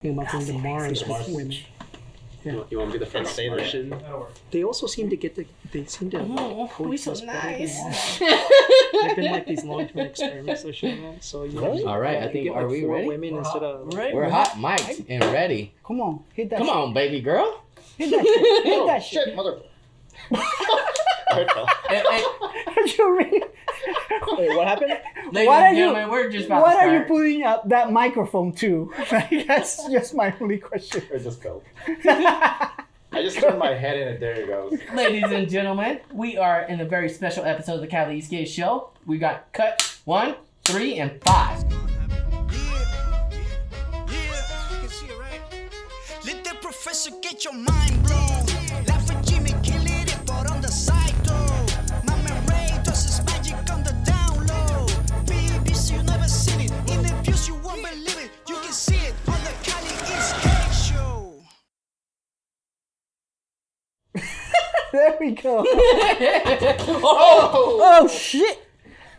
About the Mars women. Yeah. You want to be the first Russian? They also seem to get the. They seem to. We so nice. They've been like these long-term experiments they're showing that. So you know, all right, I think get are like we 4 ready? women instead of. Right. We're hot, mic'd, and ready. Come on, hit that. Come shit. on, baby girl. Hit that shit. Hit that Shit, shit. mother. Are you ready? Wait, what happened? Ladies What and are you- gentlemen, we're just about What to are you start. putting up that microphone to? That's just my only question. Or just go. I just turned my head in and there it goes. Ladies and gentlemen, we are in a very special episode of the Cali Esk8 show. We got cut 1, 3, and 5. Let the professor get your mind blown. Laugh at Jimmy, kill it, but on the side though. Mama Ray does his magic on the down low. BBC, you never seen it. In the views, you won't believe it. You can see it on the Cali Esk8 show. There we go. Oh! Oh shit!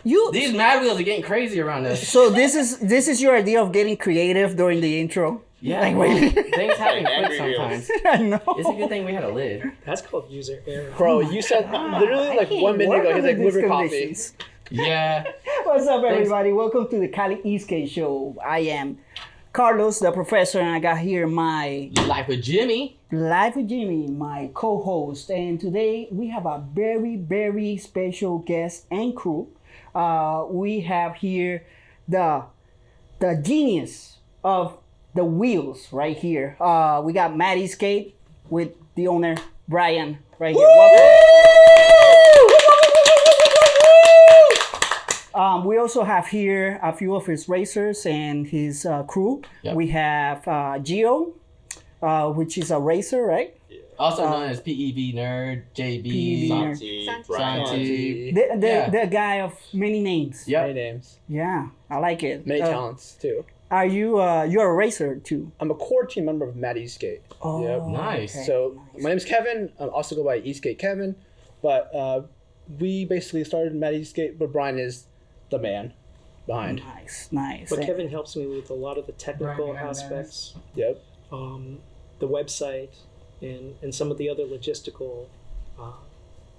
You. These mad wheels are getting crazy around us. So this is your idea of getting creative during the intro? Yeah, Like, well, wait. things happen Like quick angry sometimes. I know. It's a good thing we had a lid. That's called user error. Bro, you said literally I like can't 1 minute work ago, he's under like, these liver coffee. conditions. Yeah. What's up, everybody? Welcome to the Cali Esk8 show. I am Carlos, the professor, and I got here my Life with Jimmy. Live with Jimmy, my co-host, and today we have a very, very special guest and crew. We have here the genius of the wheels right here. We got Mad Esk8 with the owner Brian right here. Welcome. We also have here a few of his racers and his crew. Yep. We have Gio, which is a racer, right? Also known as PEV Nerd, JB, PEV Santi, Santi. The guy of many names. Yep. Many names, Yeah, I like it. many talents too. Are you you're a racer too? I'm a core team member of Mad Esk8. Oh, Yep. Nice. okay. So my name's Kevin. I also go by Esk8 Kevin, but we basically started Mad Esk8, but Brian is the man behind. Nice. But Kevin helps me with a lot of the technical aspects, Yep. the website, and some of the other logistical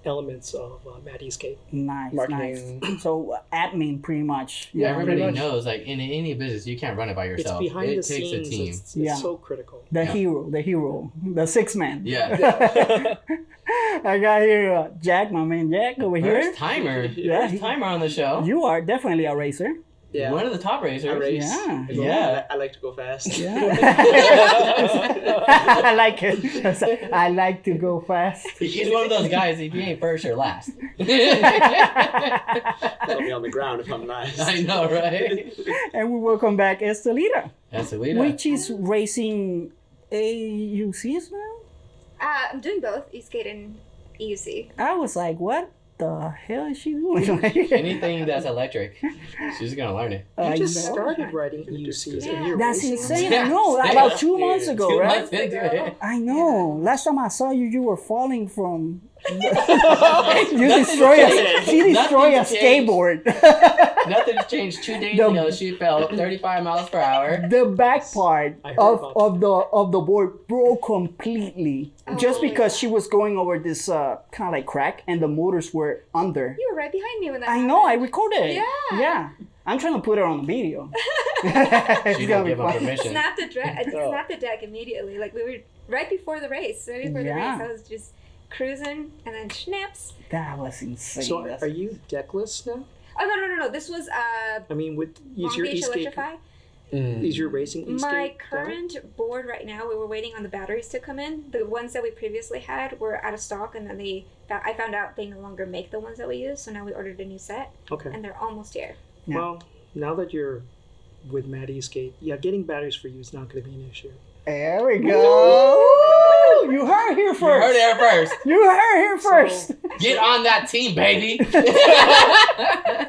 elements of Mad Esk8. Nice. Marketing. Nice. So admin, pretty much. Yeah, Yeah. everybody pretty much. knows, like, in any business, you can't run it by It's yourself. behind It the takes scenes. a team. It's Yeah. so critical. The Yeah. hero, the 6 man. Yeah. I got here Jack, my man Jack over here. First timer. Yeah, First timer on the show. You are definitely a racer. Yeah. One of the top racers. I race. Yeah. Yeah. I like to go fast. Yeah. I like it. I like to go fast. He's one of those guys, if you ain't first, you're last. That'll be on the ground if I'm nice. I know, right? And we welcome back Estelita, That's what we do. which is racing AUCs now. I'm doing both Esk8 and EUC. I was like, what the hell is she doing? Anything that's electric, she's gonna learn it. You I just know. started writing EUCs and you're That's racing. insane. I know. About 2 months ago, 2 right? months into it. I know. Last time I saw you, you were falling from. You Nothing's destroy changed. she destroy a Nothing's changed. skateboard. Nothing's changed 2 days The- ago. She fell 35 miles per hour. The back part I heard of about the board broke completely, just Oh. because she was going over this kind of like crack, and the motors were under. You were right behind me when that I happened. know. I recorded it. Yeah. Yeah. I'm trying to put it on the video. She It's didn't gonna be give him fun. permission. Snapped the deck. I Oh. snapped the deck immediately. Like we were right before the race. Right before the Yeah. race, I was just cruising, and then snaps. That was insane. So That's- are you deckless now? Oh no! This was I mean, with Long is your Beach Esk8 Electrify. is your racing Esk8 My down? current board right now, we were waiting on the batteries to come in. The ones that we previously had were out of stock, and then I found out they no longer make the ones that we use. So now we ordered a new set, Okay. and they're almost here. Yeah. Well, now that you're with Mad Esk8, yeah, getting batteries for you is not going to be an issue. There we go. You heard here You first. heard it first. You heard here first. Get on that team, baby.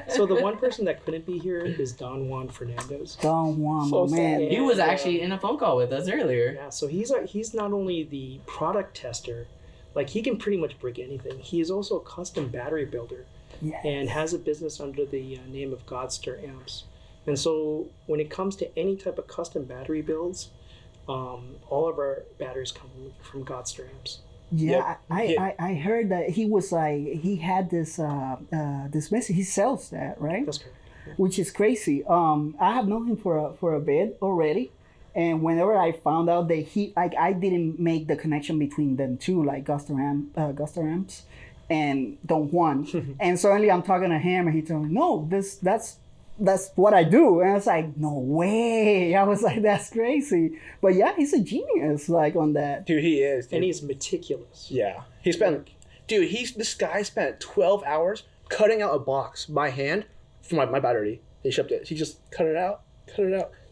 So the one person that couldn't be here is Don Juan Fernandez. Don Juan, So my man. sad. He was actually in a phone call with us earlier. Yeah, so he's not only the product tester, like he can pretty much break anything. He is also a custom battery builder Yes. and has a business under the name of Godster Amps. And so when it comes to any type of custom battery builds, all of our batteries come from Godster amps. Yeah, Yep. I heard that he was like he had this this message. He sells that, right? That's correct. Which is crazy. I have known him for a bit already, and whenever I found out that he like I didn't make the connection between them two, like Guster amps and Don Juan, and suddenly I'm talking to him and he told me, no, that's what I do, and I was like, no way. I was like, that's crazy. But yeah, he's a genius like on that. Dude, he is. Dude. And he's meticulous. Yeah. This guy spent 12 hours cutting out a box by hand for my battery. They shipped it. He just cut it out.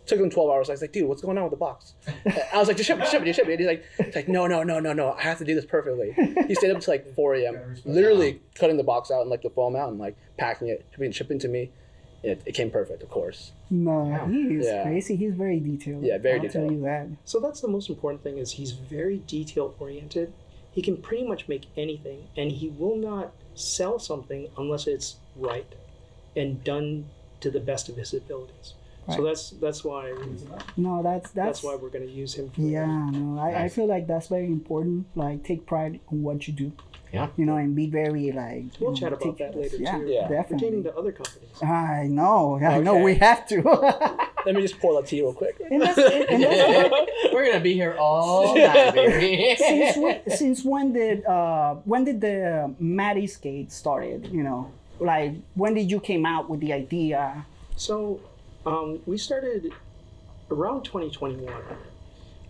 Took him 12 hours. I was like, dude, what's going on with the box? I was like, just ship it. He's like, no. I have to do this perfectly. He stayed up to like 4 a.m. literally cutting the box out and like the foam out and like packing it, shipping to me. It came perfect, of course. No, he is Yeah. crazy. He's very detailed. Yeah, very I'll detailed. tell you that. So that's the most important thing is he's very detail oriented. He can pretty much make anything, and he will not sell something unless it's right and done to the best of his abilities. So that's why No, that's why we're going to use him. For Yeah, no, I Nice. feel like that's very important. Like, take pride in what you do. Yeah. You know, and be very like. We'll you chat know, about that later yeah, too. Yeah. definitely. Pertaining to other companies. I know, Okay. we have to. Let me just pour that tea real quick. and that's, and that's We're gonna be here all night, baby. since when did the Mad Esk8 started? You know, like when did you came out with the idea? So we started around 2021.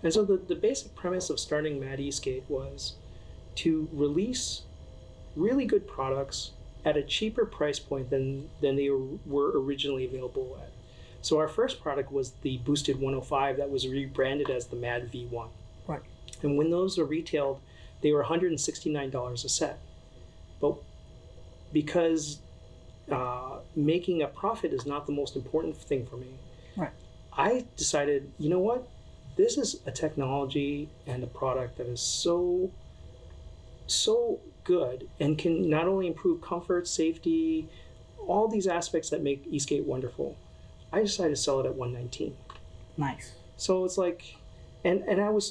And so the basic premise of starting Mad Esk8 was to release really good products at a cheaper price point than they were originally available at. So our first product was the Boosted 105 that was rebranded as the Mad V1. Right. And when those were retailed, they were $169 a set. But because making a profit is not the most important thing for me, Right. I decided, you know what? This is a technology and a product that is so good and can not only improve comfort, safety, all these aspects that make Esk8 wonderful. I decided to sell it at $119. Nice. So it's like, and I was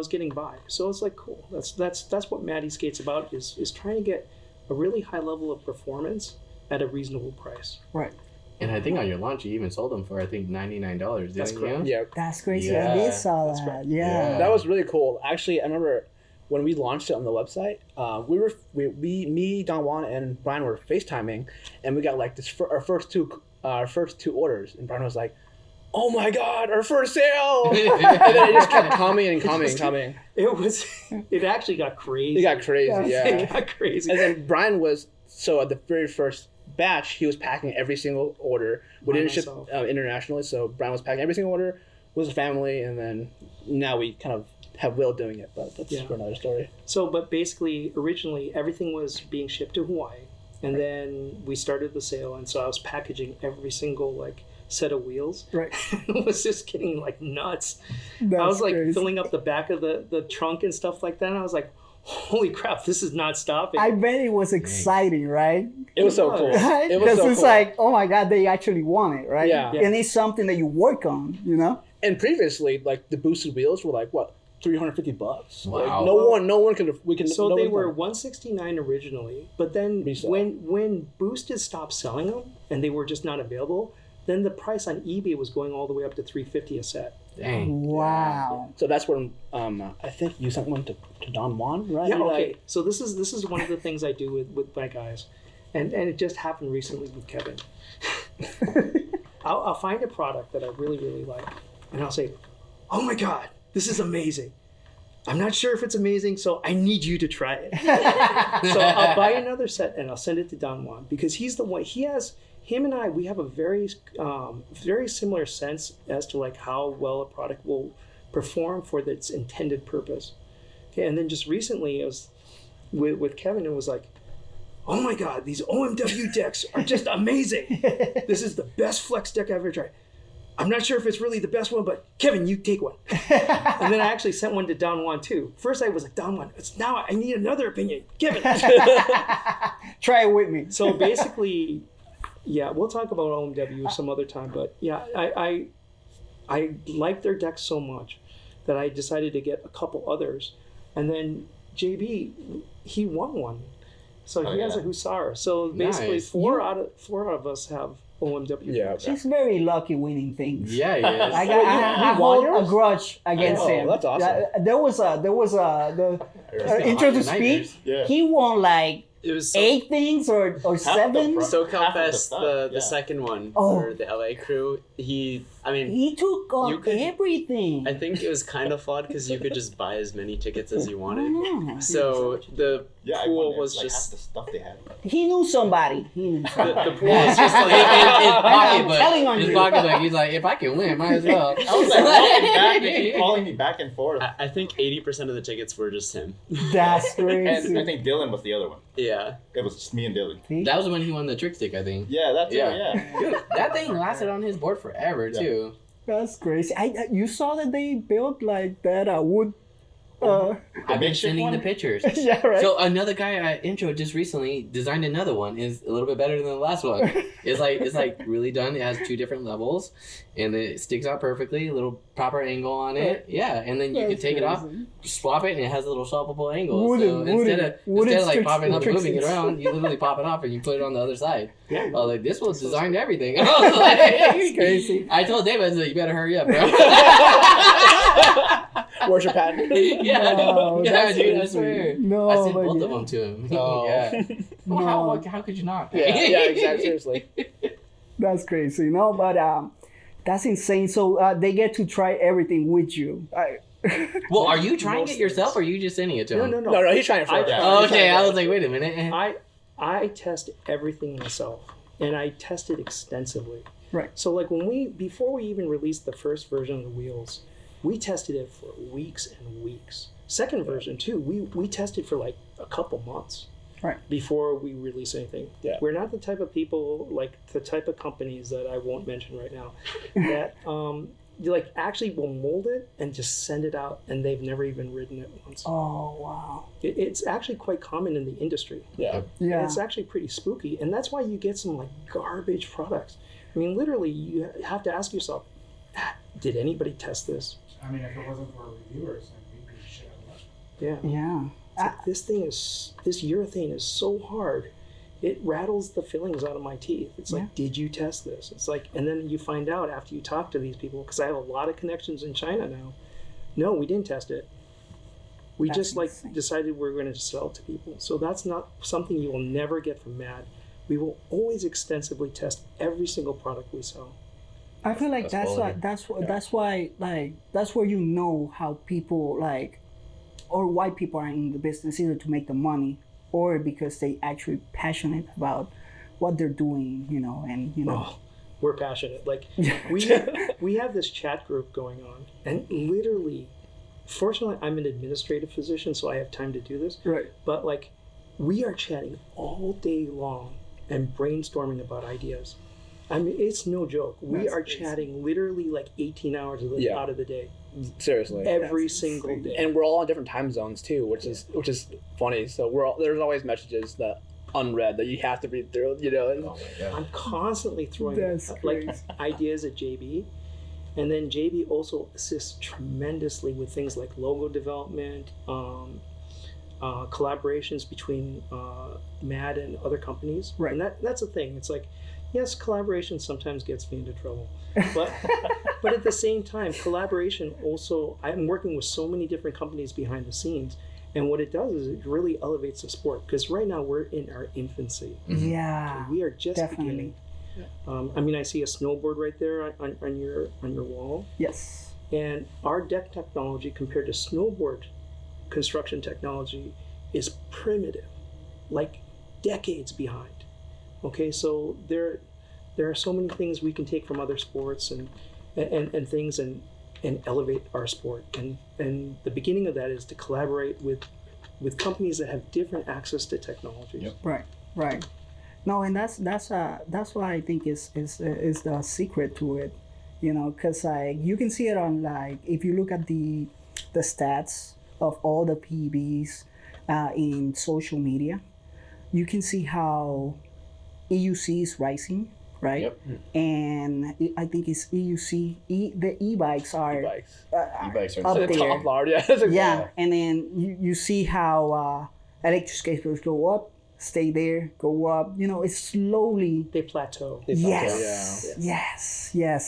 getting by. So it's like, cool. That's what Mad Esk8's about is trying to get a really high level of performance at a reasonable price. Right. And I think on your launch, you even sold them for, I think, $99. That's didn't correct. you? Yeah. That's crazy. Yeah, I did saw that's that. right. Yeah. That was really cool. Actually, I remember when we launched it on the website, me, Don Juan, and Brian were FaceTiming, and we got like our first two orders, and Brian was like, "Oh my God, our first sale!" And then it just kept coming. It actually got crazy. It got crazy, yeah. It got crazy. And then Brian was at the very first batch, he was packing every single order. We By didn't ship myself. internationally, so Brian was packing every single order with his family, and then now we kind of have Will doing it, but that's for another story. So, but basically, originally everything was being shipped to Hawaii, and then we started the sale, and so I was packaging every single like set of wheels. Right. It was just getting like nuts. I That's was like crazy. filling up the back of the trunk and stuff like that, and I was like, holy crap, this is not stopping. I bet it was exciting, right? It was so cool. Right? It was Because so it's cool. like, oh my God, they actually want it, right? Yeah. And it's something that you work on, you know? And previously, like the boosted wheels were like what, $350? Wow. Like, no one could. So no they one were could. $169 originally, but then Resale. when Boosted stopped selling them and they were just not available, then the price on eBay was going all the way up to $350 a set. Dang. Wow. So that's when I think you sent one to Don Juan, right? Yeah, You're okay. like- So this is one of the things I do with my guys, and it just happened recently with Kevin. I'll find a product that I really, really like, and I'll say, oh my God, this is amazing. I'm not sure if it's amazing, so I need you to try it. So I'll buy another set and I'll send it to Don Juan because he's the one. Him and I, we have a very, very similar sense as to like how well a product will perform for its intended purpose. Okay, and then just recently, I was with Kevin, it was like, oh my God, these OMW decks are just amazing. This is the best flex deck I've ever tried. I'm not sure if it's really the best one, but Kevin, you take one. And then I actually sent one to Don Juan too. First I was like, Don Juan, now I need another opinion. Kevin. Try it with me. So basically, yeah, we'll talk about OMW some other time, but yeah, I like their decks so much that I decided to get a couple others, and then JB, he won one, so he has a Hussar. So basically, Nice. four out of us have OMW. Yeah. He's very lucky winning things. Yeah, he is. I hold a grudge against Oh, him. that's awesome. There was the intro to speak. Yeah. He won like It was 8 things or 7. SoCal Fest, stuff, the yeah. second one Oh. for the LA crew. He took on You could- everything. I think it was kind of flawed because you could just buy as many tickets as you wanted. Yeah. So the Yeah, I pool wonder, was like, half just the stuff they had. He knew somebody. He knew somebody. the pool was just like His telling pocketbook. on His you. pocketbook. He's like, if I can win, might as well. I was like walking back, they keep calling me back and forth. I think 80% of the tickets were just him. That's crazy. And I think Dylan was the other one. Yeah. It was just me and Dylan. See? That was when he won the trick stick, I think. Yeah, that's Yeah. yeah. Dude, that thing lasted on his board forever too. That's crazy. You saw that they built like that wood. I've been makeshift sending one? the pictures. Yeah, right. So another guy I introed just recently designed another one. Is a little bit better than the last one. It's like really done. It has 2 different levels, and it sticks out perfectly. A little proper angle on it. Yeah, and then you can take it off, swap it, and it has a little swappable angle. Wooden- so instead wooden of like tricks- popping up and tricks moving it and- around, you literally pop it off and you put it on the other side. Yeah. I was like, this was designed everything. I was like, That's crazy. I told David, I was like, you better hurry up, bro. Where's your patent? Yeah, No, yeah, that's dude, I crazy. swear. No, I sent but both yeah. of them to him. Oh. Yeah. Well, No. how could you not? Yeah, exactly. Seriously. That's crazy. No, but that's insane. So they get to try everything with you. Well, are you trying Most it yourself, things. or are you just sending it to No, him? No, he's trying it first. Yeah. Oh, okay, I was like, wait a minute. I test everything myself, and I test it extensively. Right. So like before we even released the first version of the wheels, we tested it for weeks and weeks. Second version too, we tested for like a couple months. Right. Before we release anything. Yeah. We're not the type of people, like the type of companies that I won't mention right now, that you like actually will mold it and just send it out, and they've never even ridden it once. Oh wow. It's actually quite common in the industry. Yeah. Yeah. And it's actually pretty spooky, and that's why you get some like garbage products. I mean, literally, you have to ask yourself, did anybody test this? I mean, if it wasn't for reviewers, then we'd be shit out of luck. Yeah. Yeah. It's like, this urethane is so hard, it rattles the fillings out of my teeth. It's like, did you test this? It's like, and then you find out after you talk to these people, because I have a lot of connections in China now. No, we didn't test it. We That's just like insane. decided we're going to sell it to people. So that's not something you will never get from Mad. We will always extensively test every single product we sell. I feel like That's that's quality. why like that's where you know how people like or why people are in the business, either to make the money or because they actually passionate about what they're doing, you know, and you know. Oh, we're passionate. Like we have this chat group going on, and literally, fortunately, I'm an administrative physician, so I have time to do this. Right. But like, we are chatting all day long and brainstorming about ideas. I mean, it's no joke. We That's are crazy. chatting literally like 18 hours out of the day, Seriously. every That's single insane. day. And we're all on different time zones too, which is funny. So there's always messages that unread that you have to read through, you know. And I'm constantly throwing That's like crazy. ideas at JB, and then JB also assists tremendously with things like logo development, collaborations between Mad and other companies. Right. And that's the thing. It's like, yes, collaboration sometimes gets me into trouble, but but at the same time, collaboration also. I'm working with so many different companies behind the scenes. And what it does is it really elevates the sport, because right now we're in our infancy. Yeah. We are just Definitely. beginning. I mean, I see a snowboard right there on your wall, Yes. and our deck technology compared to snowboard construction technology is primitive, like decades behind. Okay, so there are so many things we can take from other sports and things and elevate our sport. And the beginning of that is to collaborate with companies that have different access to technologies. Yep. Right. No, and that's what I think is the secret to it, you know, because like you can see it on, like, if you look at the stats of all the PBs in social media, you can see how EUC is rising, right? Yep. And I think it's EUC. The e-bikes are E-bikes. E-bikes are up The there. top lard, yeah. Yeah, and then you see how electric skateboards go up, stay there, go up. You know, it's slowly. They plateau. Yes.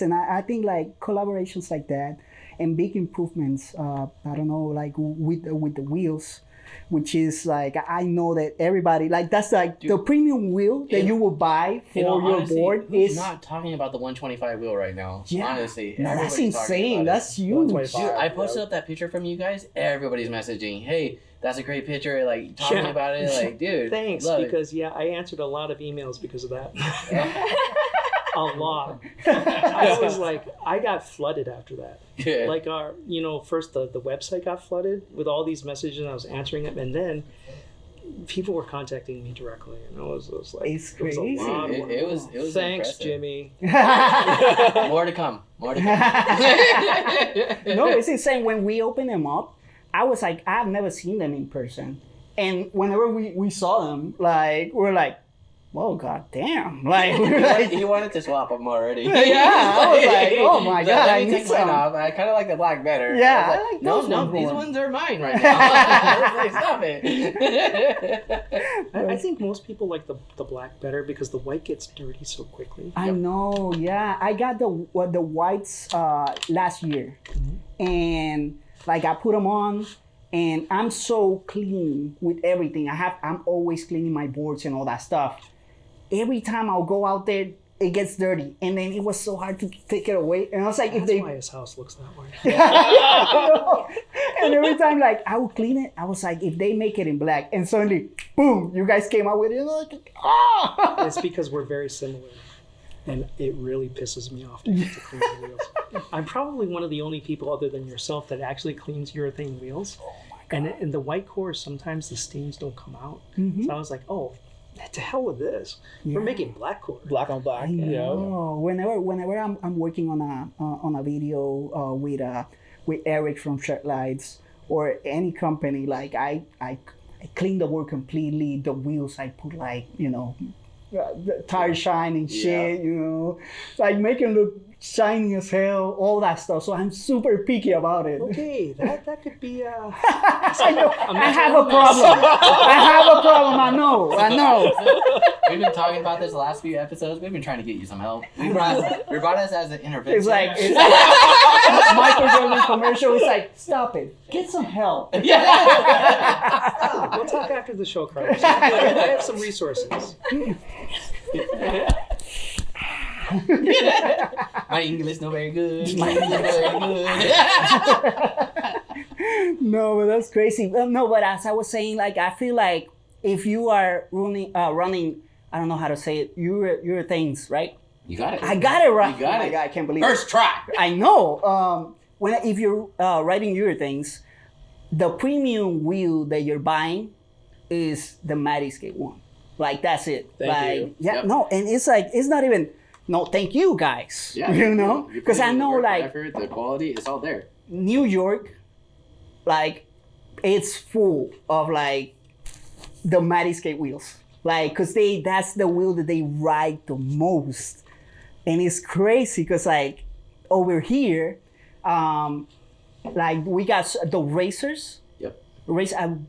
And I think like collaborations like that and big improvements. I don't know, like with the wheels, which is like I know that everybody like that's like the premium wheel that you will buy for your honestly, board who's is not talking about the 125 wheel right now. Yeah. Honestly, No, that's everybody's talking insane. about it. That's huge. 125. Dude, I posted up that picture from you guys. Everybody's messaging, "Hey, that's a great picture." Like talking Yeah. about it. Like, dude, Thanks, love it. because I answered a lot of emails because of that. A lot. I was like, I got flooded after that. Yeah. Like first the website got flooded with all these messages, and I was answering them, and then people were contacting me directly, and I was like, It's it was a crazy. lot. It was Thanks, impressive. Jimmy. More to come. More to come. No, it's insane. When we opened them up, I was like, I've never seen them in person. And whenever we saw them, like, we're like, whoa, goddamn. Like, we were like, He wanted to swap them already. Yeah, I was like, oh my God, Let I me need take mine some. off. I kind of like the black better. Yeah, I was I like no, those no, ones these more. ones are mine right now. I was like, stop it. I think most people like the black better because the white gets dirty so quickly. I know, yeah. I got the whites last year. And like I put them on and I'm so clean with everything. I'm always cleaning my boards and all that stuff. Every time I'll go out there, it gets dirty. And then it was so hard to take it away. And I was like, That's if they why his house looks that way. and every time like I would clean it, I was like, if they make it in black and suddenly boom, you guys came out with it, and I'm like, ah. It's because we're very similar, and it really pisses me off to have to clean the wheels. I'm probably one of the only people other than yourself that actually cleans urethane wheels. Oh my God. And in the white cores, sometimes the stains don't come out. So I was like, oh, to hell with this. We're making black core. Black on black. I know. Whenever I'm working on a video with Eric from Shirtlights or any company, like I clean the board completely. The wheels I put like the tire shine and shit, like make it look shiny as hell, all that stuff. So I'm super picky about it. Okay, that could be I have a problem. I know. We've been talking about this the last few episodes. We've been trying to get you some help. We brought us as an intervention. It's like Michael Jordan commercial. It's like, stop it. Get some help. We'll talk after the show, Carlos. I have some resources. My English no very good. My English no very good. No, but that's crazy. No, but as I was saying, like I feel like if you are running, I don't know how to say it. Your things, right? You got it. I got it right. You got Oh my it. God, I can't believe it. First try. I know. If you're riding your things, the premium wheel that you're buying is the Mad Esk8 one. Like that's it. Thank you. Yeah. Yep. No, and it's like it's not even. No, thank you guys. Yeah. Because I know the like effort, the quality, it's all there. New York, like it's full of like the Mad Esk8 wheels. Like, cause that's the wheel that they ride the most, and it's crazy. Cause like over here, like we got the racers. Yep.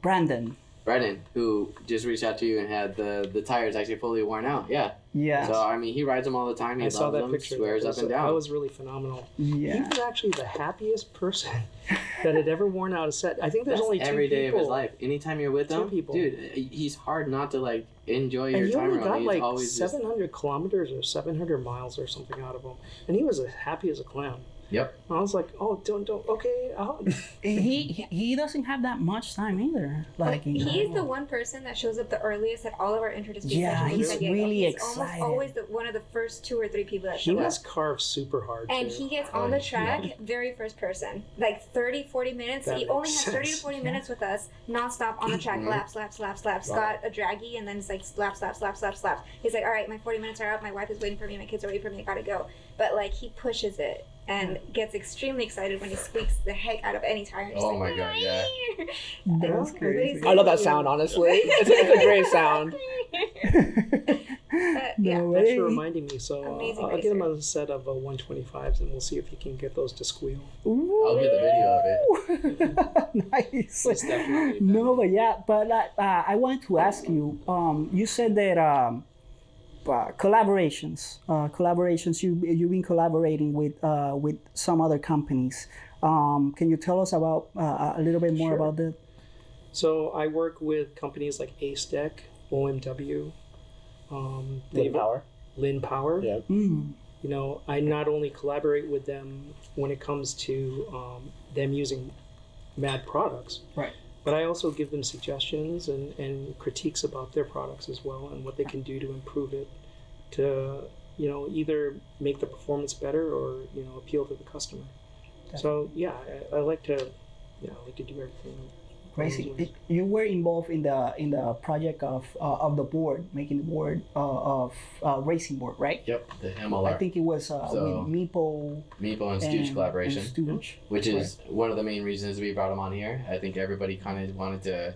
Brandon. Brennan, who just reached out to you and had the tires actually fully worn out. Yeah. Yeah. So I mean, he rides them all the time. He I loves saw that them, picture. swears up and down. That was really phenomenal. Yeah. He was actually the happiest person that had ever worn out a set. I think there's That's only two every day people. of his life. Anytime you're with Two him, people. dude, he's hard not to like enjoy And your he time only around. got He's like always just 700 kilometers or 700 miles or something out of him, and he was as happy as a clown. Yep. And I was like, oh, don't, okay. He doesn't have that much time either. Like He's the one person that shows up the earliest at all of our introductions. Yeah, sessions in he's San Diego. really He's excited. almost always one of the first 2 or 3 people that He show up. must carve super hard. And too. he gets on the track very first person, like 30-40 minutes. That He only makes has 30 to sense. 40 minutes with us, nonstop on the track, lap, slap. Got a draggy, and then it's like slap. He's like, all right, my 40 minutes are up. My wife is waiting for me. My kids are waiting for me. I gotta go. But like he pushes it and gets extremely excited when he squeaks the heck out of any tire. Oh my God, yeah. That's crazy. I love that sound, honestly. It's a great sound. Yeah. No Thanks way. for reminding me. So Amazing I'll get him racer. a set of 125s, and we'll see if he can get those to squeal. I'll get the video of it. Nice. It's definitely No, but yeah, but I want to ask you. You said that collaborations. You've been collaborating with some other companies. Can you tell us about a little bit more Sure. about that? So I work with companies like Ace-Tech, OMW, Lin Power. Lin Power. Yeah. Mm. You know, I not only collaborate with them when it comes to them using Mad products, Right. but I also give them suggestions and critiques about their products as well and what they can do to improve it to, you know, either make the performance better or, you know, appeal to the customer. So yeah, I like to do everything. Crazy. You were involved in the project of the board, making the board of racing board, right? Yep, the I MLR. think it was with Meepo Meepo and Stooge collaboration. and Stooge. Which is one of the main reasons we brought him on here. I think everybody kind of wanted to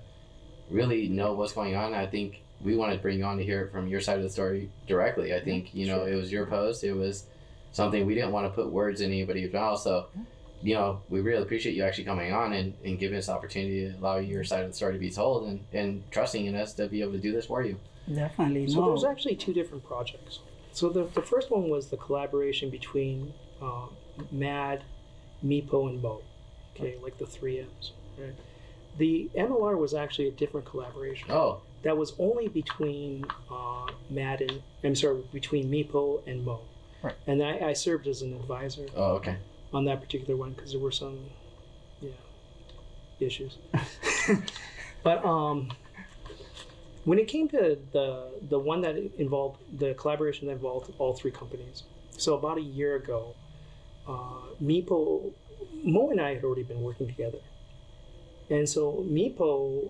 really know what's going on. I think we wanted to bring you on to hear it from your side of the story directly. I think, you know, it was your post. It was something we didn't want to put words in anybody's mouth. So, you know, we really appreciate you actually coming on and giving us the opportunity to allow your side of the story to be told and trusting in us to be able to do this for you. Definitely. So no. there's actually two different projects. So the first one was the collaboration between Mad, Meepo, and Mo. Okay, like the 3Ms. Right. The MLR was actually a different collaboration. Oh, That was only between between Meepo and Mo. Right. And I served as an advisor oh, okay. on that particular one because there were some, issues. But when it came to the one that involved the collaboration that involved all three companies, so about a year ago, Mo and I had already been working together, and so Meepo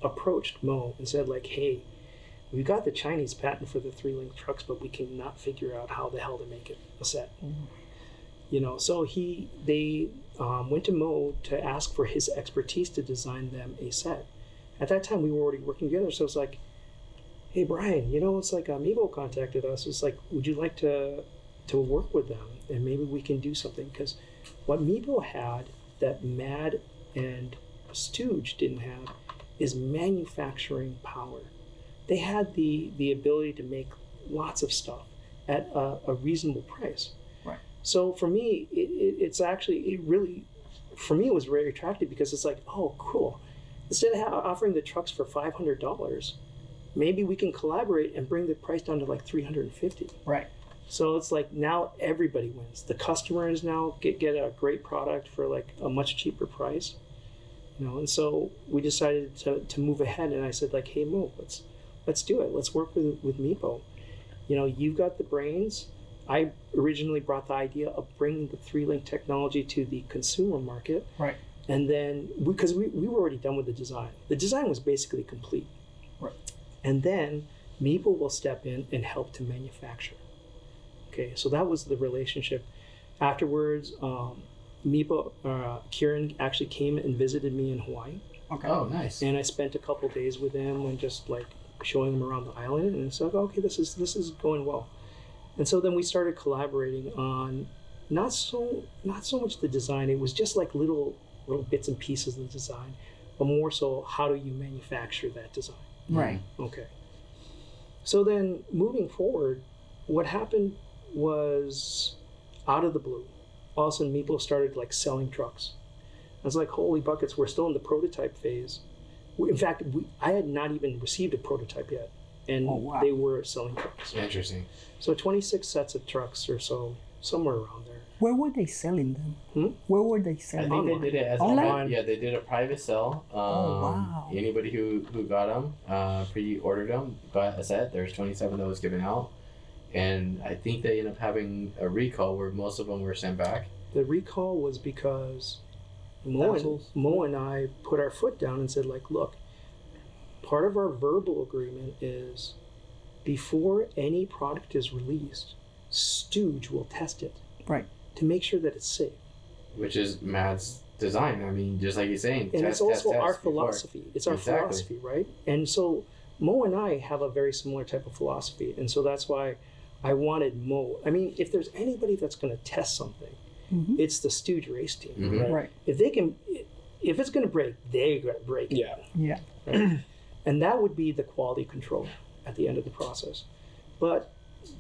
approached Mo and said like, "Hey, we got the Chinese patent for the 3-link trucks, but we cannot figure out how the hell to make it a set." You know, so they went to Mo to ask for his expertise to design them a set. At that time, we were already working together, so it's like, "Hey, Brian, you know, it's like Meepo contacted us. It's like, would you like to work with them, and maybe we can do something?" Because what Meepo had that Mad and Stooge didn't have is manufacturing power. They had the ability to make lots of stuff at a reasonable price. Right. So for me, it was very attractive because it's like, oh, cool. Instead of offering the trucks for $500, maybe we can collaborate and bring the price down to like $350. Right. So it's like now everybody wins. The customers now get a great product for like a much cheaper price. You know, and so we decided to move ahead, and I said like, "Hey Mo, let's do it. Let's work with Meepo. You know, you've got the brains. I originally brought the idea of bringing the 3-link technology to the consumer market. Right. And then, because we were already done with the design was basically complete. Right. And And then Meepo will step in and help to manufacture. Okay, so that was the relationship. Afterwards, Meepo, Kieran actually came and visited me in Hawaii. Okay. Oh, nice. And I spent a couple days with him and just like showing him around the island, and it's like, okay, this is going well. And so then we started collaborating on not so much the design. It was just like little bits and pieces of the design, but more so how do you manufacture that design? Right. Okay. So then moving forward, what happened was out of the blue, all of a sudden Meepo started like selling trucks. I was like, holy buckets, we're still in the prototype phase. In fact, I had not even received a prototype yet, and Oh, wow. they were selling trucks. Interesting. So 26 sets of trucks or so, somewhere around there. Where were they selling them? Where were they I selling think them? they did it as Online? yeah, they did a private sell. wow. Anybody who got them, pre-ordered them, got a set. There's 27 that was given out, and I think they ended up having a recall where most of them were sent back. The recall was because Mo and I put our foot down and said, like, look, part of our verbal agreement is before any product is released, Stooge will test it. Right. To make sure that it's safe. Which is Mad's design. I mean, just like you're saying. And test, it's also test our before. philosophy. It's our Exactly. philosophy, right? And so Mo and I have a very similar type of philosophy, and so that's why I wanted Mo. I mean, if there's anybody that's going to test something, it's the Stooge race team. Right. If they can, if it's going to break, they got to break it. Yeah. Yeah. Right? And that would be the quality control at the end of the process. But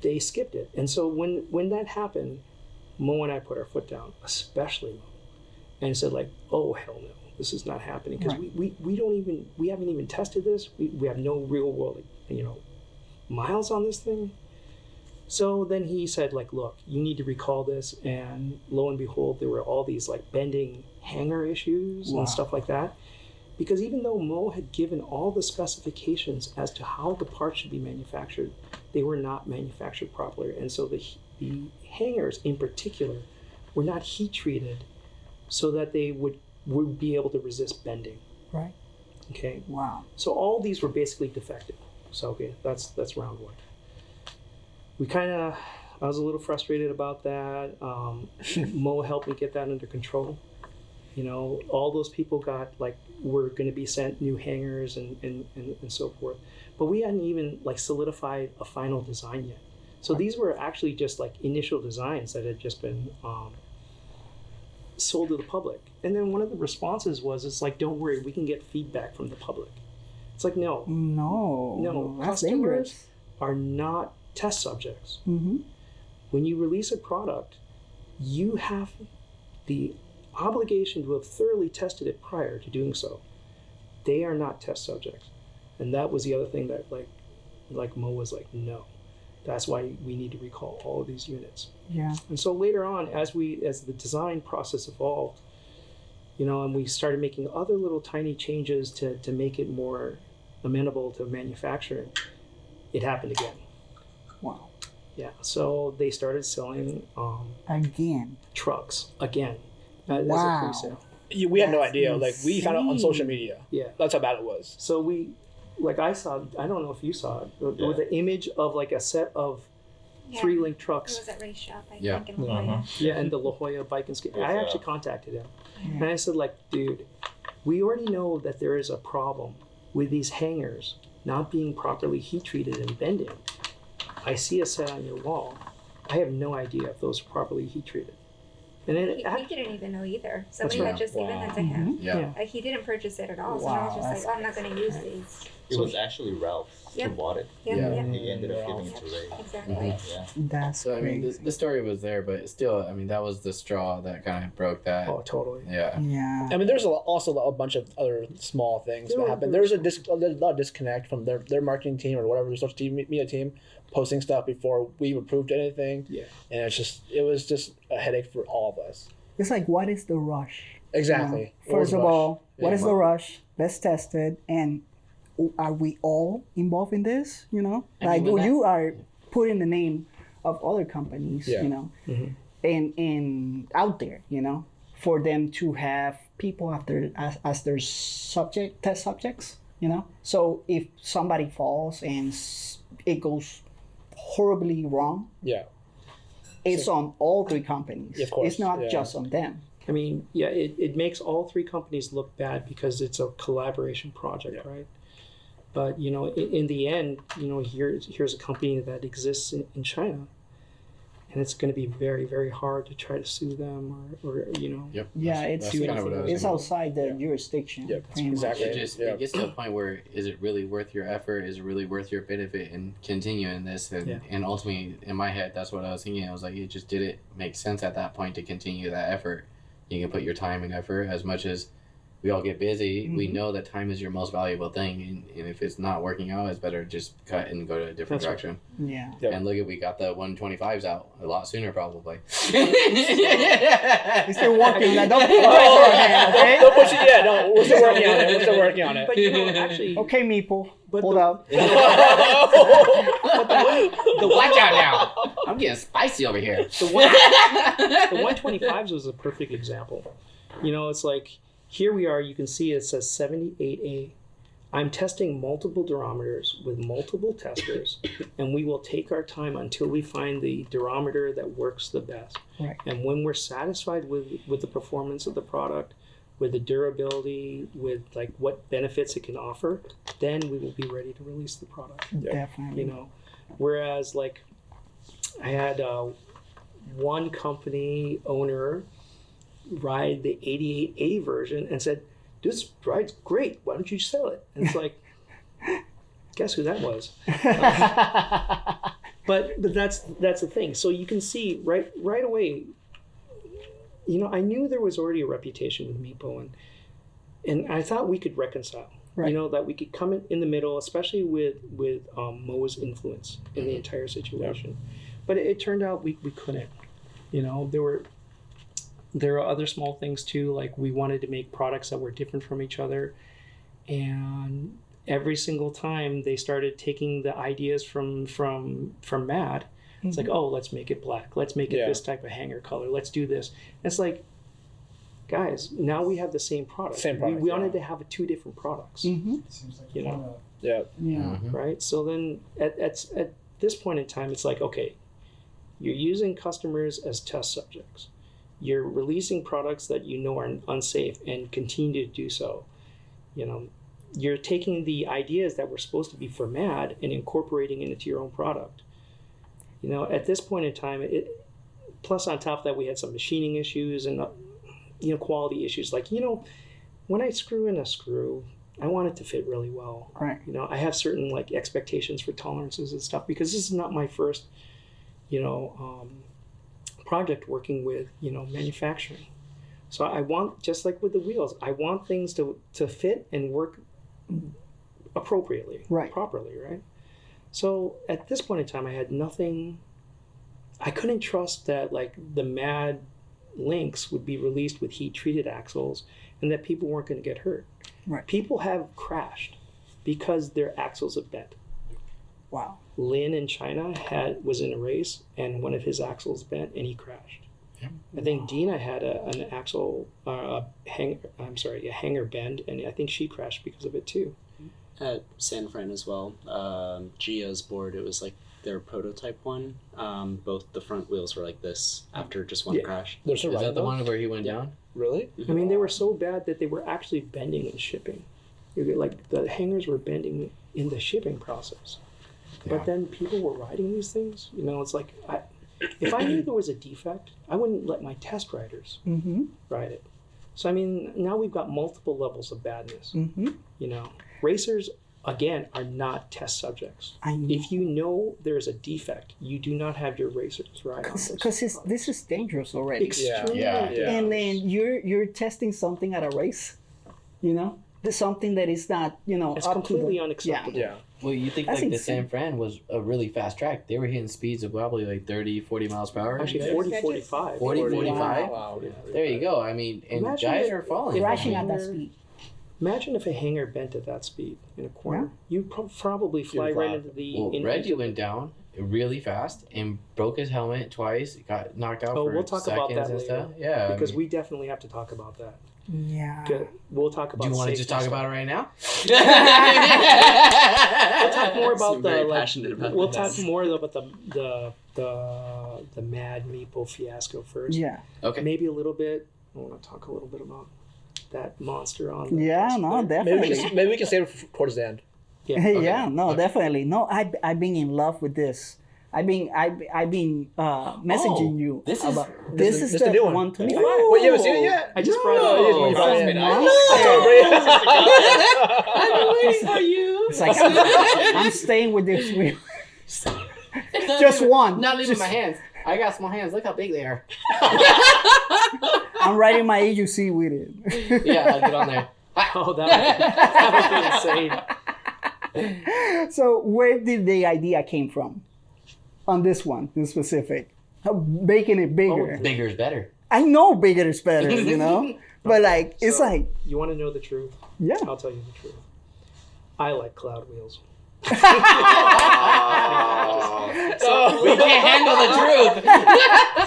they skipped it, and so when that happened, Mo and I put our foot down, especially Mo, and said like, oh hell no, this is not happening, because we haven't even tested this. We have no real world, miles on this thing. So then he said like, look, you need to recall this, and lo and behold, there were all these like bending hanger issues and stuff like that. Because even though Mo had given all the specifications as to how the parts should be manufactured, they were not manufactured properly. And so the hangers in particular were not heat treated so that they would be able to resist bending. Right. Okay. Wow. So all these were basically defective. So okay, that's round one. I was a little frustrated about that. Mo helped me get that under control. All those people were going to be sent new hangers and so forth. But we hadn't even solidified a final design yet. So these were actually just initial designs that had just been sold to the public. And then one of the responses was, it's like, don't worry, we can get feedback from the public. It's like, no, that's customers dangerous. are not test subjects. Mm-hmm. When you release a product, you have the obligation to have thoroughly tested it prior to doing so. They are not test subjects. And that was the other thing that Mo was like, no, that's why we need to recall all of these units. Yeah. And so later on, as the design process evolved, and we started making other little tiny changes to make it more amenable to manufacturing, it happened again. Wow. Yeah. So they started selling Again. trucks again. As a Wow. pre-sale. We had no That's idea. We found out on social insane. media. Yeah. That's how bad it was. So I saw, I don't know if you saw it, with the image of a set of Yeah. 3-link It trucks. was at race shop, I Yeah. think, in La Jolla. Yeah, and the La Jolla bike and skate. I actually contacted him. And I said, dude, we already know that there is a problem with these hangers not being properly heat treated and bending. I see a set on your wall. I have no idea if those are properly heat treated. And then He didn't even know either. Somebody right. had just given that to him. Yeah. He didn't purchase it at all. So Wow, I was just that's like, I'm not going to use these. It was actually Ralph Yep. who bought it. Yeah, Yeah. yeah. He ended up giving it to Ray. Exactly. Yeah. That's So I mean, crazy. the story was there, but still, I mean, that was the straw that kind of broke that. oh, totally. Yeah. Yeah. I mean, there's also a bunch of other small things There that were- happened. there There's a lot of disconnect from their marketing team or whatever, their social media team posting stuff before we approved anything. Yeah. And it was just a headache for all of us. It's like, what is the rush? Exactly. What was First the of rush? all, what Yeah. is the rush? Let's test it. And are we all involved in this? I mean, Like when you are putting the name of other companies, Yeah. Mhm. and out there, for them to have people as their test subjects, So if somebody falls and it goes horribly wrong, Yeah. it's on all three companies. Of course, It's not yeah. just on them. I mean, yeah, it makes all three companies look bad because it's a collaboration project, right? But, in the end, here's a company that exists in China, and it's going to be very, very hard to try to sue them or Yep. Yeah, That's it's kind of what I was it's thinking. outside the jurisdiction. Yep, pretty much. exactly. It gets to a point where is it really worth your effort? Is it really worth your benefit in continuing this? And ultimately, in my head, that's what I was thinking. I was like, it just didn't make sense at that point to continue that effort. You can put your time and effort as much as we all get busy. We know that time is your most valuable thing. And if it's not working out, it's better just cut and go to a different That's right. direction. Yeah. Yep. And look at, we got the 125s out a lot sooner, probably. It's still working. Like, don't Don't push it yet. No, we're still working on it. We're still working on it. But actually, Okay, Meepo. But Hold the- up. Watch out now. I'm getting spicy over here. the 125s was a perfect example. It's like, here we are, you can see it says 78A. I'm testing multiple durometers with multiple testers, and we will take our time until we find the durometer that works the best. Right. And when we're satisfied with the performance of the product, with the durability, with like what benefits it can offer, then we will be ready to release the product. Definitely. You know, whereas like I had one company owner ride the 88A version and said, "This ride's great. Why don't you sell it?" And it's like, guess who that was? But that's the thing. So you can see right away. You know, I knew there was already a reputation with Meepo, and I thought we could reconcile. Right. You know, that we could come in the middle, especially with Mo's influence in the entire situation. But it turned out we couldn't. You know, there are other small things too, like we wanted to make products that were different from each other, and every single time they started taking the ideas from Mad. It's like, oh, let's make it black. Let's make it this type of hanger color. Let's do this. It's like, guys, now we have the same product. We wanted to have two different products. Seems like You know? Yeah. Right? So then at this point in time, it's like, okay, you're using customers as test subjects. You're releasing products that you know are unsafe and continue to do so. You know, you're taking the ideas that were supposed to be for Mad and incorporating it into your own product. You know, at this point in time, plus on top of that, we had some machining issues and, you know, quality issues. Like, you know, when I screw in a screw, I want it to fit really well. Right. You know, I have certain like expectations for tolerances and stuff because this is not my first, you know, project working with, you know, manufacturing. So I want, just like with the wheels, I want things to fit and work appropriately, properly, right? So at this point in time, I had nothing. I couldn't trust that like the Mad links would be released with heat-treated axles and that people weren't going to get hurt. Right. People have crashed because their axles have bent. Wow. Lin in China was in a race and one of his axles bent and he crashed. I think Dina had an axle, a hanger bend, and I think she crashed because of it too. At San Fran as well, Gio's board, it was like their prototype one. Both the front wheels were like this after just one crash. There's a Is that the one where he went down? Really? I mean, they were so bad that they were actually bending and shipping. Like the hangers were bending in the shipping process. But then people were riding these things. You know, it's like, if I knew there was a defect, I wouldn't let my test riders ride it. So, I mean, now we've got multiple levels of badness. You know, racers, again, are not test subjects. If you know there's a defect, you do not have your racers ride on those. Because this is dangerous already. Extremely dangerous. And then you're testing something at a race, you know? There's something that is not, you know, it's up completely to the, unacceptable. Yeah. Well, you think That's like the insane. San Fran was a really fast track. They were hitting speeds of probably like 30, 40 miles per hour. Actually, 40, 45. 40, 45? Wow. There you go. I mean, and Imagine guys if- are falling. crashing at that Hanger- speed. Imagine if a hanger bent at that speed in a corner. You'd probably fly You'd right fly. into the... Well, into Reggie the- went down really fast and broke his helmet twice. Got knocked out Oh, for we'll talk about seconds that and later. stuff. Yeah, Because I mean, we definitely have to talk about that. Yeah. Good. We'll talk about do you want to safety just talk stuff. about it right now? We'll talk more about Seem the... very Like, passionate about we'll that. talk more about the Mad Meepo fiasco first. Yeah. Okay. Maybe a little bit. I want to talk a little bit about that monster on the Yeah, test no, bed. definitely. Maybe we can save it towards the end. Yeah. Yeah, no, definitely. No, I've been in love with this. I've been messaging you this is- about this is this the the new one. 125. Wait, you haven't seen it yet? I just brought it Oh, up. you brought it in. Nice. I've been waiting for you. It's like I'm staying with this wheel. Just one. Not leaving Just- my hands. I got small hands. Look how big they are. I'm riding my AUC with it. Yeah, I'll get on there. Oh, that would be insane. So where did the idea came from on this one in specific? Making it bigger. Bigger is better. I know bigger is better, you know? But like, it's So, like, you want to know the truth? yeah. I'll tell you the truth. I like cloud wheels. So we can't handle the truth.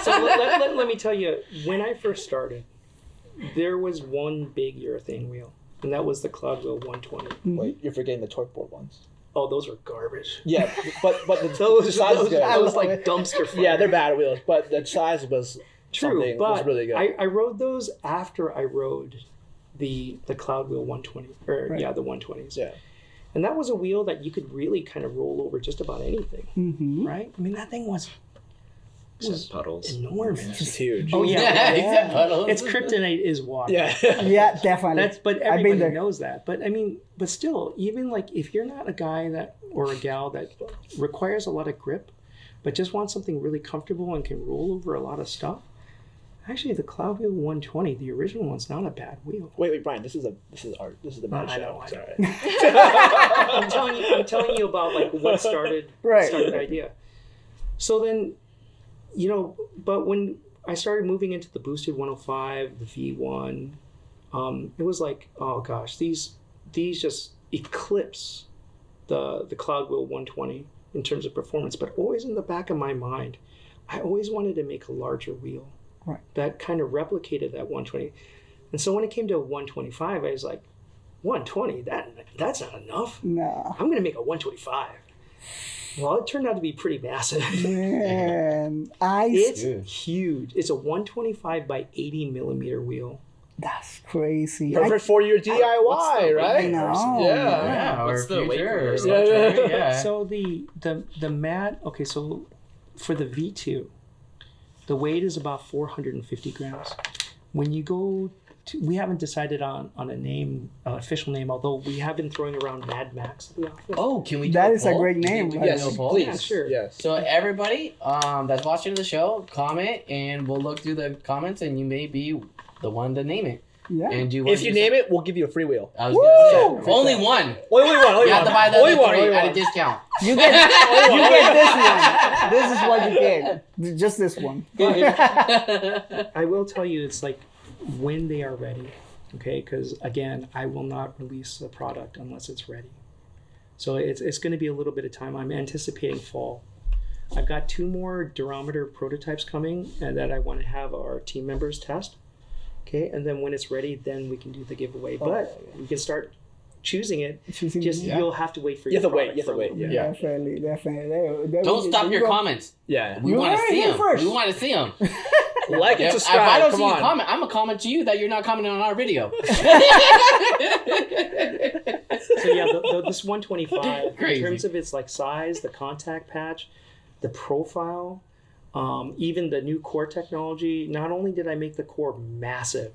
So let me tell you, when I first started, there was one big urethane wheel, and that was the Cloud Wheel 120. Wait, you're forgetting the torque board ones. Oh, those were garbage. Yeah, but the Those size is good. those like dumpster fire. Yeah, they're bad wheels, but the size was True, something but was really good. I rode those after I rode the Cloud Wheel 120, or Right. the 120s. Yeah. And that was a wheel that you could really kind of roll over just about anything, Mm-hmm. right? I mean, that thing was Except puddles. enormous. It's huge. Oh yeah, Yeah, yeah. except puddles. Its kryptonite is water. Yeah. Yeah, definitely. But I've been everybody there. knows that. But I mean, but still, even like if you're not a guy that or a gal that requires a lot of grip, but just wants something really comfortable and can roll over a lot of stuff, actually the Cloud Wheel 120, the original one's not a bad wheel. Wait, Brian. This is art. This is the bad I show. know, I Sorry. I'm telling you about like what started Right. the idea. So then, but when I started moving into the boosted 105, the V1, it was like, oh gosh, these just eclipse the Cloud Wheel 120 in terms of performance. But always in the back of my mind, I always wanted to make a larger wheel. Right. That kind of replicated that 120. And so when it came to a 125, I was like, 120, that's not enough. No. I'm going to make a 125. Well, it turned out to be pretty massive. Man, It's huge. It's a 125 by 80 millimeter wheel. that's crazy. Perfect for your DIY, right? I know. Yeah. Yeah, What's or the weight future, or for this? electric, yeah. So the Mad, okay, so for the V2, the weight is about 450 grams. When you go to, we haven't decided on a name, official name, although we have been throwing around Mad Max at the office. Oh, can we do That a is a poll? great We can- name, we can right? do a Yes, poll? please. Yeah, sure. Yes. So everybody that's watching the show, comment, and we'll look through the comments, and you may be the one to name it. Yeah. And do you If you name it, we'll give you a free wheel. I was gonna Woo! say only one. Only one. Only You have one. to buy the only other one. three Only at one. a discount. You get this one. This is what you get. Just this one. I will tell you, it's like when they are ready, okay? Because again, I will not release a product unless it's ready. So it's going to be a little bit of time. I'm anticipating fall. I've got 2 more durometer prototypes coming and that I want to have our team members test. Okay, and then when it's ready, then we can do the giveaway. But we can start choosing it. Choosing Just it. you'll have to wait for You your have to wait, product you have for to a wait, little yeah. bit. Definitely. Don't stop your comments. Yeah. We You want to heard see it them. first. We want to see them. Like and If subscribe. I don't Come see you on. comment, I'm gonna comment to you that you're not commenting on our video. So yeah, this 125 Crazy. in terms of its like size, the contact patch, the profile, even the new core technology. Not only did I make the core massive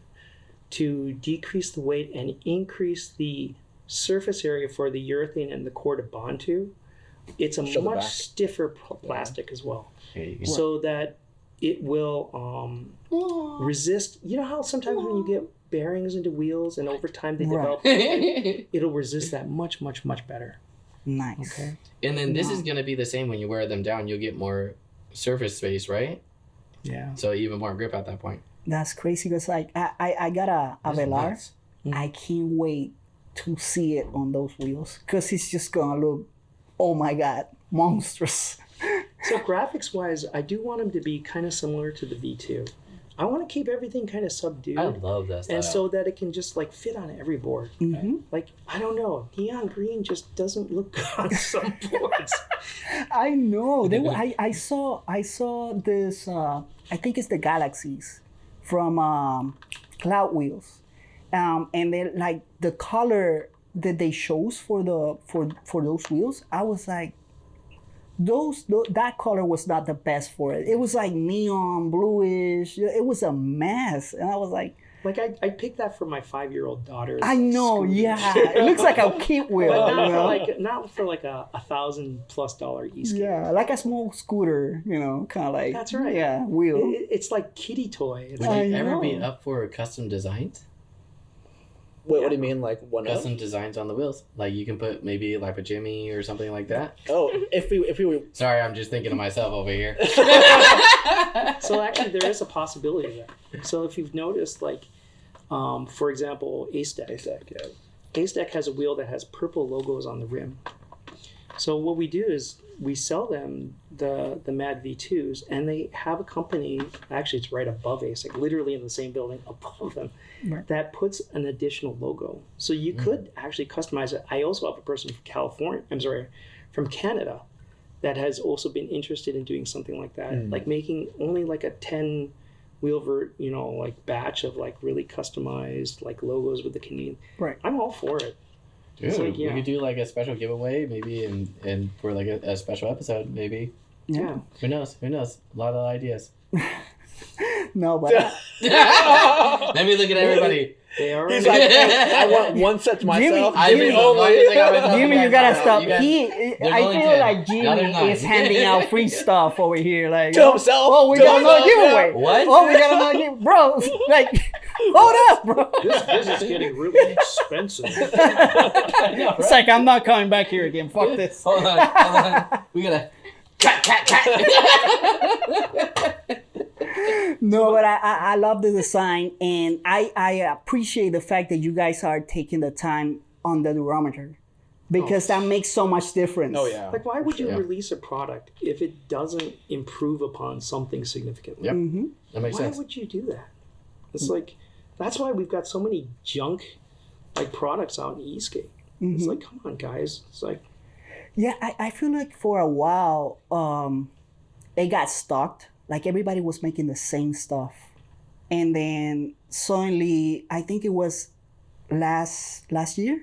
to decrease the weight and increase the surface area for the urethane and the core to bond to, it's a Show the much back. stiffer plastic as well, Here you go. so that it will resist. You know how sometimes when you get bearings into wheels and over time they Right. develop, it'll resist that much better. Nice. Okay. And then this is gonna be the same when you wear them down. You'll get more surface space, right? Yeah. So even more grip at that point. That's crazy because like I got a This is Velar. nuts. I can't wait to see it on those wheels because it's just gonna look, oh my god, monstrous. So graphics wise, I do want them to be kind of similar to the V2. I want to keep everything kind of subdued, I love that style. and so that it can just like fit on every board. Mm-hmm. Like I don't know, neon green just doesn't look good on some boards. I know. I saw this. I think it's the Galaxies from Cloud Wheels, and then like the color that they chose for those wheels. I was like, that color was not the best for it. It was like neon bluish. It was a mess, and I was like, Like I picked that for my 5-year-old daughter. I know, yeah. It looks like a kid wheel. But you know? not for like a $1,000+ e-skate. Yeah, like a small scooter, kind of like. That's right. Yeah, wheel. It's like kiddie toy. It's Would like, you I ever be know. up for custom designs? Wait, what do you mean? Like one of? Custom designs on the wheels. Like you can put maybe like a Jimmy or something like that. Oh, if we were. Sorry, I'm just thinking of myself over here. So actually, there is a possibility of that. So if you've noticed, like, for example, Esk8 has a wheel that has purple logos on the rim. So what we do is we sell them the Mad V2s, and they have a company. Actually, it's right above ASIC, literally in the same building above them, Right. that puts an additional logo. So you could actually customize it. I also have a person from Canada, that has also been interested in doing something like that, like making only like a 10 Wheelvert, like batch of like really customized like logos with the Canadian. Right. I'm all for it. Dude, It's like, we could do like a special giveaway maybe and for like a special episode maybe. Yeah. Who knows? A lot of ideas. No, but Let me look at everybody. They are. He's like, hey, I want one set to myself. Jimmy, Jimmy, you gotta stop. You guys- I only feel 10. like Now they're Jimmy 9. is handing out free stuff over here. Like, To himself. oh, we To got another himself, giveaway. What? Oh, we got another giveaway. Bro, like, hold up, bro. This is getting really expensive. It's like, I'm not coming back here again. Fuck this. Hold on. We gotta cat. No, but I love the design, and I appreciate the fact that you guys are taking the time on the durometer, because that makes so much difference. Oh yeah. Like, why would you Yeah. release a product if it doesn't improve upon something significantly? Yep. Mm-hmm. That makes Why sense. would you do that? It's like, that's why we've got so many junk like products out in Esk8. It's like, come on, guys. It's like, Yeah, I feel like for a while, it got stocked. Like everybody was making the same stuff, and then suddenly, I think it was last year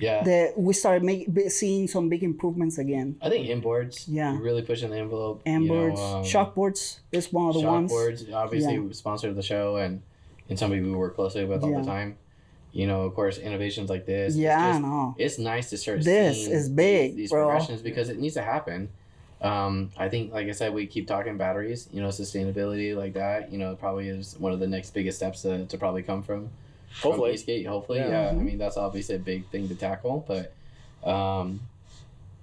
Yeah. that we started seeing some big improvements again. I think inboards. Yeah. Really pushing the envelope. Amboards, shockboards is one of the ones. Shockboards, obviously, Yeah. we sponsored the show and somebody we work closely with all Yeah. the time. Of course, innovations like this. Yeah, I it's know. It's nice to start This seeing is big, these bro. progressions because it needs to happen. I think, like I said, we keep talking batteries, sustainability like that, probably is one of the next biggest steps to probably come from Hopefully. Esk8, hopefully. Yeah. Yeah. I mean, that's obviously a big thing to tackle, but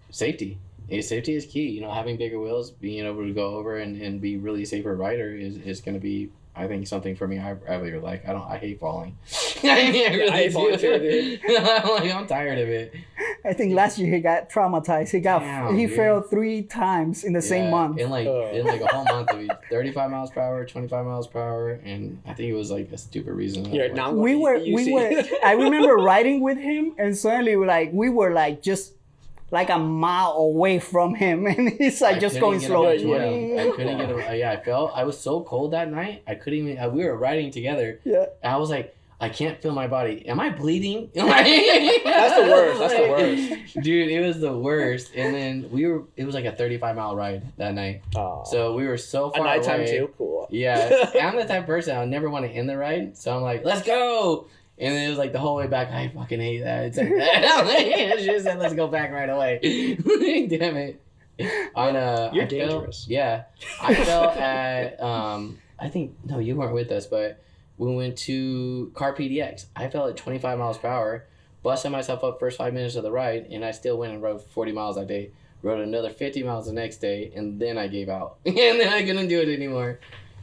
safety. Safety is key. Having bigger wheels, being able to go over and be really safer rider is going to be, I think, something for me I really like. I hate falling. I hate falling too, dude. I'm tired of it. I think last year he got traumatized. Damn, He dude. failed 3 times in the same Yeah, month. In like a whole month, it'd be 35 miles per hour, 25 miles per hour, and I think it was like a stupid reason. Yeah, Like, now we were I remember riding with him, and suddenly we were like just like a mile away from him, and he's like I just couldn't going get slow. up 20. I couldn't get up. Yeah, I was so cold that night. I couldn't even. We were riding together. Yeah. And I was like, I can't feel my body. Am I bleeding? That's the worst. That's the worst. Dude, it was the worst. And then it was like a 35-mile ride that night. Oh. So we were so At far nighttime away. too. Cool. Yeah. I'm the type of person I never want to end the ride. So I'm like, let's go. And then it was like the whole way back, I fucking hate that. It's like I should have said, let's go back right away. Damn it. You're dangerous. I fell at, I think, no, you weren't with us, but we went to Car PDX. I fell at 25 miles per hour, busted myself up first 5 minutes of the ride, and I still went and rode 40 miles that day. Rode another 50 miles the next day, and then I gave out. And then I couldn't do it anymore.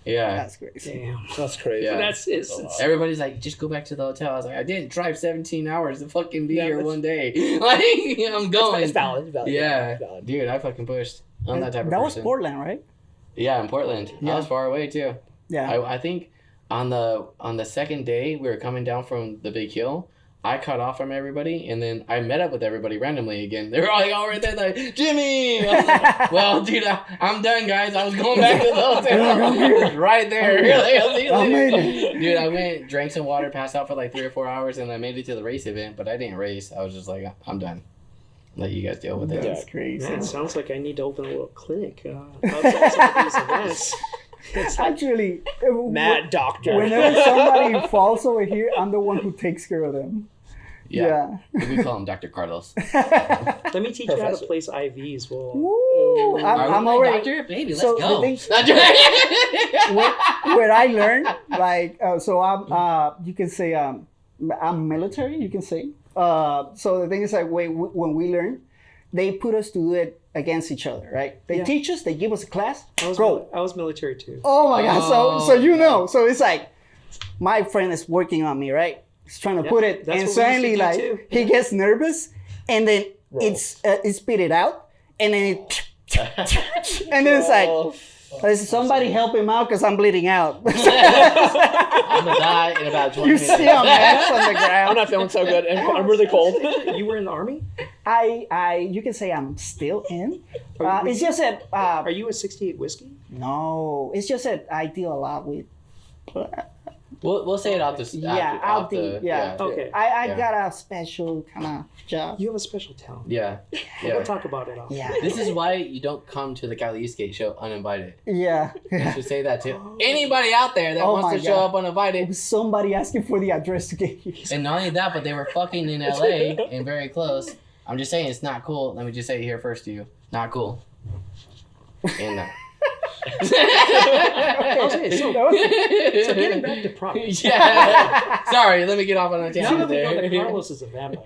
Yeah. That's crazy. Damn. That's crazy. Yeah. That's it's Everybody's like, just go back to the hotel. I was like, I didn't drive 17 hours to fucking be Yeah, here but- one day. Like, I'm going. It's valid. It's valid. Yeah. It's valid. Dude, I fucking pushed. I'm that type of That was person. Portland, right? Yeah, in Portland. Yeah. I was far away too. Yeah. I think on the second day we were coming down from the big hill, I cut off from everybody, and then I met up with everybody randomly again. They were all like, all right there, like, Jimmy! I was like, well, dude, I'm done, guys. I was going back to the hotel. Right there. Like, I'll see you I made later. Dude, I went, drank some water, passed out for like 3 or 4 hours, and I made it to the race event, but I didn't race. I was just like, I'm done. Let you guys deal with it. That's crazy. Man, it sounds like I need to open a little clinic outside some of these events. It's like, Actually, Mad doctor. whenever somebody falls over here, I'm the one who takes care of them. Yeah. We call him Dr. Carlos. let me teach you how to Professor. place IVs. Well, Woo! I'm already. Doctor? Baby, let's So go. the where I learned, like, so I'm, you can say, I'm military, you can say. So the thing is, like, when we learn, they put us to do it against each other, right? They Yeah. teach us, they give us a class, I was go. I was military too. Oh my God! So Oh, you know, so it's like, my friend is working on me, right? He's trying to Yeah, put it, that's and what we used to suddenly, do like, too. he gets nervous, and then Roll. it's spit it out, and then it, and then it's like, is somebody help him out because I'm bleeding out. I'm gonna die in about 20 You minutes. see him ass on the I'm ground. not feeling so good, and I'm really cold. You were in the army? You can say I'm still in. It's just that Are you a 68 whiskey? no, it's just that I deal a lot with We'll say it out the Yeah, out the yeah. Okay. I Yeah. got a special kind of job. You have a special talent. Yeah. We'll talk about it. Yeah. This is why you don't come to the Cali Esk8 show uninvited. Yeah. I should say that to anybody out there that Oh wants my to show God. up uninvited. Somebody asking for the address to get here. And not only that, but they were fucking in LA and very close. I'm just saying it's not cool. Let me just say it here first to you. Not cool. And Okay, so getting back to products. yeah. Sorry, let me get off on a Now tangent that we know that there. Carlos is a vampire.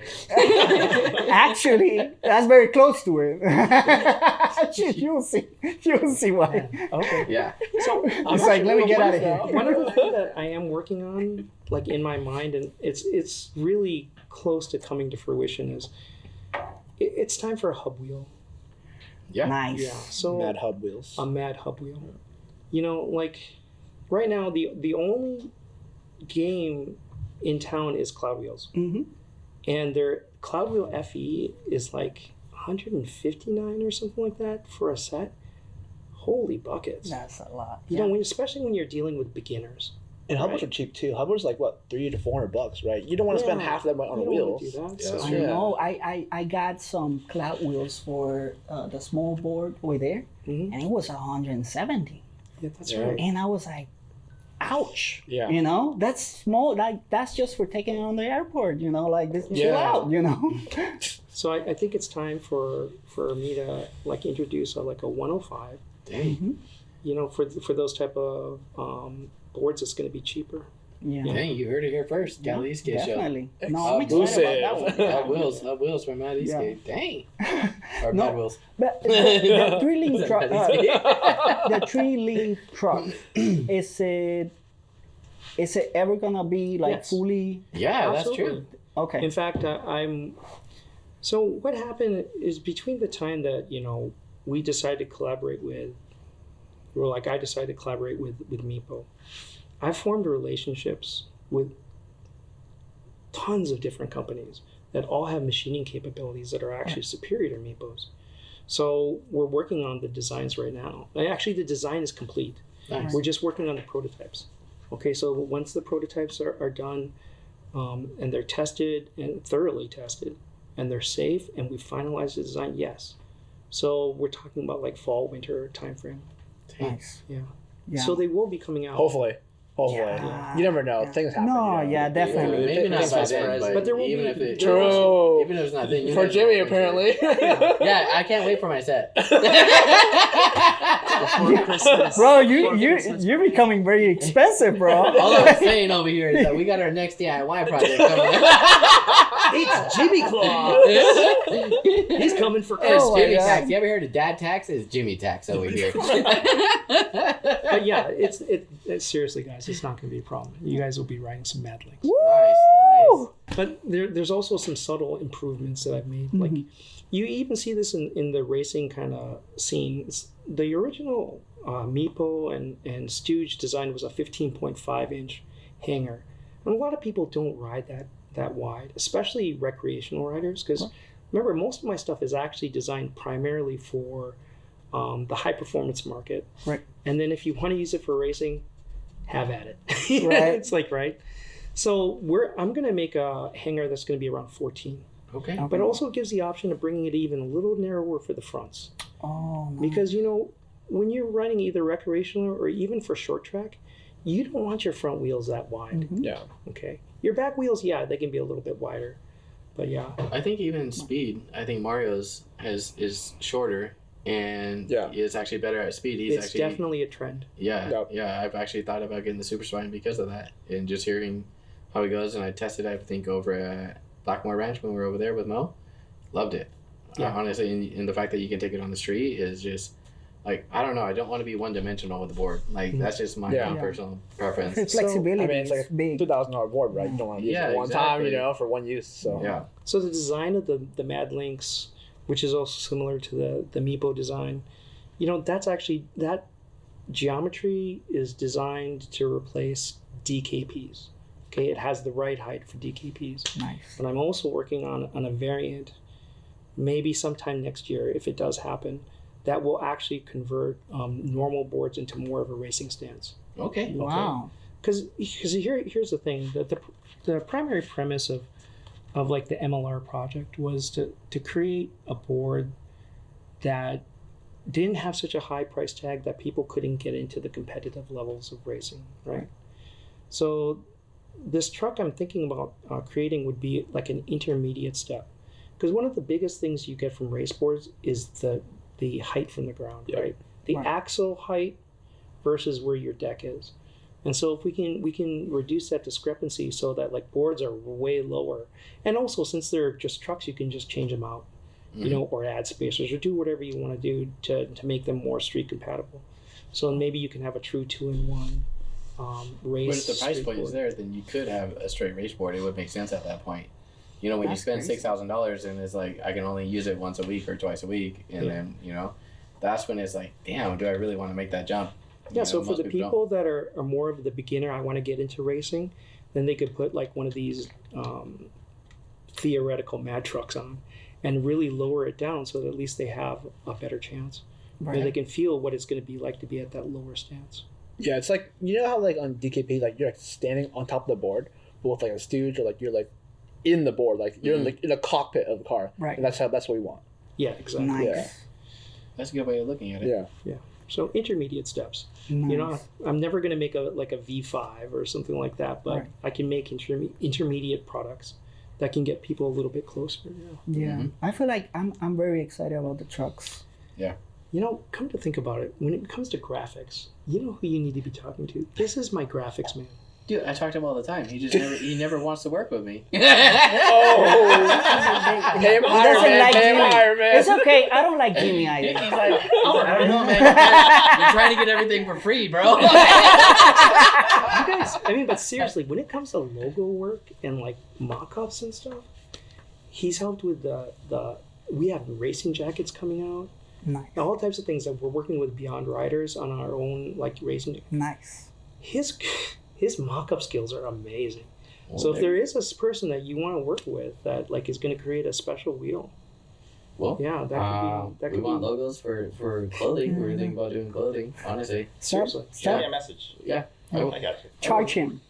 Actually, that's very close to it. You'll see. You'll see why. Okay. Yeah. So It's like, let me get out of here. One of the things that I am working on, like in my mind, and it's really close to coming to fruition, is it's time for a hub wheel. Yeah. Nice. Yeah. So Mad hub wheels. a mad hub wheel. You know, like right now the only game in town is Cloud Wheels, Mm-hmm. and their Cloud Wheel FE is like 159 or something like that for a set. Holy buckets! That's a lot. You know, especially when you're dealing with beginners. And hub wheels Right. are cheap too. Hub wheels are like what, $300 to $400, right? You don't want to spend Yeah. half of that money on You a don't wheel. wanna do that, Yeah, so- that's I true. know. I got some cloud wheels for the small board over there, Mhm. and it was 170. Yeah, that's Yeah. right. And I was like, ouch. Yeah. You know, that's small. Like, that's just for taking it on the airport, you know, like, this chill Yeah. out, you know? So I think it's time for me to like introduce a 105. Dang. You know, for those type of boards, it's going to be cheaper. Yeah. Dang, you heard it here first. Cali Esk8 show. Definitely. No, I'm excited Exclusive. about that one. Hub wheels from Mad Esk8. Dang. Or No. Mad Wheels. But the three-link truck, the three-link truck, is it ever gonna be like Yes. fully? Yeah, that's Absolutely. true. Okay. In fact, so what happened is between the time that, you know, we decided to collaborate with, or like I decided to collaborate with Meepo, I formed relationships with tons of different companies that all have machining capabilities that are actually superior to Meepo's. So we're working on the designs right now. Actually, the design is complete. Nice. We're just working on the prototypes. Okay, so once the prototypes are done, and they're tested and thoroughly tested, and they're safe, and we finalize the design, yes. So we're talking about like fall, winter timeframe. Nice. Yeah. Yeah. So they will be coming out. Hopefully. Yeah. You never know. Yeah. Things happen. No, you know? yeah, definitely. Maybe not Things by are then, surprising. But there will even be- if it True. even if it's not then. you For never Jimmy, know. apparently. Yeah, I can't wait for my set. Before Christmas. Bro, you're becoming very expensive, bro. All I'm saying over here is that we got our next DIY project coming up. It's Jimmy Claus. He's coming for It's Christmas. Oh my Jimmy God. tax. You ever heard of dad tax? It's Jimmy tax over here. But yeah, it's seriously, guys, it's not going to be a problem. You guys will be writing some mad links. Nice. But there's also some subtle improvements that I've made. Like you even see this in the racing kind of scene. The original Meepo and Stooge design was a 15.5 inch hanger, and a lot of people don't ride that wide, especially recreational riders. Because remember, most of my stuff is actually designed primarily for the high performance market. Right. And then if you want to use it for racing, have at it. Right. It's like, right. So I'm going to make a hanger that's going to be around 14. Okay. But it also gives the option of bringing it even a little narrower for the fronts. Oh, no. Because, you know, when you're running either recreational or even for short track, you don't want your front wheels that wide. Yeah. Okay. Your back wheels, yeah, they can be a little bit wider. But yeah. I think even speed. I think Mario's is shorter and is actually better at speed. He's It's actually definitely a trend. Yeah. I've actually thought about getting the Super Spine because of that, and just hearing how he goes. And I tested, I think, over at Blackmore Ranch when we were over there with Mo. Loved it. Yeah. Honestly, and the fact that you can take it on the street is just like, I don't know. I don't want to be one dimensional with the board. Like that's just my own personal preference. Flexibility I mean, it's like is big. $2,000 board, right? You don't want to use it one time, you know, for one use. So Yeah. So the design of the Mad Links, which is also similar to the Meepo design, you know, that's actually, that geometry is designed to replace DKPs. Okay, it has the right height for DKPs. Nice. But I'm also working on a variant, maybe sometime next year, if it does happen, that will actually convert normal boards into more of a racing stance. Okay. Wow. because here's the thing, that the primary premise of like the MLR project was to create a board that didn't have such a high price tag that people couldn't get into the competitive levels of racing, right? So this truck I'm thinking about creating would be like an intermediate step, because one of the biggest things you get from race boards is the height from the ground, right? The axle height versus where your deck is. And so if we can reduce that discrepancy so that like boards are way lower, and also since they're just trucks, you can just change them out, you know, or add spacers or do whatever you want to do to make them more street compatible. So maybe you can have a true 2-in-1 race. But if the price street point is board. there, then you could have a straight race board. It would make sense at that point. You know, when That's you spend crazy. $6,000 and it's like I can only use it once a week or twice a week, and then you know, that's when it's like, damn, do I really want to make that jump? Yeah, You so know, for most the don't. people that are more of the beginner, I want to get into racing, then they could put like one of these theoretical mad trucks on and really lower it down so that at least they have a better chance. Right. They can feel what it's going to be like to be at that lower stance. Yeah, it's like, you know how like on DKP, like you're like standing on top of the board, but with like a Stooge, or like you're like in the board, like you're in a cockpit of the car. Right. And that's what we want. Yeah, exactly. Nice. Yeah. That's a good way of looking at it. Yeah. So intermediate steps. Nice. You know, I'm never going to make a V5 or something like that, but I can make intermediate products that can get people a little bit closer. Yeah. I feel like I'm very excited about the trucks. Yeah. You know, come to think about it, when it comes to graphics, you know who you need to be talking to? This is my graphics man. Dude, I talk to him all the time. He never wants to work with me. Pay him higher, doesn't man. like Pay him Jimmy. higher, man. It's okay. I don't like Jimmy either. He's like, I don't know, man. I'm trying to get everything for free, bro. You guys, I mean, but seriously, when it comes to logo work and like mock-ups and stuff, he's helped with we have racing jackets coming out. Nice. All types of things that we're working with Beyond Riders on our own like racing. Nice. His mock-up skills are amazing. So if there is a person that you want to work with that like is going to create a special wheel, well, yeah, that we could want be. logos for clothing. We're thinking about doing clothing, honestly. Seriously. Send me a message. Yeah. I got you. Charge him.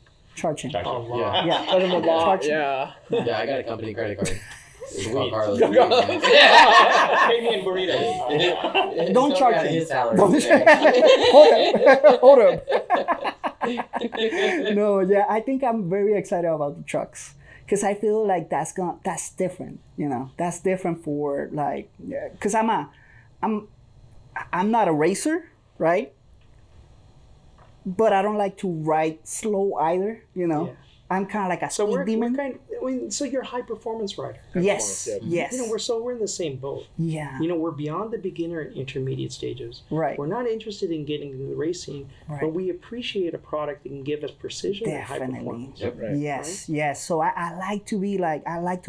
A lot. Yeah. Yeah. Tell him a lot. Charge him. Yeah. Yeah, I got a company credit card. It's called Sweet. Carlos. Pay me in burritos. Don't charge him. his salary. Hold up. No, yeah, I think I'm very excited about the trucks because I feel like that's different. You know, that's different for like, because I'm not a racer, right? But I don't like to ride slow either. You know, Yeah. I'm kind of like a So speed we're demon. so you're a high performance rider. Yes, yeah. yes. You know, we're in the same boat. Yeah. You know, we're beyond the beginner and intermediate stages. Right. We're not interested in getting into the racing, Right. but we appreciate a product that can give us precision and high Definitely. performance. Yep. Right. Yes, yes. So I like to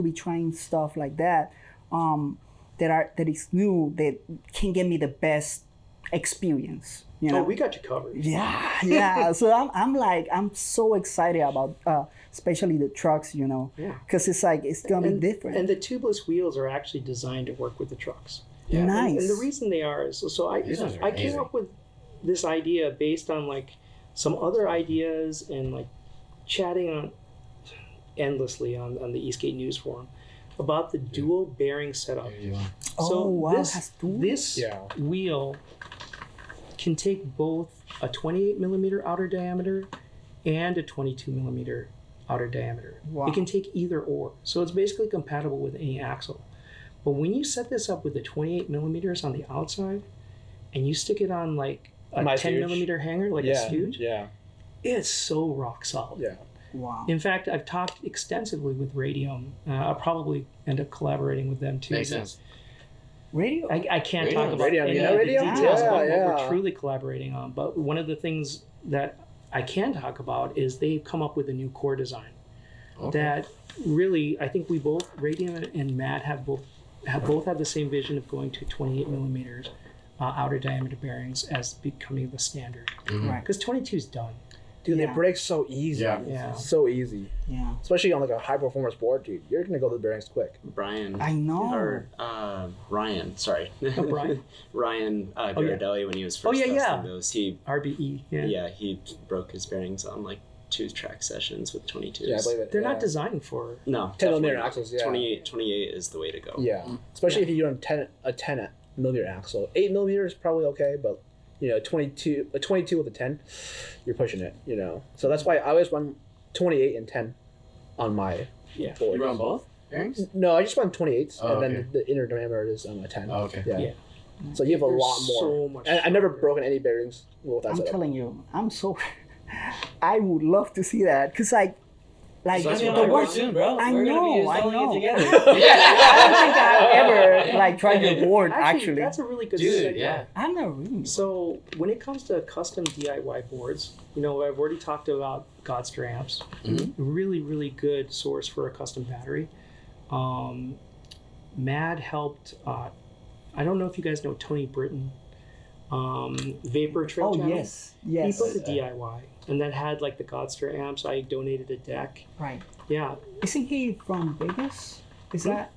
be trying stuff like that, that is new, that can give me the best experience. You know? Oh, we got you covered. Yeah, yeah. So I'm so excited about especially the trucks, you know, Yeah. because it's like it's gonna be different. And the tubeless wheels are actually designed to work with the trucks. Yeah. Nice. And the reason they are is so I These ones are I came amazing. up with this idea based on like some other ideas and like chatting on endlessly on the Esk8 news forum about the dual bearing setup. There you are. Oh, wow, this has dual? this Yeah. wheel can take both a 28 millimeter outer diameter and a 22 millimeter outer diameter. Wow. It can take either or. So it's basically compatible with any axle. But when you set this up with the 28 millimeters on the outside and you stick it on like a My 10 Stooge. millimeter hanger, like a Yeah. Stooge, Yeah. it's so rock solid. Yeah. Wow. In fact, I've talked extensively with Radium. I'll probably end up collaborating with them too. Makes sense. Radio. I can't Radium. talk about Radium, any you know of the Radium? details Yeah, about what yeah. we're truly collaborating on. But one of the things that I can talk about is they've come up with a new core design that really, I think we both, Radium and Matt, have both had the same vision of going to 28 millimeters outer diameter bearings as becoming the standard. Right. Because 22 is done. Dude, Yeah. they break so easy. Yeah. Yeah. So easy. Yeah. Especially on like a high performance board, dude. You're gonna go to the bearings quick. Brian. I know. Or Ryan, sorry. Brian? Ryan yeah. Garadelli, when he was first yeah, testing yeah. those, he RBE. Yeah. he broke his bearings on like 2-track sessions with 22s. Yeah, I believe it. They're yeah. not designed for. No, 10 definitely millimeter not. axles, yeah. 28 is the way to go. Yeah, especially if you're doing a 10 millimeter axle. 8 millimeter is probably okay, but 22 with a 10, you're pushing it. So that's why I always run 28 and 10 on my board. You run both bearings? No, I just run 28s, Oh, and okay. then the inner diameter is a 10. Oh, okay. Yeah. So you have a There's lot more. so much And I never stronger. broken any bearings with that I'm setup. telling you, I would love to see that because So that's the gonna work one. soon, bro. I We're gonna be know, I installing know. it together. I don't think I've ever tried your board actually. That's a really good Dude, segue. yeah. I know. Really. So when it comes to custom DIY boards, I've already talked about Godster amps. Mhm. Really, really good source for a custom battery. Mad helped. I don't know if you guys know Tony Britton. Vapor Trail Oh channel. yes, He yes. built a DIY and then had like the Godster amps. I donated a deck. Right. Yeah. Isn't he from Vegas? Is that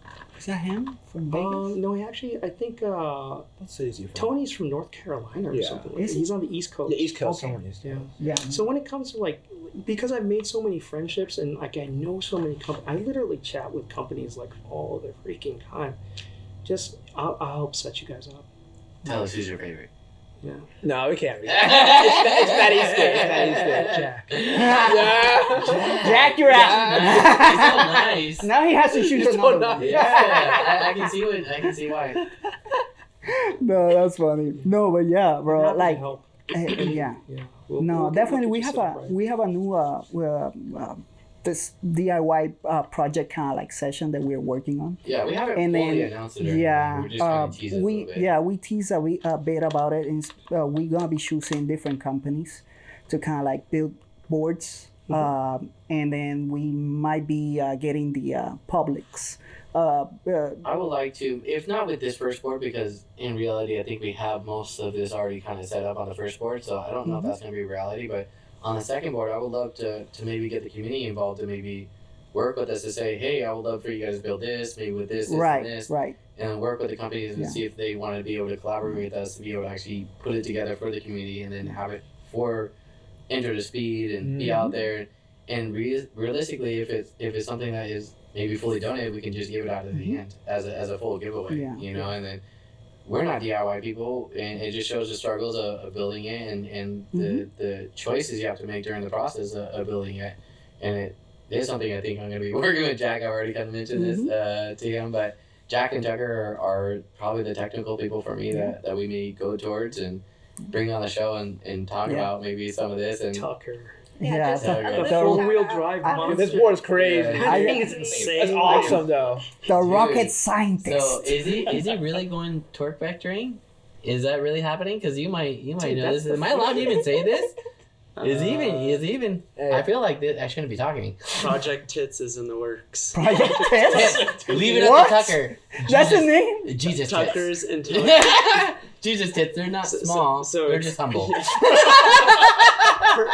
him from Vegas? No, he actually. I think What city is he from? Tony's from North Carolina or Yeah. something. Is he? He's on the East Coast. Yeah, East Coast. Okay. Someone is. Yeah. Yeah. So when it comes to because I've made so many friendships and I know so many companies, I literally chat with companies all the freaking time. I'll help set you guys up. Tell us who's your favorite. Yeah. No, we can't. It's Mad Esk8. Jack. Jack, you're out. He's so nice. Now he has to choose He's so another one. nice. Yeah, I can see why. No, that's funny. No, but yeah, bro. Happy to Like, help. yeah. Yeah. No, definitely. We have a. we have a new this DIY project kind of like session that we're working on. Yeah, we haven't And fully then, announced it. Or yeah, anything. We're just kind of teasing we a little bit. we tease a bit about it, and we're gonna be choosing different companies to kind of like build boards, and then we might be getting the Publix. I would like to, if not with this first board, because in reality, I think we have most of this already kind of set up on the first board, so I don't know if that's going to be reality, but on the second board, I would love to maybe get the community involved to maybe work with us to say, hey, I would love for you guys to build this, maybe with this, right, and this, right. and work with the companies and Yeah. see if they want to be able to collaborate with us to be able to actually put it together for the community and then have it for enter to speed and be out there. And realistically, if it's something that is maybe fully donated, we can just give it out at the end as a full giveaway, Yeah. and then we're not DIY people, and it just shows the struggles of building it and the choices you have to make during the process of building it. And it is something I think I'm going to be working with Jack. I've already kind of mentioned this to him, but Jack and Tucker are probably the technical people for me that we may go towards and bring on the show and talk about maybe some of this. And Tucker. Yeah, just the- a the little Four-wheel shout out. drive I- monster. This board is crazy. Yeah. I think it's insane. It's awesome though. the Dude. rocket scientist. so is he really going torque vectoring? Is that really happening? Because you might Dude, know that's this. the Am I allowed to even say this? Is he even? Hey. I feel like I shouldn't be talking. Project T.I.T.S is in the works. Project Test? Leave it What? up to Tucker. That's the Jesus- name? Jesus Tucker's tits. intelligent. Jesus tits. They're not So- small. so they're it's- just humble.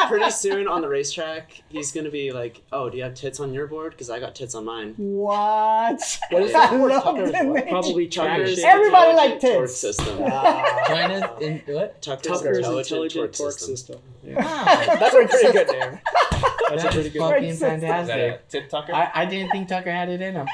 Pretty soon on the racetrack, he's gonna be like, "Oh, do you have tits on your board? Because I got tits on mine." What? What is I that word? love Tucker's the what? name. Probably Tucker's Tucker's Everybody like intelligent torque tits. system. Join us in what? Tucker's Tucker's intelligent torque system. Yeah. Wow. That's a pretty good name. That's a That pretty is good fucking Is that fantastic. Tip Tucker? I didn't think Tucker had it in him.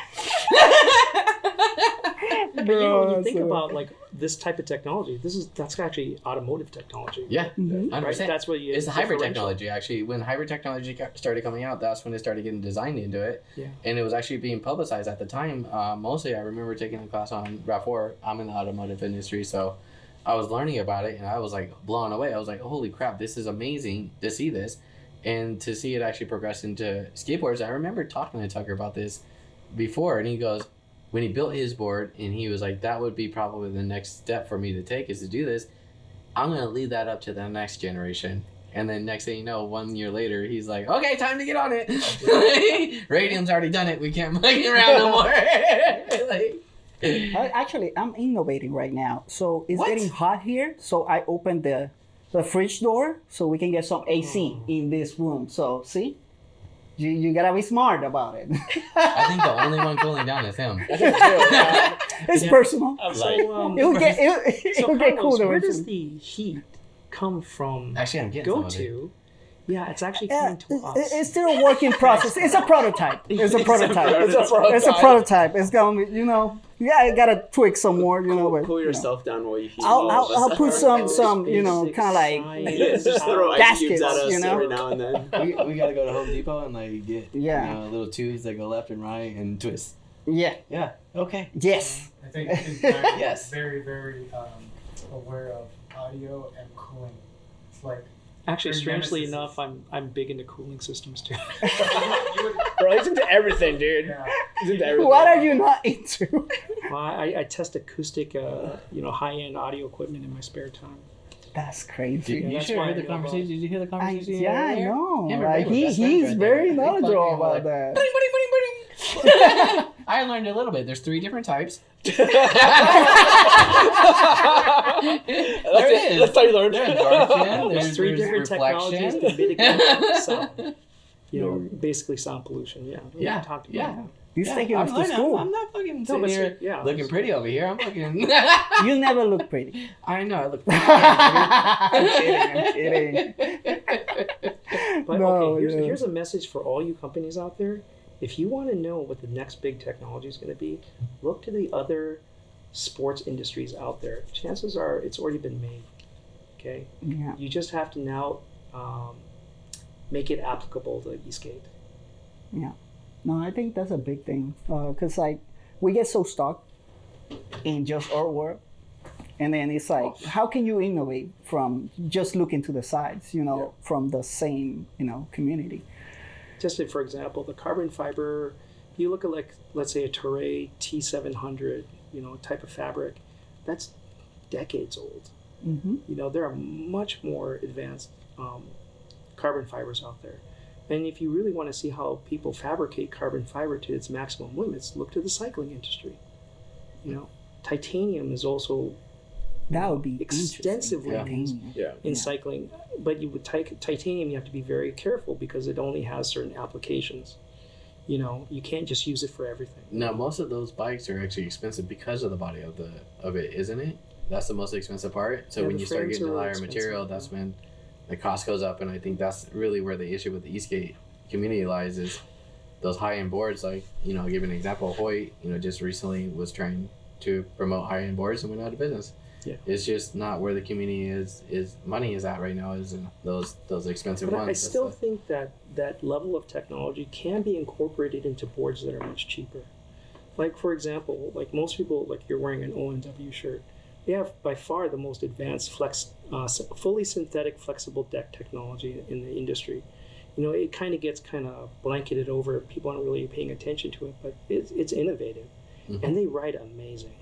But when you think so- about this type of technology, that's actually automotive technology. Yeah, Mhm. 100%. Right? That's what you. It's hybrid differential. technology, actually. When hybrid technology started coming out, that's when it started getting designed into it. Yeah. And it was actually being publicized at the time. Mostly, I remember taking a class on RAV4. I'm in the automotive industry, so I was learning about it, and I was blown away. I was like, holy crap, this is amazing to see this. And to see it actually progress into skateboards. I remember talking to Tucker about this before, and he goes, when he built his board, and he was like, that would be probably the next step for me to take is to do this. I'm going to leave that up to the next generation. And then next thing you know, 1 year later, he's like, okay, time to get on it. Radium's already done it. We can't monkey around no more. Actually, I'm innovating right now. So it's What? getting hot here. So I opened the fridge door so we can get some AC in this room. So see, you gotta be smart about it. I think the only one cooling down is him. I think so, yeah. It's Yeah. personal. So, It'll get so it'll get Carlos, cool where does eventually. the heat come from? Actually, I'm getting some Go of it. to, Yeah, it's actually coming to us. It's still a working process. It's a prototype. It's a prototype. It's a prototype. It's gonna be, I gotta tweak some more, but, Cool yourself down while you heat I'll put some, kind of like just throw ice gaskets, cubes at us every now and then. we gotta go to Home Depot and like get Yeah. little tubes that go left and right and twist. Yeah. Yeah. Okay. Yes. I think I'm Yes. very, very aware of audio and cooling. It's like Actually, Very strangely nemesis. enough, I'm big into cooling systems too. you would, Bro, he's into everything, dude. yeah. He's into everything. What are you not into? Well, I test acoustic, high-end audio equipment in my spare time. That's crazy. Yeah, You that's should why heard I the love conversation. Did you hear the I conversation? know. Him and Like, Ray were best friends he's right very there. They knowledgeable fucking about like, that. "Bing, bing, bing, bing." I learned a little bit. There's 3 different types. There it is. That's how you learned. There's absorption, There's 3 different technologies to reflection. mitigate sound. Basically sound pollution. Yeah. We Yeah, talked about yeah. that. He's taking I'm us to learning. school. I'm not fucking No, sitting but here yeah, looking pretty over here. I'm looking. You never look pretty. I know. I look I'm kidding. But No, okay, yeah. here's a message for all you companies out there. If you want to know what the next big technology is going to be, look to the other sports industries out there. Chances are it's already been made. Okay, Yeah. you just have to now make it applicable to Esk8. Yeah. No, I think that's a big thing. Because, we get so stuck in just our world. And then it's like, how can you innovate from just looking to the sides, from the same, community? Just for example, the carbon fiber, you look at let's say a Toray T700, type of fabric, that's decades old. Mm-hmm. There are much more advanced carbon fibers out there. And if you really want to see how people fabricate carbon fiber to its maximum limits, look to the cycling industry. Titanium is also That would be extensively interesting. used Yeah. in cycling. But with titanium, you have to be very careful because it only has certain applications. You can't just use it for everything. No, most of those bikes are actually expensive because of the body of it, isn't it? That's the most expensive part. So Yeah, when the you start frames getting are the really higher expensive, material, yeah. that's when the cost goes up. And I think that's really where the issue with the Esk8 community lies is those high-end boards. Like, I'll give an example. Hoyt, just recently was trying to promote high-end boards and went out of business. Yeah. It's just not where the community is money is at right now, is in those expensive But ones. I still think that level of technology can be incorporated into boards that are much cheaper. Like, for example, like most people, like you're wearing an OMW shirt, they have by far the most advanced fully synthetic flexible deck technology in the industry. It kind of gets blanketed over. People aren't really paying attention to it, but it's innovative. Mhm. And they ride amazing.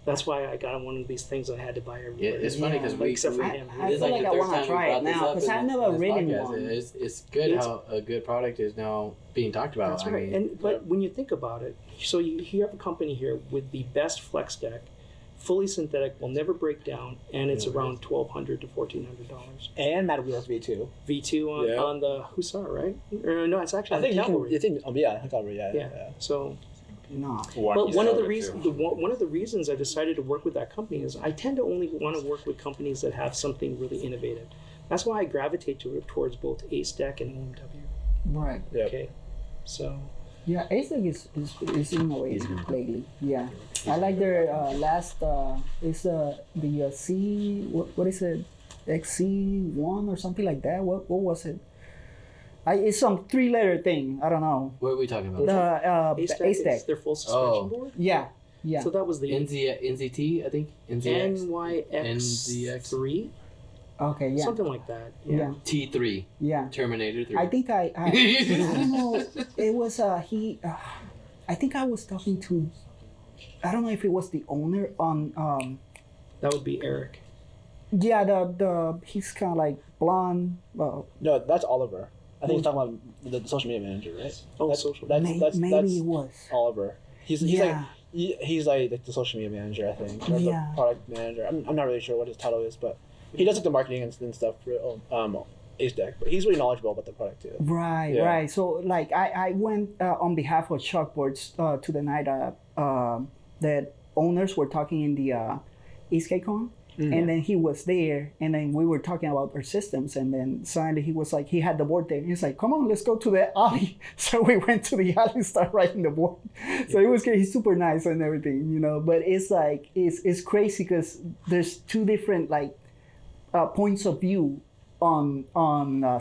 That's why I got one of these things I had to buy every year. It's funny because except for him. I it's feel like the I third wanna time we try it brought this now, up 'cause in I've the- never in this ridden podcast. one. It's good It's- how a good product is now being talked about. That's I right. mean, But when you think about it, so you have a company here with the best flex deck, fully synthetic, will never break down, and it's Yeah, around $1,200 to $1,400. And Mad Wheels V2. V2 Yeah. on the Hussar, right? Or no, it's actually I think on you the Cavalry. Cavalry, yeah. Yeah. So, No. but one of the reasons I decided to work with that company is I tend to only want to work with companies that have something really innovative. That's why I gravitate towards both Ace Deck and OMW. Right. Yep. Okay. So. Yeah, Asic is innovative lately. Yeah, I like their last is the C what is it, XC1 or something like that. What was it? It's some 3-letter thing. I don't know. what are we talking about? The Ace Deck Ace is Deck. their full suspension Oh. board. Yeah, yeah. So that was the NZT, I think. NZX. NYX3, Okay, yeah, something like that. yeah, T3. yeah. Terminator 3. I think I don't know. It was he. I think I was talking to. I don't know if it was the owner on. That would be Eric. Yeah, the he's kind of like blonde. No, that's Oliver. I think he's talking about the social media manager, right? Oh, That's- social. Maybe it was. Oliver. He's Yeah. he's like the social media manager, I think, or Yeah. the product manager. I'm not really sure what his title is, but he does like the marketing and stuff for Ace Deck. But he's really knowledgeable about the product too. Right, Yeah. right. So like I went on behalf of Chalkboards to the night that owners were talking in the Esk8 Con, And then he was there, and then we were talking about our systems, and then suddenly he was like, he had the board there. He's like, come on, let's go to the alley. So we went to the alley and started riding the board. So it was great. He's super nice and everything, you know, but it's like, it's crazy because there's two different like points of view on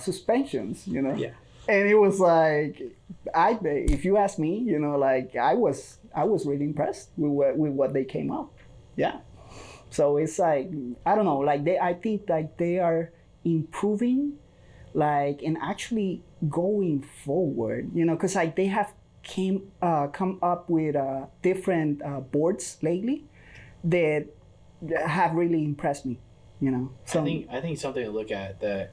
suspensions, you know? Yeah. And it was like, if you ask me, you know, like I was really impressed with what they came up. Yeah. So it's like, I don't know, like I think like they are improving, like, and actually going forward, you know, because like they have come up with different boards lately that have really impressed me, you know. So I think something to look at that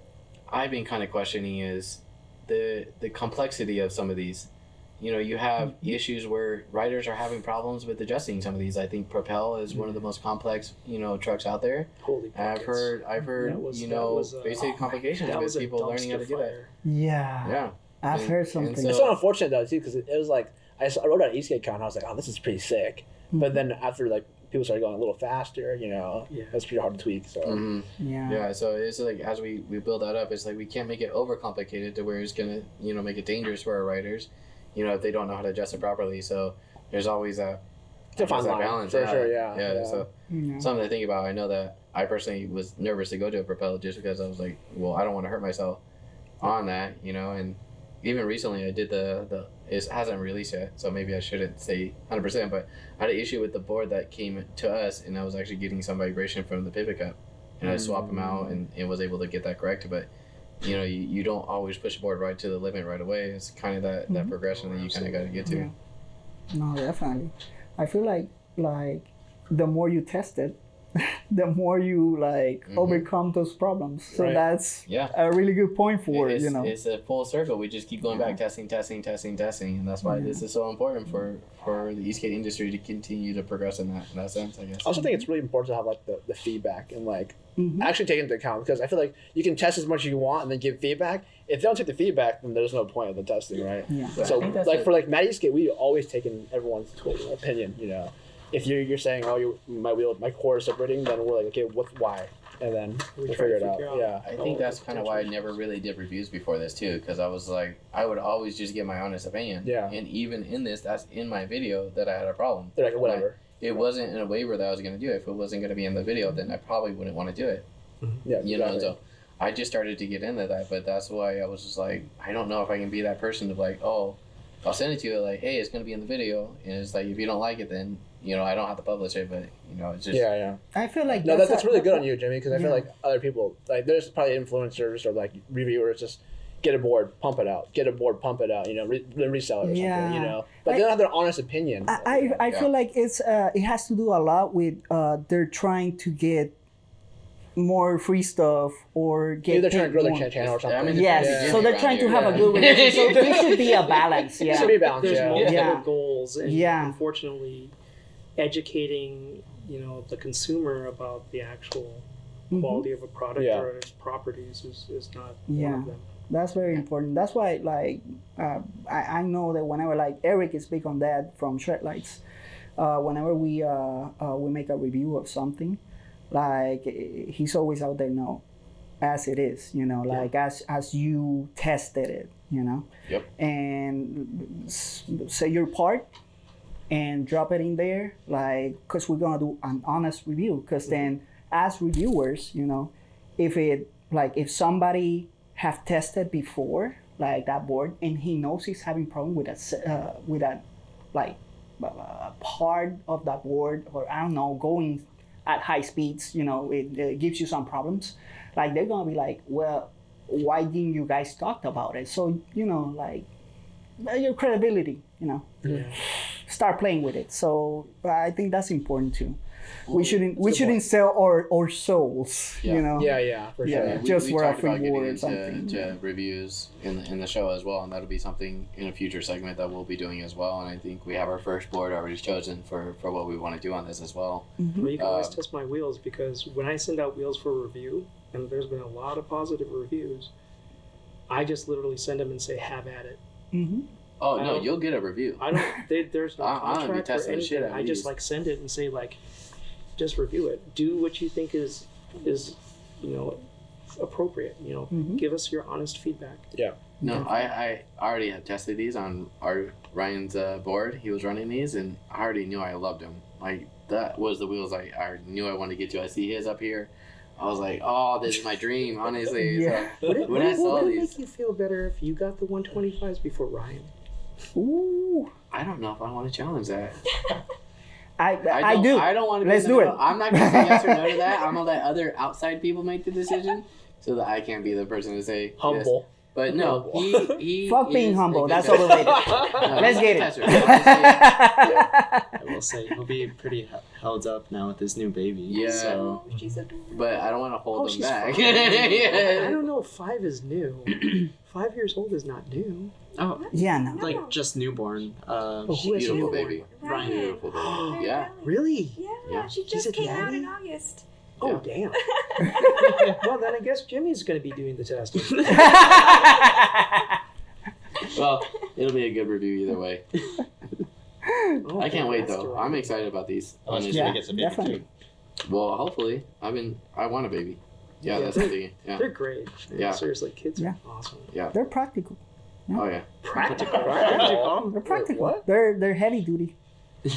I've been kind of questioning is the complexity of some of these. You know, you have issues where riders are having problems with adjusting some of these. I think Propel is one of the most complex, you know, trucks out there. Holy pockets. I've heard, you know, basic complications with people learning how to do that. yeah, Yeah. I've heard something. so- It's so unfortunate though too, because it was like I wrote an Esk8 count. And I was like, oh, this is pretty sick. But then after like people started going a little faster, you know, that's pretty hard to tweak. So Yeah, so it's like as we build that up, it's like we can't make it overcomplicated to where it's gonna, you know, make it dangerous for our riders, you know, if they don't know how to adjust it properly. So there's always a fine line, balance. for sure. Yeah. So something to think about. I know that I personally was nervous to go to a Propel just because I was like, well, I don't want to hurt myself on that, you know. And even recently, I did the it hasn't released yet, so maybe I shouldn't say 100%. But I had an issue with the board that came to us, and I was actually getting some vibration from the pivot cup, and I swapped them out and was able to get that corrected. But you know, you don't always push the board right to the limit right away. It's kind of that progression that you kind of got to get to. Yeah. No, definitely. I feel like the more you test it, the more you like overcome those problems. So that's a really good point for it's, you know. It's a full circle. We just keep going back, testing, and that's why this is so important for the Esk8 industry to continue to progress in that sense, I guess. I also think it's really important to have like the feedback and like actually take into account, because I feel like you can test as much as you want and then give feedback. If they don't take the feedback, then there's no point of the testing, right? Yeah. So like for like Mad Esk8, we always taken everyone's opinion, you know. If you're saying, oh, my core is separating, then we're like, okay, why? And then we'll figure it out. Yeah. I think that's kind of why I never really did reviews before this too, because I was like, I would always just get my honest opinion. Yeah. And even in this, that's in my video that I had a problem. They're like, whatever. It wasn't in a waiver that I was going to do it. If it wasn't going to be in the video, then I probably wouldn't want to do it. Yeah. You know, so I just started to get into that, but that's why I was just like, I don't know if I can be that person to like, oh, I'll send it to you like, hey, it's going to be in the video, and it's like, if you don't like it, then you know, I don't have to publish it, but you know, it's just I feel like that's really good on you, Jimmy, because I feel like other people, like there's probably influencers or like reviewers just get a board, pump it out, you know, resell it or something, you know, but they don't have their honest opinion. I feel like it has to do a lot with they're trying to get more free stuff or get. Maybe they're trying to grow their channel or something. I mean, Yes, so they're trying to have a good relationship. So there should be a balance. Yeah, should be a balance. There's multiple Yeah. goals, and Yeah. unfortunately, educating the consumer about the actual quality of a product or its properties is not one of them. That's very important. That's why, like, I know that whenever, like, Eric is big on that from Shredlights. Whenever we make a review of something, like, he's always out there, no, as it is, you know, like as you tested it, you know. Yep. And say your part and drop it in there, like, because we're gonna do an honest review. Because then, as reviewers, you know, if somebody have tested before, like that board, and he knows he's having problem with that like part of that board, or I don't know, going at high speeds, you know, it gives you some problems. Like, they're gonna be like, well, why didn't you guys talk about it? So, you know, like, your credibility, you know, start playing with it. So I think that's important too. We shouldn't sell our souls, you know. Yeah, for sure. Yeah, just we for a talked free about getting board or into something. to reviews in the show as well, and that'll be something in a future segment that we'll be doing as well. And I think we have our first board already chosen for what we want to do on this as well. Well, you can always test my wheels, because when I send out wheels for review, and there's been a lot of positive reviews, I just literally send them and say, have at it. Oh no, you'll get a review. I don't. There's no I'm gonna be contract or testing the shit anything. out of I just these. like send it and say like, just review it. Do what you think is appropriate. Give us your honest feedback. No, I already have tested these on Ryan's board. He was running these, and I already knew I loved them. Like, that was the wheels I knew I wanted to get to. I see his up here. I was like, oh, this is my dream, honestly. Yeah. So, Would it these, make you feel better if you got the 125s before Ryan? Ooh. I don't know if I want to challenge that. I don't, do. I don't want to. Let's do it. I'm not going to say yes or no to that. I'm gonna let other outside people make the decision, so that I can't be the person to say Humble. Yes. But no, he Fuck being is humble. a good That's tester. overrated. No, Let's he's a get tester. it. I will say he'll be pretty held up now with his new baby. Yeah. So Oh, she's adorable. But I don't want to hold him she's back. fine. I Yeah. don't know if 5 is new. 5 years old is not new. Yeah, no. like just newborn. Who has a Beautiful newborn? baby. Ryan. Beautiful baby. Very Yeah. talented. Really? Yeah, she He's just a came out daddy? in August. Oh, damn. Well, then I guess Jimmy's going to be doing the testing. Well, it'll be a good review either way. Oh, I can't wait that's though. right. I'm excited about these. Unless honestly. Jimmy gets a baby definitely. too. Well, hopefully. I want a baby. Yeah, Yeah, that's the thing. Yeah. They're great. Yeah. Seriously, kids Yeah. are awesome. They're practical. Oh yeah. Practical. They're practical. What? They're heavy duty.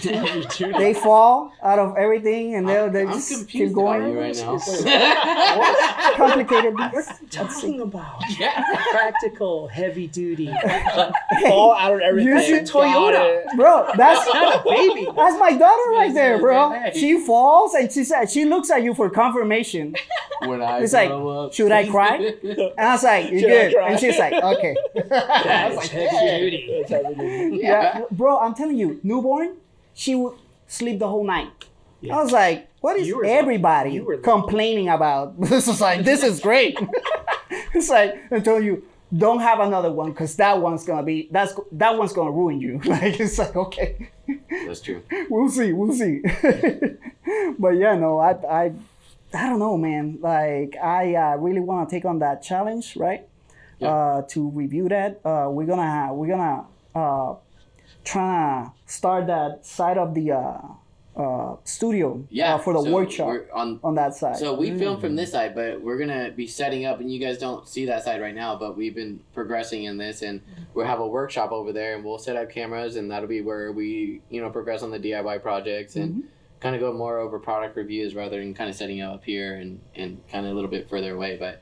Dude, They fall out of everything and they I'm just confused keep about going. you right now. Complicated. What are you talking about? Yeah. Practical, heavy duty. Fall out of everything. You should Got Toyota. it. Bro, that's Baby. that's my daughter right there, bro. Hey. She falls and she looks at you for confirmation. When I It's like, grow up. should I cry? And I was like, you're Should I good. cry? And she's like, okay. That is heavy duty. That's heavy duty. Yeah, bro, I'm telling you, newborn, she would sleep the whole night. Yeah. I was like, what is You were everybody lucky. You were lucky. complaining about? This is like, this is great. It's like, I told you, don't have another one because that one's gonna ruin you. Like, it's like, okay, That's true. we'll see. But yeah, no, I don't know, man. Like, I really want to take on that challenge, right? Yeah. To review that, we're gonna try to start that side of the studio Yeah. for the so workshop we're on that side. So we film from this side, but we're gonna be setting up, and you guys don't see that side right now, but we've been progressing in this, and we'll have a workshop over there, and we'll set up cameras, and that'll be where we, progress on the DIY projects and kind of go more over product reviews rather than kind of setting up here and kind of a little bit further away. But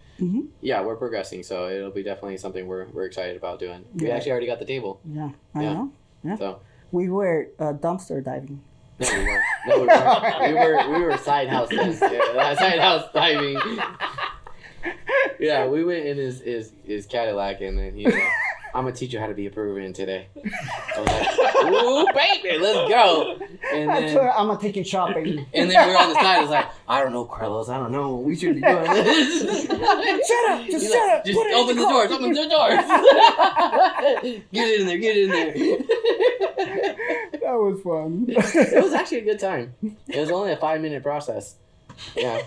yeah, we're progressing, so it'll be definitely something we're excited about doing. We Yeah. actually already got the table. Yeah, I Yeah. know. Yeah. So We were dumpster diving. no, we weren't. No, we weren't. We were side house side house diving. Yeah, we went in his Cadillac, and then he's like, I'm gonna teach you how to be a Peruvian today. I was like, ooh, baby, let's go. And then I'm gonna take you shopping. and then we're on the side. It's like, I don't know, Carlos. I don't know. We should be doing this. Shut up! Just He's shut like, up! Just Put it in open the car." doors. Open the doors. Get it in there. Get it in there. That was fun. It was actually a good time. It was only a 5-minute process. Yeah.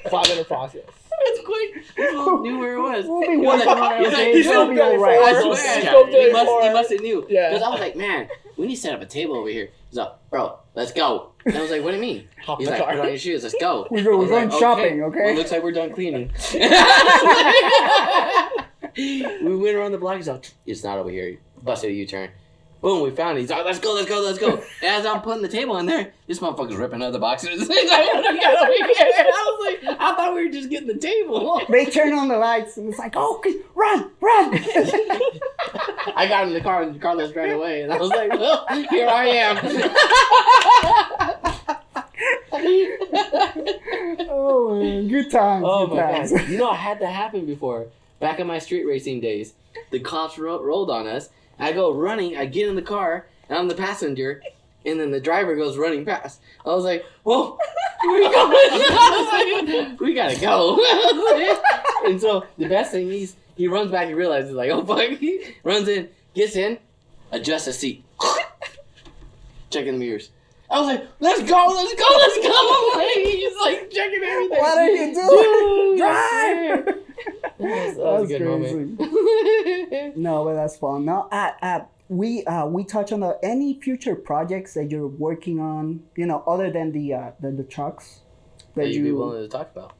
5-minute process. It's quick. People knew where it was. We'll be He was working on it. he's Okay? he's It'll still be all going right. I forward. swear, Still he doing must more. have knew. Yeah. Because I was like, man, we need to set up a table over here. He's like, bro, let's go. And I was like, what do you mean? Hop He's in the like, car. put on your shoes, let's go. We're I was going like, shopping, okay? Well, looks like we're done cleaning. We went around the block. He's like, it's not over here. Busted a U-turn. Boom, we found it. He's like, let's go. And as I'm putting the table in there, this motherfucker's ripping other boxes. He's like, what do we got over here? I was like, I thought we were just getting the table. They turn on the lights and it's like, okay, run! I got in the car and Carlos ran away. And I was like, well, here I am. Oh man, good times. Oh good my times. god! You know, it had to happen before. Back in my street racing days, the cops rolled on us. I go running. I get in the car, and I'm the passenger, and then the driver goes running past. I was like, "Whoa, where are you going?" I was like, we gotta go. And so the best thing is, he runs back. He realizes, like, oh fuck! He runs in, gets in, adjusts the seat, checking the mirrors. I was like, let's go. He's like checking everything. What are you doing? Dude, Drive! That was a good That's moment. No, but that's fun. No, we touch on any future projects that you're working on, other than the trucks That you'd be willing to talk about.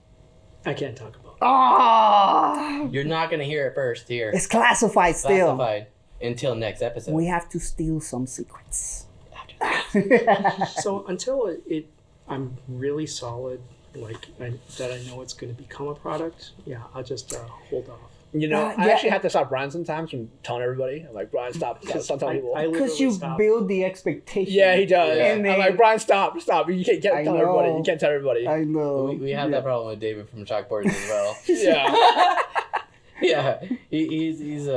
I can't talk about. You're not gonna hear it first here. It's classified still. Classified until next episode. We have to steal some secrets. So until I'm really solid, that I know it's going to become a product. Yeah, I'll just hold off. I actually have to stop Brian sometimes from telling everybody. I'm like, Brian, stop telling people. Because you build the expectation. Yeah, he does. Yeah. And I'm like, Brian, stop. You can't tell everybody. You can't tell everybody. I know. We have that problem with David from Chalkboards as well. Yeah. Yeah, he's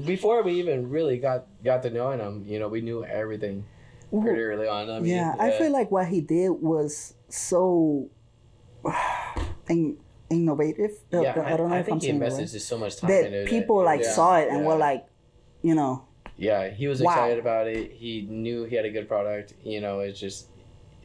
before we even really got to knowing him, we knew everything pretty early on. I mean, I feel like what he did was so innovative. Yeah, I don't know I if think I'm he saying it invested right. just so much time into That it. people saw it and were like, Yeah, he was Wow. excited about it. He knew he had a good product. It's just,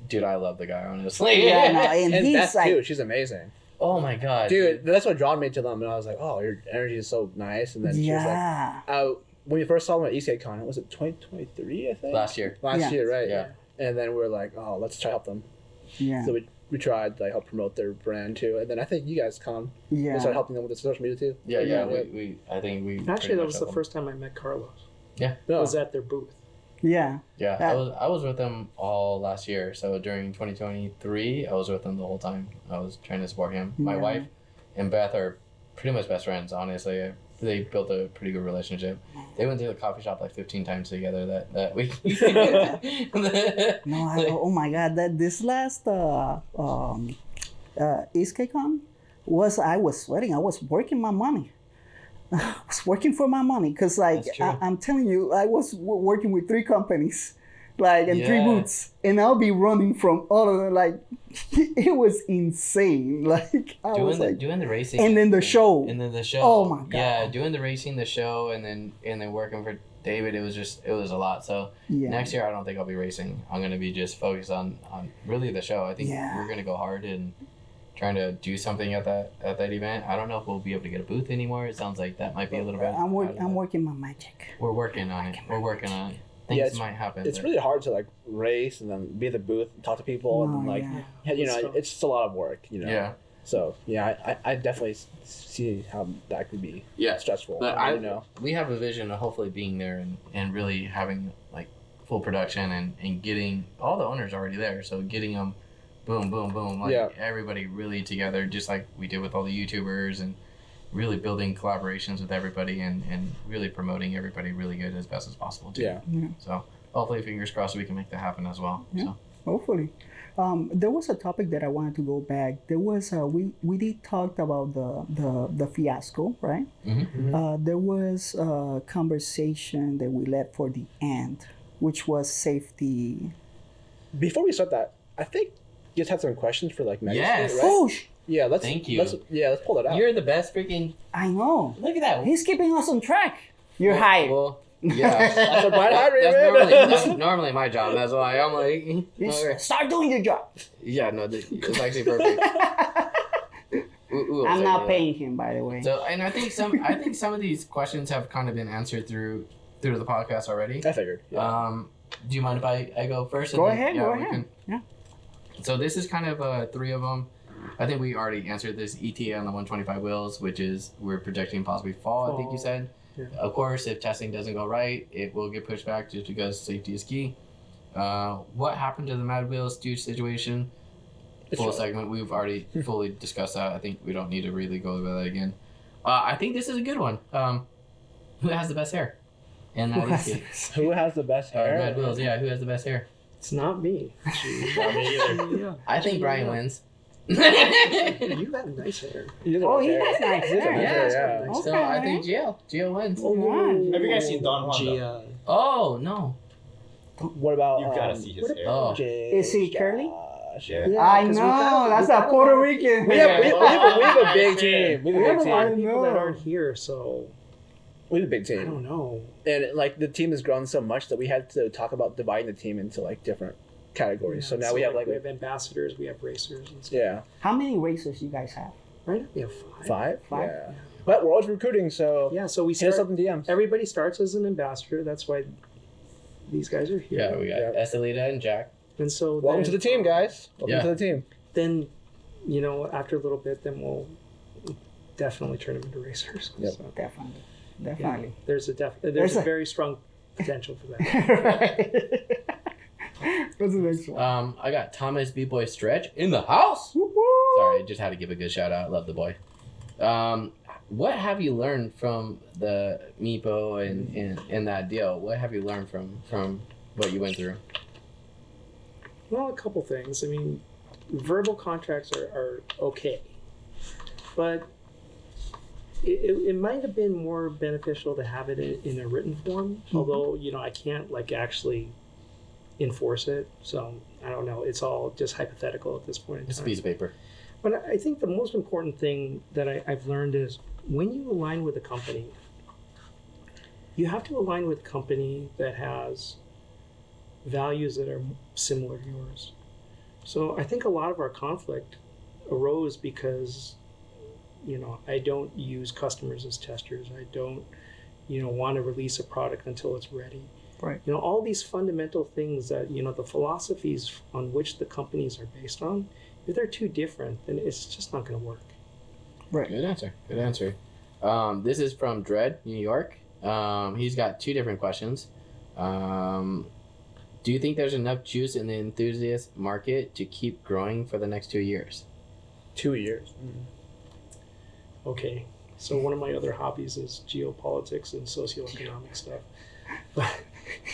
dude, I love the guy, honestly. yeah, no, and And he's Beth like, too. She's amazing. Oh my god, Dude, that's what drawn me to them. And I was like, oh, your energy is so nice. And then she was like, when we first saw them at Esk8 was it 2023, I think? Last year. Last year, right? Yeah. And then we were like, oh, let's try to help them. yeah, So we tried to help promote their brand too. And then I think you guys come and yeah. started helping them with the social media too. Yeah. Yeah. I think we Actually, that was the first time I met Carlos. Yeah. I was at their booth. Yeah. Yeah, I was with them all last year. So during 2023, I was with them the whole time. I was trying to support him. My Yeah. wife and Beth are pretty much best friends, honestly. They built a pretty good relationship. They went to the coffee shop like 15 times together that week. No, oh my God, this last Esk8 I was sweating. I was working my money. I was working for my money because, like, That's true. I'm telling you, I was working with 3 companies, and 3 Yeah. booths, and I'll be running from all of them. Like, it was insane. Like, I was like, doing the racing, and then the show. and then the show. Oh my God. Yeah, doing the racing, the show, and then working for David. It was a lot. So Yeah. next year, I don't think I'll be racing. I'm gonna be just focused on really the show. I think Yeah. we're gonna go hard and trying to do something at that event. I don't know if we'll be able to get a booth anymore. It sounds like that might be a little bit. I'm working my magic. We're working on it. We're working on it. Things might happen. It's but- really hard to like race and then be at the booth and talk to people and then like it's just a lot of work. Yeah. So yeah, I definitely see how that could be stressful. But know. We have a vision of hopefully being there and really having like full production and getting all the owners already there. So getting them boom, boom, boom, like everybody really together, just like we did with all the YouTubers, and really building collaborations with everybody and really promoting everybody really good as best as possible too. Yeah. So hopefully, fingers crossed, we can make that happen as well. Yeah. So. Hopefully. There was a topic that I wanted to go back. There was we did talk about the fiasco, right? Mm-hmm. There was a conversation that we left for the end, which was safety. Before we start that, I think you guys had some questions for like Mad Yes. Esk8, right? Oh, Yeah, let's. Thank you. Let's pull that out. You're the best freaking. I know. Look at that. He's keeping us on track. You're hired. Well, yeah. That's a bright eye, That's normally my job. That's why I'm like. okay. Start doing your job. Yeah, no, it's actually perfect. I'm not paying him, by the way. So, and I think some of these questions have kind of been answered through the podcast already. I figured. Yeah. Do you mind if I go first? Go and then- ahead. yeah, Go we ahead. can- Yeah. So this is kind of 3 of them. I think we already answered this ETA on the 125 wheels, which is we're projecting possibly fall. I think you said. Yeah. Of course, if testing doesn't go right, it will get pushed back just because safety is key. What happened to the Mad Wheels Stooge situation? Full segment. We've already fully discussed that. I think we don't need to really go over that again. I think this is a good one. Who has the best hair? And that is it. Who has the best hair? Mad Wheels. Yeah, who has the best hair? It's not me. Not me either. Yeah. I think Brian wins. You have nice hair. He has Oh, nice he hair. has nice He has hair. nice hair, yeah. So I think Gio wins. Yeah. Have you guys seen Don Juan? though? Oh no. What about? You gotta see his hair. Oh. Is he curly? Yeah. I 'cause know. That's a Puerto Rican. We have a big team. We We have have a a lot big of team. people that aren't here, so We have a big I team. don't know. And like the team has grown so much that we had to talk about dividing the team into like different categories. So now we have like we have ambassadors, we have racers, and stuff. yeah, How many racers you guys have? Right? We have 5. five. Yeah, but we're always recruiting. So Yeah, so we hit us start. up in DMs. Everybody starts as an ambassador. That's why these guys are here. Yeah, we got Eselita and Jack. And so Welcome to the team, guys. Welcome to the team. Then, you know, after a little bit, then we'll definitely turn them into racers. Yep. So, Definitely. yeah, there's a very strong potential for that. Right. What's the next one? I got Thomas B-Boy Stretch in the house. Woo-woo. Sorry, just had to give a good shout out. Love the boy. What have you learned from the Meepo and that deal? What have you learned from what you went through? Well, a couple things. I mean, verbal contracts are okay, but it might have been more beneficial to have it in a written form. Mm-hmm. Although, you know, I can't like actually enforce it, so I don't know. It's all just hypothetical at this point in time. Just a piece of paper. But I think the most important thing that I've learned is when you align with a company, you have to align with a company that has values that are similar to yours. So I think a lot of our conflict arose because, you know, I don't use customers as testers. I don't, you know, want to release a product until it's ready. Right. You know, all these fundamental things that, you know, the philosophies on which the companies are based on, if they're too different, then it's just not going to work. Right. Good answer. Good answer. This is from Dread, New York. He's got two different questions. Do you think there's enough juice in the enthusiast market to keep growing for the next 2 years? 2 years. Okay. So one of my other hobbies is geopolitics and socioeconomic stuff. But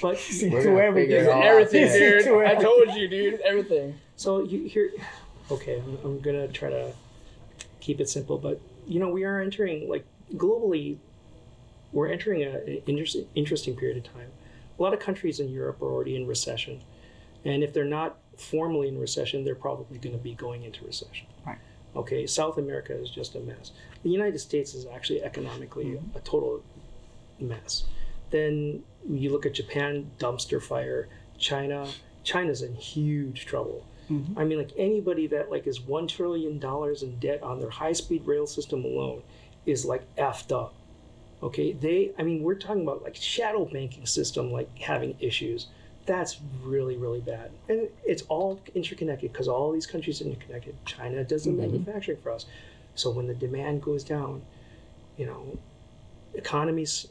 We're To gonna everything. figure it all out Everything, today. dude. I told you, dude. Everything. so you here, okay, I'm going to try to keep it simple, but you know, we are entering, like globally, we're entering an interesting period of time. A lot of countries in Europe are already in recession. And if they're not formally in recession, they're probably going to be going into recession. Right. Okay, South America is just a mess. The United States is actually economically a total mess. Then you look at Japan, dumpster fire. China's in huge trouble. Mm-hmm. I mean, like anybody that like is $1 trillion in debt on their high-speed rail system alone is like effed up. Okay, we're talking about like shadow banking system like having issues. That's really, really bad. And it's all interconnected because all these countries are interconnected. China does the manufacturing for us. So when the demand goes down, you know, economies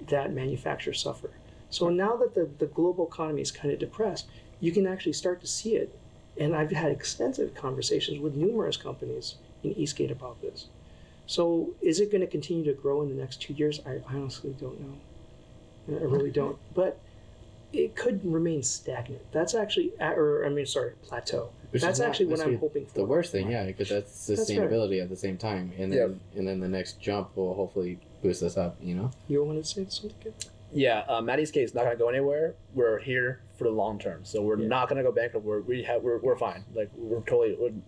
that manufacture suffer. So now that the global economy is kind of depressed, you can actually start to see it. And I've had extensive conversations with numerous companies in Esk8 about this. So is it going to continue to grow in the next 2 years? I honestly don't know. I really don't. But it could remain stagnant. That's actually, plateau. Which That's is actually what I'm necessarily hoping for. The worst thing, yeah, because that's sustainability right. at the same time, and Yep. then the next jump will hopefully boost us up. You know. You wanted to say something good? Yeah, Mad Esk8 is not gonna go anywhere. We're here for the long term, so we're not gonna go bankrupt. We're fine. Like we're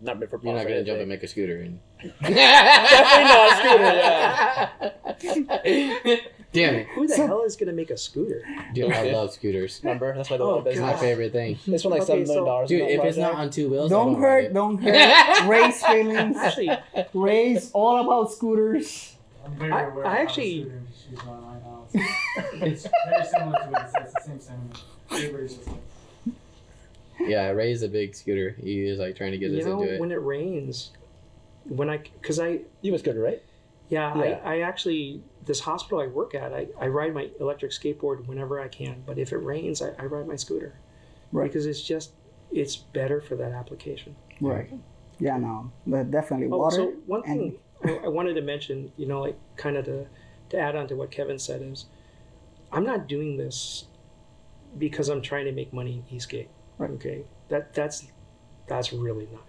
not meant for. You're not profit or gonna jump anything. and make a scooter and. Definitely not a scooter. Yeah. Damn it! Who the hell is going to make a scooter? Dude, I love scooters. Remember, that's why the Oh, It's my God. favorite thing. This one like Okay, $7 million. Dude, if it's not on two wheels, I Don't don't hurt, want don't hurt. Race feelings. Actually, Race all about scooters. I'm very I aware actually- of how the shooting she's on right now. It's very similar to it. It's the same sentiment. Everybody's just like, it. Yeah, Ray's a big scooter. He is like trying to get you us know, into it. when it rains, You was good, right? Yeah. Yeah. I actually, this hospital I work at, I ride my electric skateboard whenever I can. But if it rains, I ride my scooter. Right. Because it's better for that application. Right. Yeah, no. But definitely Oh, water. so one and- thing I wanted to mention, you know, like kind of to add on to what Kevin said is, I'm not doing this because I'm trying to make money in Esk8. Right. Okay. That's really not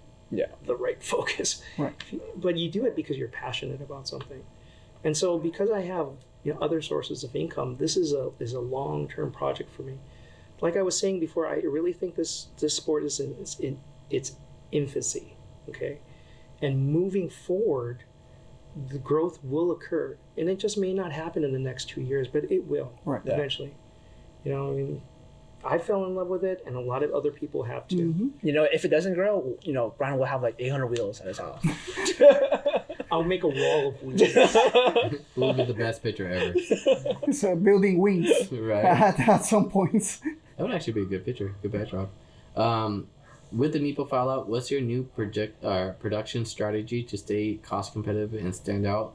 the right focus. Right. But you do it because you're passionate about something. And so because I have, you know, other sources of income, this is a long-term project for me. Like I was saying before, I really think this sport is in its infancy, okay? And moving forward, the growth will occur. And it just may not happen in the next 2 years, but it will Right. Yeah. eventually. You know, I mean, I fell in love with it, and a lot of other people have too. Mhm. You know, if it doesn't grow, you know, Brian will have like 800 wheels at his house. I'll make a wall of wheels. Who will be the best picture ever? So building wings Right. at some points. That would actually be a good picture, good backdrop. With the Meepo Fallout, what's your new production strategy to stay cost competitive and stand out?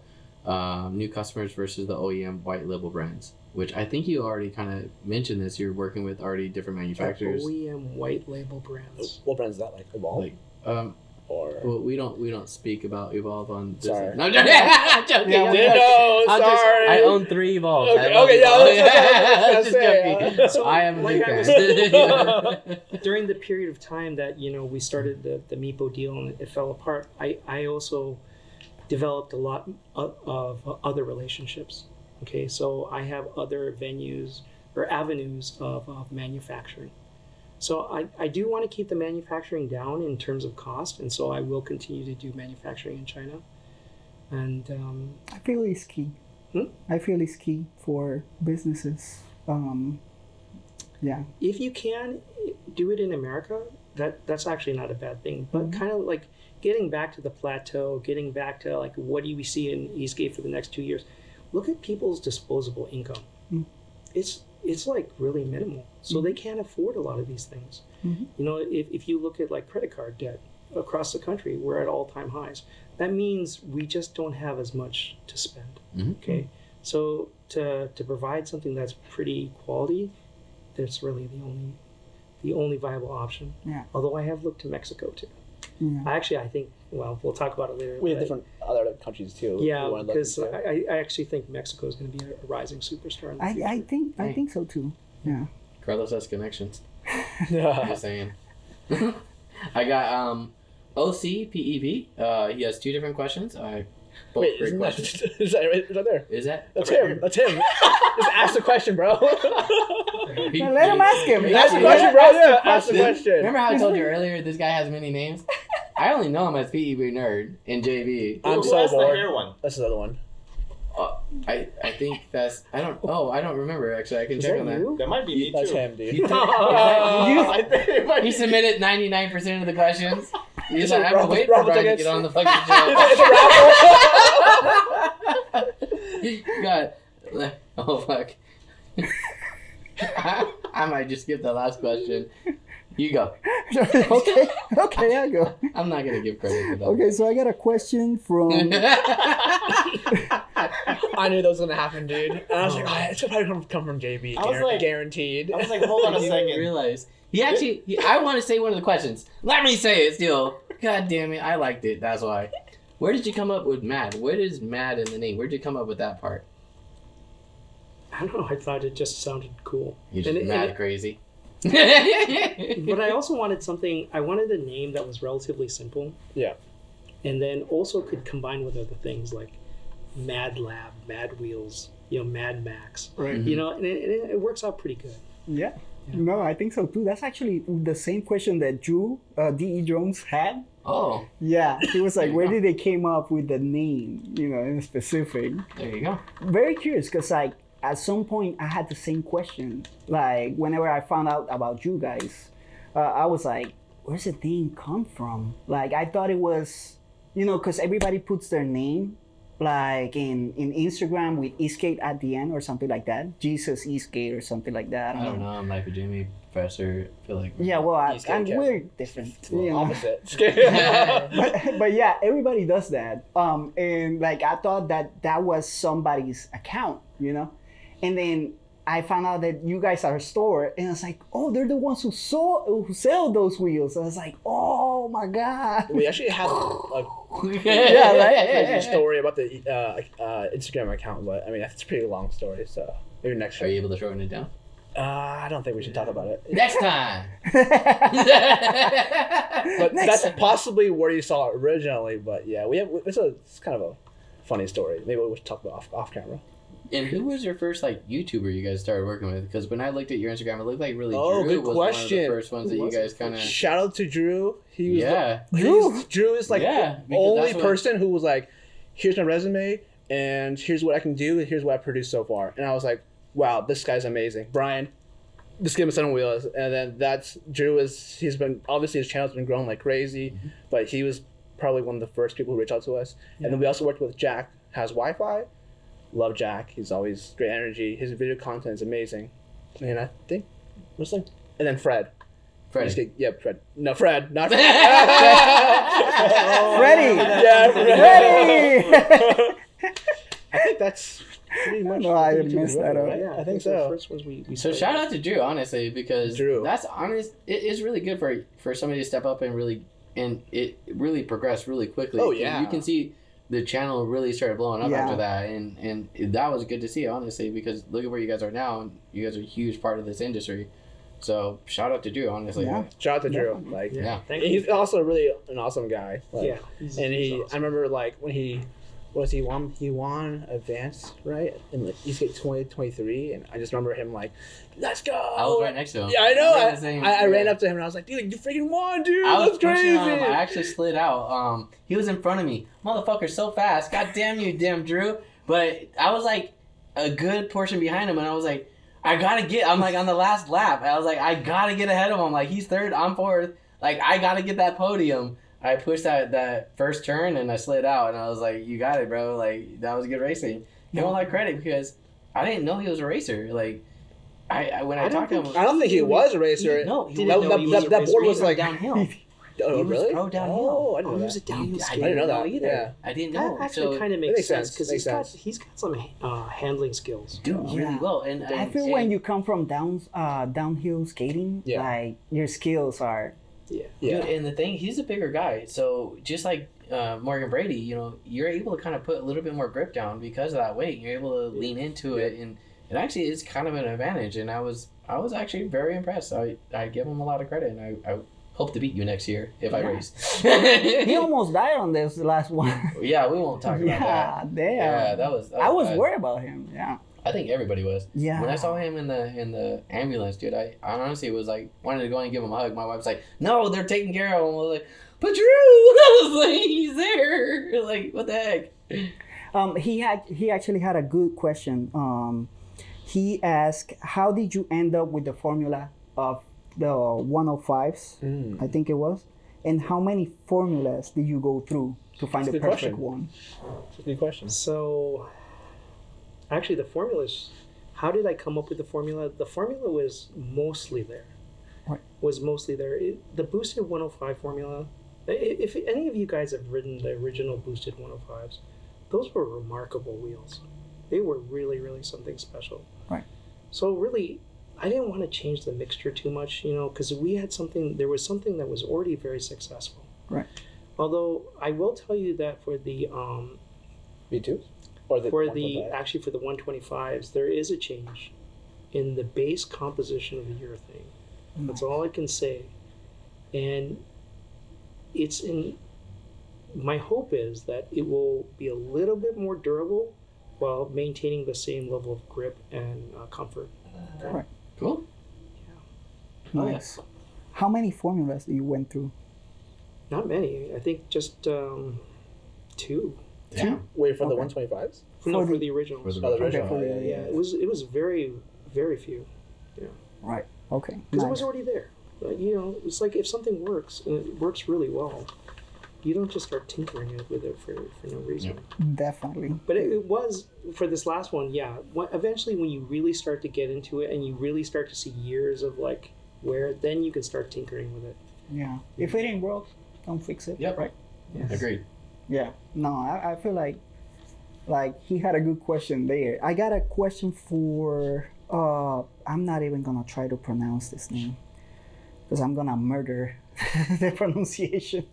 New customers versus the OEM white label brands, which I think you already kind of mentioned this. You're working with already different manufacturers. OEM white label brands. What brand is that? Like Evolve? Like, or well, we don't speak about Evolve on this. Sorry. No, I'm joking. I'm joking. Yeah, I'm we joking. know, I'm just- sorry. I own 3 Evolves. Okay, I love okay, yeah, Evolve. that's what I was Just gonna say. joking. I am a Like big I was fan. During the period of time that we started the Meepo deal and it fell apart, I also developed a lot of other relationships. Okay, so I have other venues or avenues of manufacturing. So I do want to keep the manufacturing down in terms of cost, and so I will continue to do manufacturing in China. And I feel it's key. I feel it's key for businesses. Yeah. if you can do it in America, that's actually not a bad thing. But kind of like getting back to the plateau, getting back to like what do we see in Esk8 for the next 2 years? Look at people's disposable income. It's like really minimal, so they can't afford a lot of these things. If you look at like credit card debt across the country, we're at all-time highs. That means we just don't have as much to spend. Okay, so to provide something that's pretty quality, that's really the only viable option. Yeah. Although I have looked to Mexico too. Yeah. I think, well, we'll talk about it later. we have but- different other countries too. Yeah, we wanna look because into. I actually think Mexico is going to be a rising superstar in the future. I think so too. Yeah. Carlos has connections. Yeah. Just saying. I got OCPEV. He has 2 different questions. Both Wait, great isn't that, questions. is that right there? Is that? That's him. That's him. Just ask the question, bro. Now let him ask him. Ask the question, bro. Yeah, ask the question. Remember how I told you earlier this guy has many names? I only know him as PEB Nerd and JB. I'm Who so has the bored. hair one? That's the other one. I think that's I don't remember actually. I can Is check that on that. you? That might be me That's too. him, dude. I think it might He be- submitted 99% of the questions. He's Is like, it I'm raffle- waiting for raffle Brian to tickets? get on the fucking show. It's a raffle. God. Oh fuck. I might just skip the last question. You go. Okay, I go. I'm not gonna give credit to that. Okay, so I got a question from. I knew that was gonna happen, dude. And I was like, it's gonna probably come from JB. I was like- guaranteed. I was like, hold on a I didn't second. realize. I want to say one of the questions. Let me say it still. God damn it. I liked it. That's why. Where did you come up with Mad? Where is Mad in the name? Where did you come up with that part? I don't know. I thought it just sounded cool. You're just And mad crazy. but I also wanted something. I wanted a name that was relatively simple. Yeah. And then also could combine with other things like Mad Lab, Mad Wheels, Mad Max. Right. And it works out pretty good. Yeah. No, I think so too. That's actually the same question that Drew, D.E. Jones had. Oh, Yeah, he was like, where did they came up with the name, in specific? there you go. Very curious, because like at some point I had the same question. Like whenever I found out about you guys, I was like, where's the name come from? Like I thought it was, because everybody puts their name like in Instagram with Esk8 at the end or something like that. Jesus Esk8 or something like that. I don't know. I'm like a Jimmy professor. I feel like. Yeah, well, Esk8 we're different. Opposite. But yeah, everybody does that. And like I thought that was somebody's account, and then I found out that you guys are a store, and I was like, oh, they're the ones who sell those wheels. I was like, oh my god. We actually have a Yeah, right. crazy story about the Instagram account, but I mean that's a pretty long story, so maybe next Are show. you able to shorten it down? I don't think we should talk about it. Next time. But Next that's possibly where you saw it originally. But yeah, it's kind of a funny story. Maybe we should talk about off camera. And who was your first YouTuber you guys started working with? Because when I looked at your Instagram, it looked like really Oh, Drew good was one of the question. first ones that you guys kind of. Shout out to Drew. He was Yeah. Drew is like Yeah, the because only that's what- person who was like, here's my resume and here's what I can do and here's what I produced so far. And I was like, wow, this guy's amazing. Brian, just give him a set on wheels. And then he's been, obviously his channel's been growing like crazy, but he was probably one of the first people who reached out to us. And then we also worked with Jack, has Wi-Fi. Love Jack. He's always great energy. His video content is amazing. And I think wrestling, and then Fred. Freddie. Yeah, Fred. No, Fred, not Fred. Freddie. Yeah, Freddie. I think that's pretty much. No, I pretty messed that up. right? Yeah, I think those are the so. first ones we So started. shout out to Drew, honestly, because Drew. that's honest. It is really good for somebody to step up and it really progressed really quickly. Oh, yeah. You can see the channel really started blowing up Yeah. after that, and that was good to see, honestly, because look at where you guys are now, and you guys are a huge part of this industry. So shout out to Drew, honestly. Yeah. Shout out to Drew. Like, Yeah. Thank you. he's also really an awesome guy. Like, Yeah, he's and he, awesome. I remember like when he won Advance, right? In like Esk8 2023, and I just remember him like, let's go. I was right next to him. Yeah, I know. We had the same- I ran up to him and I was like, dude, you freaking won, dude. I was That's crazy. pushing him. I actually slid out. He was in front of me. Motherfucker, so fast. God damn you, damn Drew. But I was like a good portion behind him, and I was like, I'm like on the last lap. I was like, I gotta get ahead of him. Like, he's third, I'm fourth. Like, I gotta get that podium. I pushed that first turn and I slid out, and I was like, you got it, bro. Like, that was good racing. Give him all that credit because I didn't know he was a racer. Like, when I talked to him, I don't think he was a racer. No, he Didn't know he was a that racer. board was was like downhill. Oh, He was really? pro downhill. Oh, I didn't Oh, know he was a that. downhill I skater. I didn't know that either. either. I didn't know. That actually kind of makes makes sense sense, because makes sense. he's got some handling skills. Dude, really Yeah. well. And I feel when you come from downhill skating, Yeah. like your skills are Yeah. Yeah. Dude, and the thing, he's a bigger guy, so just like Morgan Brady, you know, you're able to kind of put a little bit more grip down because of that weight. You're able to lean into it, and it actually is kind of an advantage. And I was actually very impressed. I give him a lot of credit, and I hope to beat you next year if I Yeah. race. he almost died on this last one. Yeah, we won't talk about yeah, that. damn. Yeah, that was I was bad. worried about him. Yeah. I think everybody was. Yeah. When I saw him in the ambulance, dude, I honestly was like wanted to go and give him a hug. My wife's like, "No, they're taking care of him." I was like, "But Drew," I was like, "He's there." Like, what the heck? He actually had a good question. He asked, "How did you end up with the formula of the 105s? I think it was, and how many formulas did you go through to find That's the a good perfect question. one?" That's a good question. So, actually, the formulas. How did I come up with the formula? The formula was mostly there. Right. Was mostly there. The boosted 105 formula. If any of you guys have ridden the original boosted 105s, those were remarkable wheels. They were really, really something special. Right. So really, I didn't want to change the mixture too much, you know, because there was something that was already very successful. Right. Although I will tell you that for the V2s? Or the for 1.5? the actually for the 125s, there is a change in the base composition of the urethane. That's all I can say. And it's in my hope is that it will be a little bit more durable while maintaining the same level of grip and comfort. Right. Cool. Nice. How many formulas do you went through? Not many. I think just two. Yeah. Wait, for the Okay. 125s? No, For for the- the originals. For the Oh, the original. original. Yeah, it was very, very few. Right. Okay. Because it was Nice. already there. You know, it's like if something works and it works really well, you don't just start tinkering with it for no reason. Definitely. But it was for this last one, yeah. Eventually, when you really start to get into it and you really start to see years of like wear, then you can start tinkering with it. Yeah. If it ain't broke, don't fix it. Yep. Right. Agreed. Yeah. No, I feel like he had a good question there. I got a question for I'm not even gonna try to pronounce this name because I'm gonna murder the pronunciation.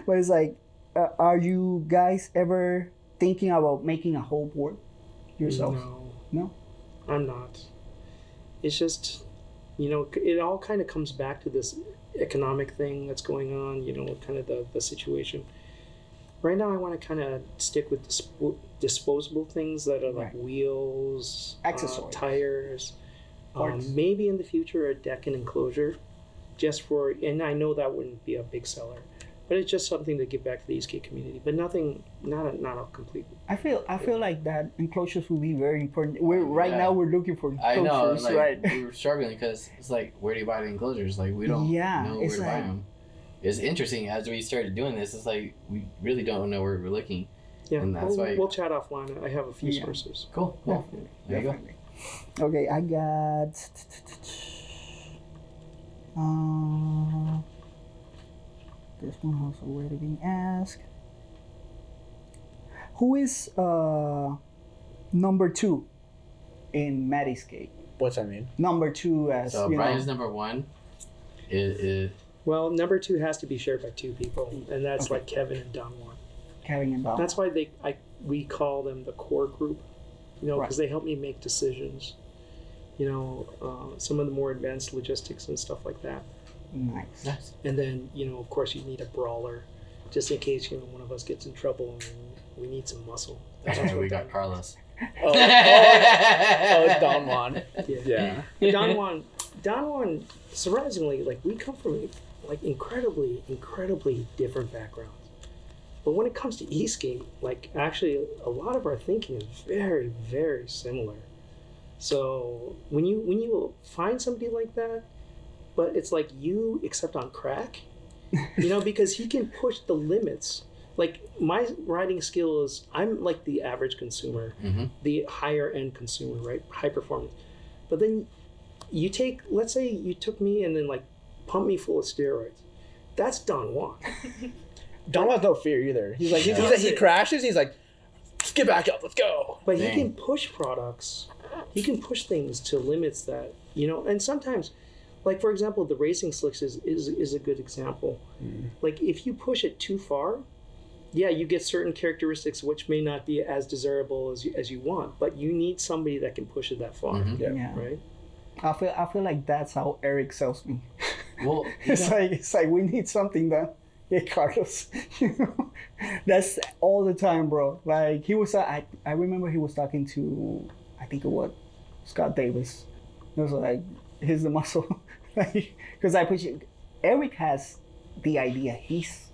But it's like, are you guys ever thinking about making a whole board yourself? No? I'm not. It's just, you know, it all kind of comes back to this economic thing that's going on, you know, kind of the situation. Right now, I want to kind of stick with disposable things that are like Right. wheels, Accessories. tires, Parts. maybe in the future a deck and enclosure, just for. And I know that wouldn't be a big seller, but it's just something to give back to the Esk8 community. But nothing, not a complete. I feel like that enclosures will be very important. Right Yeah. now we're looking for I know, enclosures, like, right? we were struggling because it's like, where do you buy the enclosures? Like, we don't Yeah, know where it's to buy like- them. It's interesting as we started doing this. It's like we really don't know where we're looking. Yeah, And that's why- we'll chat offline. I have a few Yeah. sources. Cool. Well, there you go. Definitely. Okay, I got. This one has already been asked. Who is number 2 in Mad Esk8? What's that mean? Number 2 as So you Brian's know. number 1. Is Well, number 2 has to be shared by 2 people, and that's Okay. like Kevin and Don Juan. Kevin and Bob. That's why we call them the core group, you know, Right. because they help me make decisions. You know, some of the more advanced logistics and stuff like that. Nice. nice. And then, you know, of course, you need a brawler, just in case, you know, one of us gets in trouble and we need some muscle. That's And what we got Don- Carlos. Oh, Don Juan. Yeah. Yeah. Don Juan, surprisingly, like, we come from like incredibly different backgrounds. But when it comes to Esk8, like, actually, a lot of our thinking is very, very similar. So when you find somebody like that, but it's like you except on crack, you know, because he can push the limits. Like, my riding skill is, I'm like the average consumer, Mm-hmm. the higher end consumer, right? High performance. But then you take, let's say you took me and then like pump me full of steroids. That's Don Juan. Don Juan's no fear either. He's like, Yeah. he crashes. He's like, let's get back up. Let's go. But Dang. he can push products. He can push things to limits that, you know, and sometimes, like, for example, the racing slicks is a good example. Like, if you push it too far, yeah, you get certain characteristics which may not be as desirable as you want, but you need somebody that can push it that far, Mhm. Yeah. right? I feel like that's how Eric sells me. Well, you know, It's like we need something done. Hey, Carlos, you know, that's all the time, bro. Like he was, I remember he was talking to, I think it was Scott Davis. It was like, here's the muscle, because I push it. Eric has the idea. He's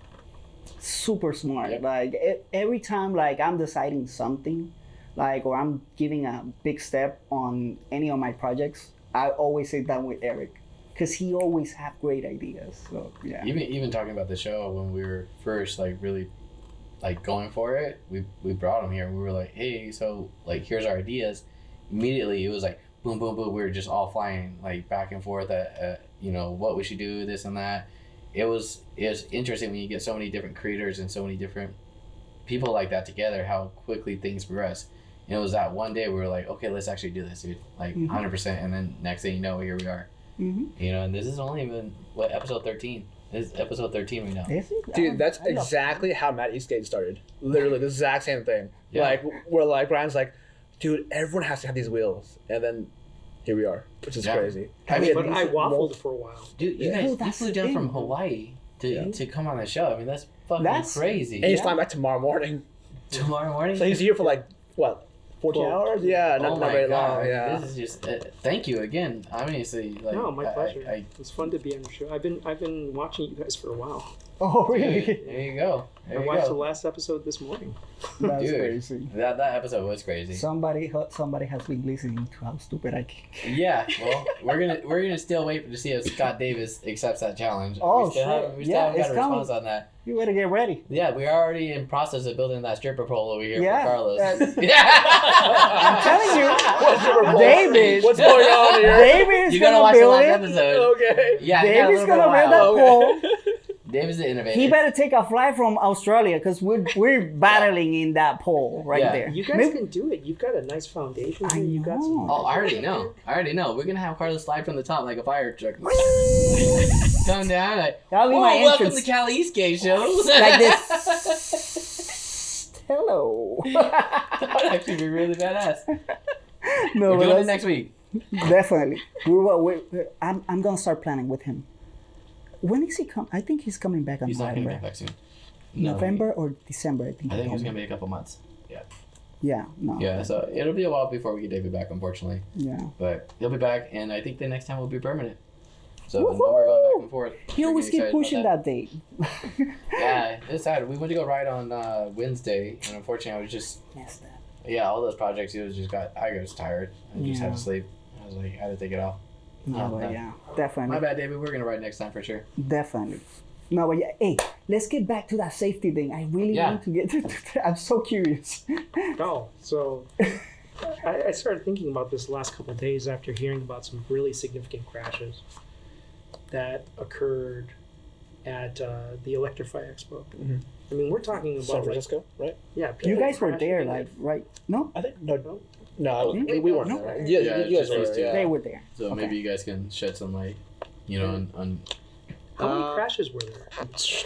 super smart. Yep. Like every time, like I'm deciding something, like or I'm giving a big step on any of my projects, I always sit down with Eric. Because he always have great ideas. So yeah. even talking about the show when we were first like really like going for it, we brought him here. We were like, hey, so like here's our ideas. Immediately it was like boom, boom, boom. We were just all flying like back and forth at you know what we should do, this and that. It was interesting when you get so many different creators and so many different people like that together, how quickly things progress. And it was that one day we were like, okay, let's actually do this, dude. Like 100%. And then next thing you know, here we are. Mm-hmm. You know, and this is only even what episode 13. This is episode 13 we know. Is it? Dude, that's I love- exactly how Mad Esk8 started. Literally the exact same thing. Yeah. Like, we're like, Brian's like, dude, everyone has to have these wheels. And then here we are, which is Yeah. crazy. I mean, We But had I these waffled for a while. Dude, you Yeah. guys Oh, you that's flew the down from thing. Hawaii Yeah. to come on the show. I mean, that's fucking That's- crazy. And he's flying back tomorrow morning. Tomorrow morning? So he's here for like, what, 14 12. hours? Yeah, Oh not my very God. long. Yeah. This is just thank you again. Obviously, like No, my pleasure. I, It's fun to be on the show. I've been watching you guys for a while. Oh really? there you go. There I you watched the go. last episode this morning. That's Dude. crazy. That episode was crazy. Somebody has been listening to how stupid I can. Yeah, well, we're gonna still wait to see if Scott Davis accepts that challenge. Oh, we still shit. haven't, we still Yeah, haven't got it's a coming. response on that. You better get ready. Yeah, we're already in process of building that stripper pole over here Yeah, for Carlos. I'm telling you, David. What's going on here? David is You gotta gonna watch the build last it. episode. Okay. Yeah, he got a David's little bit gonna build that wild. pole. David's the innovator. He better take a flight from Australia because we're battling in that pole right Yeah. there. You guys Maybe- can do it. You've got a nice foundation. I here. You've got some. know. Oh, I already know. We're gonna have Carlos slide from the top like a fire truck. Come down. Like, That'll be "Whoa, my welcome entrance. to Cali Esk8 show. Like this. Hello. That would actually be really badass. No, We're but doing it that's- next week. Definitely. I'm gonna start planning with him. When is he come? I think he's coming back on He's not gonna November. get back soon. No, November or December, I think. I think he it's told gonna me. be a couple months. Yeah, no. Yeah, so it'll be a while before we get David back, unfortunately. Yeah. But he'll be back, and I think the next time will be permanent. So no more going back and forth. He always Freaking keep excited about pushing that date. Yeah, it's sad. We went to go ride on Wednesday, and unfortunately, I was just Yes, that. all those projects. I was tired. I just had Yeah. to sleep. I was like, I had to take it off. No, Oh, but no. yeah, definitely. My bad, David. We're gonna ride next time for sure. Definitely. No, but yeah, hey, let's get back to that safety thing. I really Yeah. want to get to I'm so curious. Oh, so I started thinking about this the last couple of days after hearing about some really significant crashes. that occurred at the Electrify Expo. Mhm. I mean, we're talking San about like, Francisco, right? yeah. You people guys were crashing there, in like, right? No, I think no, Hmm? we weren't No. there. Right? Yeah, You guys just were. these two. Yeah. they were there. So Okay. maybe you guys can shed some light, you know, on How many Uh, crashes were there?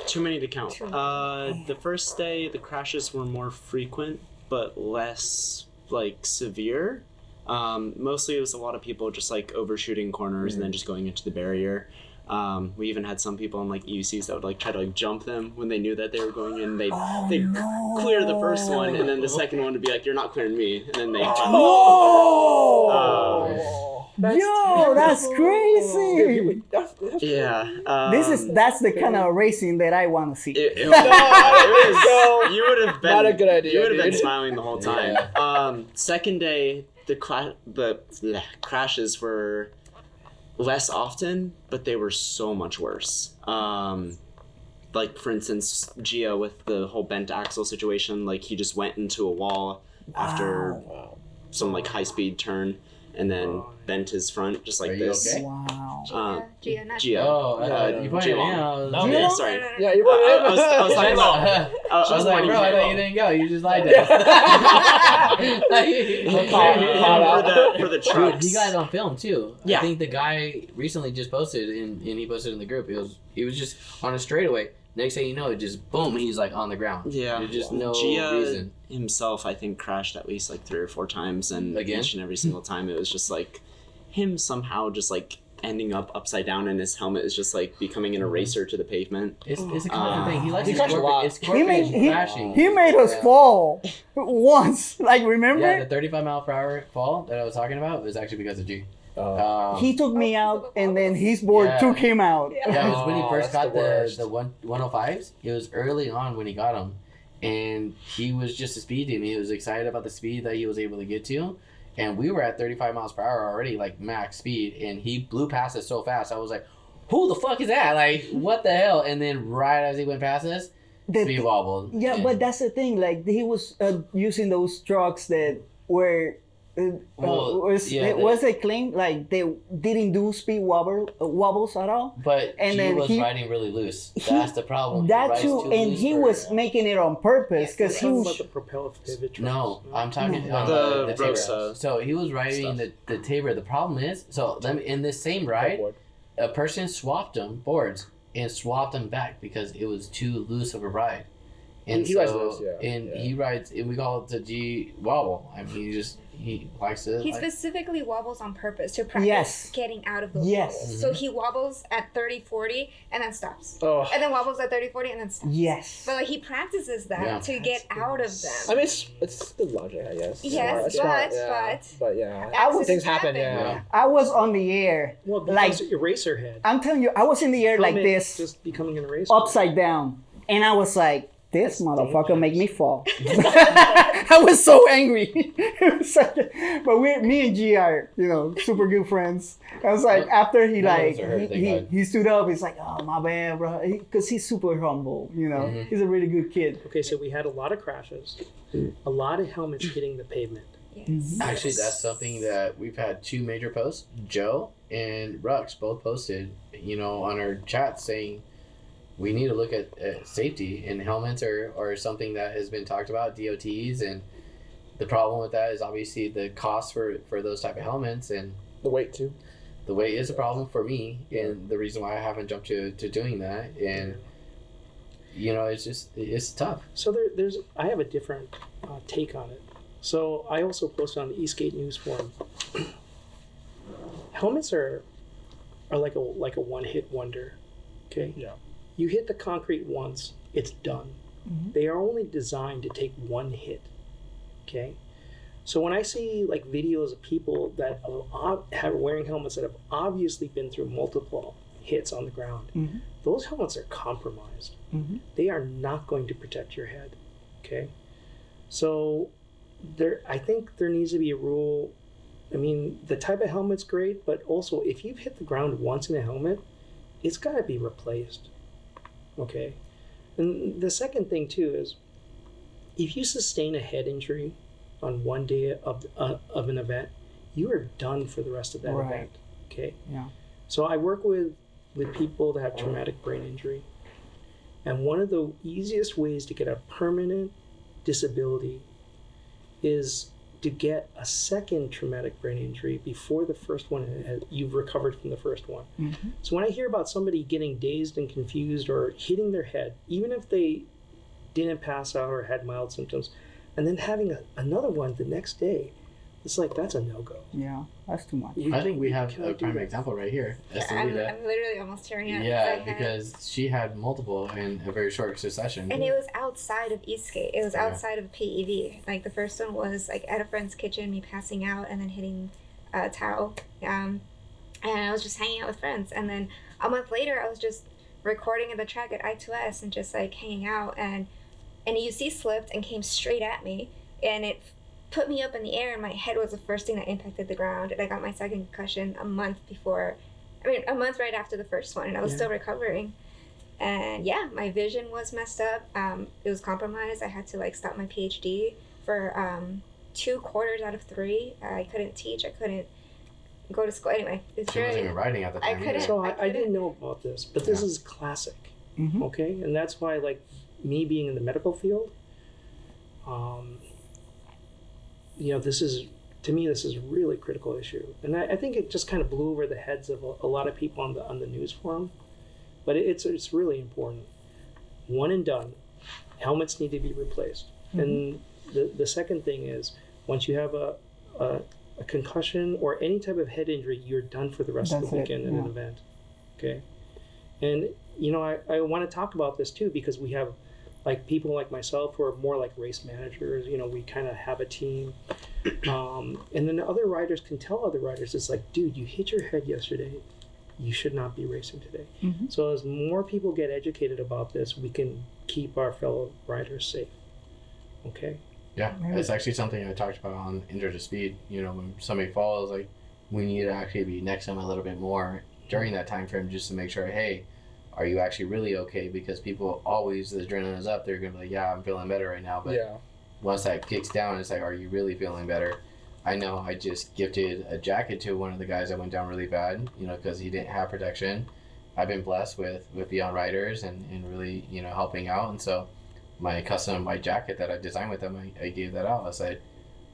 Too many to count. The first day, the crashes were more frequent, but less like severe. Mostly it was a lot of people just like overshooting corners and then just going into the barrier. We even had some people in like EUCs that would like try to like jump them when they knew that they were going in. They'd clear the first one, and then the second one would be like, "You're not clearing me," and then they. Yo, that's crazy. Yeah. That's the kind of racing that I want to see. It was, you would have been Not a good idea, You would have been dude. smiling the whole time. Second day, the crashes were less often, but they were so much worse. Like for instance, Gio with the whole bent axle situation, like he just went into a wall after some like high speed turn, and then bent his front just like Are you this. okay? Wow. Gio, not Gio. Oh, you pointed me out. No, Yeah, sorry. Yeah, you I was talking about. I was like, pointing bro, I at thought you. you didn't go. You just lied to us. For the Dude, trucks. he got it on film too. Yeah. I think the guy recently just posted, and he posted in the group. He was just on a straightaway. Next thing you know, it just boom, he's like on the ground. Yeah. There's just no Gia reason. himself, I think, crashed at least like 3 or 4 times, and Again? each and every single time it was just like him somehow just like ending up upside down, and his helmet is just like becoming an eraser to the pavement. It's a common thing. He likes He to crashed a lot. It's scorpion crashing. He made us fall once. Like, remember? Yeah, the 35 mile per hour fall that I was talking about was actually because of G. He took me out, and then his board Yeah. took him out. Yeah, it was when he first that's got the worst. the 105s. It was early on when he got them, and he was just a speed demon. He was excited about the speed that he was able to get to, and we were at 35 miles per hour already, like max speed, and he blew past us so fast. I was like, "Who the fuck is that? Like, what the hell?" And then right as he went past us, speed wobbled. Yeah, And- but that's the thing. Like, he was using those trucks that were. Was it claimed like they didn't do speed wobbles at all? But and he then was he- riding really loose. That's the problem. He That rides too, too and loose he for- was making it on purpose because he Talking was. about the propelled pivot trucks. No, I'm talking No. on The the Tabor. Rosa So he was riding stuff. the Tabor. The problem is, so them in this same ride, a person swapped them boards and swapped them back because it was too loose of a ride. And He so, rides loose, yeah, and yeah. he rides, and we call it the G wobble. I mean, he likes to. He like- specifically wobbles on purpose to practice Yes. getting out of the Yes. wobbles. So he wobbles at 30, 40, and then stops. Oh. And then wobbles at 30, 40, and then stops. Yes. But like he practices that Yeah. to get out of them. I mean, it's good logic, I guess. Yes, It's smart, but- but yeah, Accidents things happen. happen. Yeah. I was on the air. Well, Like- because eraser head. I'm telling you, I was in the air like Helmet this, Just becoming an eraser. upside down, and I was like, "This motherfucker make me fall." I was so angry. It was such a- but me and G are, super good friends. I was like, after he None of like us are hurt, thank he, God. he stood up, he's like, "Oh, my bad, bro," because he's super humble. He's a really good kid. Okay, so we had a lot of crashes, a lot of helmets hitting the pavement. Yes. Actually, that's something that we've had 2 major posts. Joe and Rux both posted, on our chat saying we need to look at safety, and helmets are something that has been talked about, DOTs, and the problem with that is obviously the cost for those type of helmets, and The weight too. the weight is a problem for me, and the reason why I haven't jumped to doing that, and it's tough. So I have a different take on it. So I also posted on the Esk8 news forum. Helmets are like a one-hit wonder. Okay. Yeah. You hit the concrete once, it's done. They are only designed to take one hit. Okay. So when I see like videos of people that have wearing helmets that have obviously been through multiple hits on the ground, those helmets are compromised. They are not going to protect your head. Okay. So I think there needs to be a rule. I mean, the type of helmet's great, but also if you've hit the ground once in a helmet, it's got to be replaced. Okay. And the second thing too is, if you sustain a head injury on one day of an event, you are done for the rest of that Right. event. Okay. Yeah. So I work with with people that have traumatic brain injury. And one of the easiest ways to get a permanent disability is to get a second traumatic brain injury before the first one you've recovered from the first one. So when I hear about somebody getting dazed and confused or hitting their head, even if they didn't pass out or had mild symptoms, and then having another one the next day, it's like, that's a no-go. Yeah, that's too much. I think we have cannot a do prime that. example right here. I'm Estelita. literally almost tearing up. Yeah, I had- because she had multiple in a very short succession. And it was outside of Esk8. It was outside of PEV. Like the first one was like at a friend's kitchen, me passing out and then hitting a towel. And I was just hanging out with friends. And then a month later, I was just recording the track at T.I.T.S and just like hanging out. And UC slipped and came straight at me. And it put me up in the air, and my head was the first thing that impacted the ground. And I got my second concussion a month right after the first one, and I was still recovering. And yeah, my vision was messed up. It was compromised. I had to like stop my PhD for 2 quarters out of 3. I couldn't teach. I couldn't go to school. Anyway, it's She wasn't really even writing at the I time. couldn't- either. So I couldn't- didn't know about this, but this is classic. Okay, and that's why, like, me being in the medical field, this is, to me, this is a really critical issue, and I think it just kind of blew over the heads of a lot of people on the news forum, but it's really important. One and done. Helmets need to be replaced, and the second thing is, once you have a concussion or any type of head injury, you're done for the rest of the weekend in an event. Okay, and I want to talk about this too, because we have like people like myself who are more like race managers. We kind of have a team, and then the other riders can tell other riders, it's like, dude, you hit your head yesterday, you should not be racing today. So as more people get educated about this, we can keep our fellow riders safe. Okay. Yeah, it's actually something I talked about on Intro to Speed. When somebody falls, like, we need to actually be next to them a little bit more during that time frame, just to make sure, hey, are you actually really okay? Because people always, the adrenaline is up, they're gonna be like, yeah, I'm feeling better right now. But once that kicks down, it's like, are you really feeling better? I know I just gifted a jacket to one of the guys that went down really bad, because he didn't have protection. I've been blessed with Beyond Riders and really, helping out. And so my custom white jacket that I designed with him, I gave that out. I said,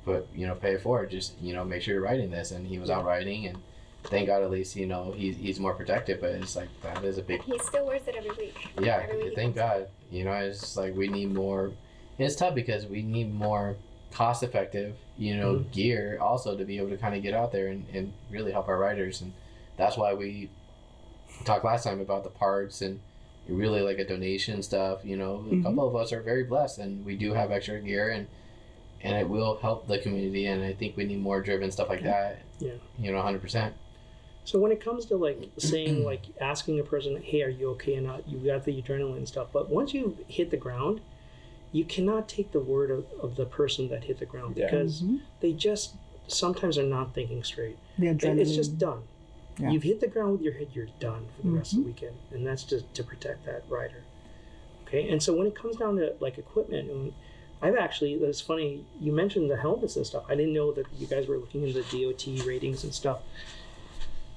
pay it forward. Just, make sure you're riding this. And he was out riding, and thank God at least, he's more protected. But it's like, that is a big... He still wears it every week. Yeah, Every week he thank comes God. It's just like, we need more... And it's tough because we need more cost-effective, gear also to be able to kind of get out there and really help our riders. And that's why we talked last time about the parts and really like a donation stuff. A couple of us are very blessed, and we do have extra gear, and it will help the community. And I think we need more driven stuff like that. Yeah. 100%. So when it comes to like saying, like asking a person, hey, are you okay or not? You got the adrenaline and stuff, but once you hit the ground, you cannot take the word of the person that hit the ground, because they just sometimes are not thinking straight. It's just done. Yeah. You've hit the ground with your head, you're done for the rest of the weekend, and that's just to protect that rider. Okay, and so when it comes down to like equipment, and that's funny, you mentioned the helmets and stuff. I didn't know that you guys were looking into the DOT ratings and stuff.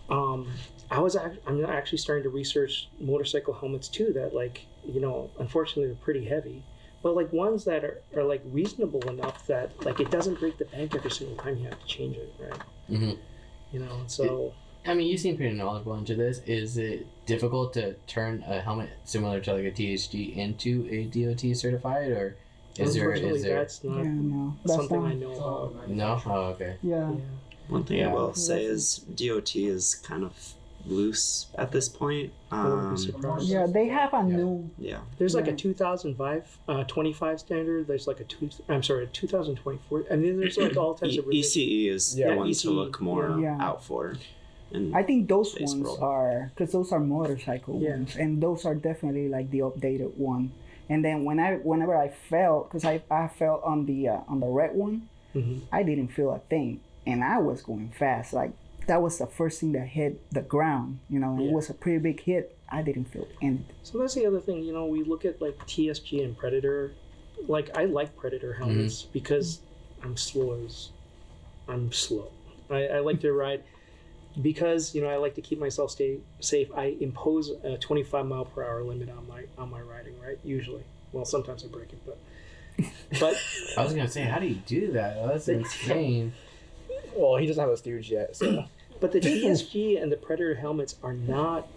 I'm actually starting to research motorcycle helmets too, that like, unfortunately they're pretty heavy, but like ones that are like reasonable enough that like it doesn't break the bank every single time you have to change it, right? So... You seem pretty knowledgeable into this. Is it difficult to turn a helmet similar to like a THG into a DOT certified, or is there? That's not something I know about. No? Oh, okay. Yeah. One thing I will say is DOT is kind of loose at this point. Yeah, they have a new... Yeah. There's like a 2025 standard. There's like a 2024. I mean, there's like all types of... ECE is the one to look more Yeah. out for. I think those Space ones world. are, because those are motorcycle ones, and those are definitely like the updated one. And then whenever I fell, because I fell on the red one, I didn't feel a thing, and I was going fast. Like that was the first thing that hit the ground, and it was a pretty big hit. I didn't feel anything. So that's the other thing, we look at like TSG and Predator. Like I like Predator helmets because I'm slow. I like to ride. because I like to keep myself safe, I impose a 25 mile per hour limit on my riding, right? Usually. Well, sometimes I break it, but I was gonna say, how do you do that? Oh, that's insane. Well, he doesn't have a Stooge yet, so. But the TSG and the Predator helmets are not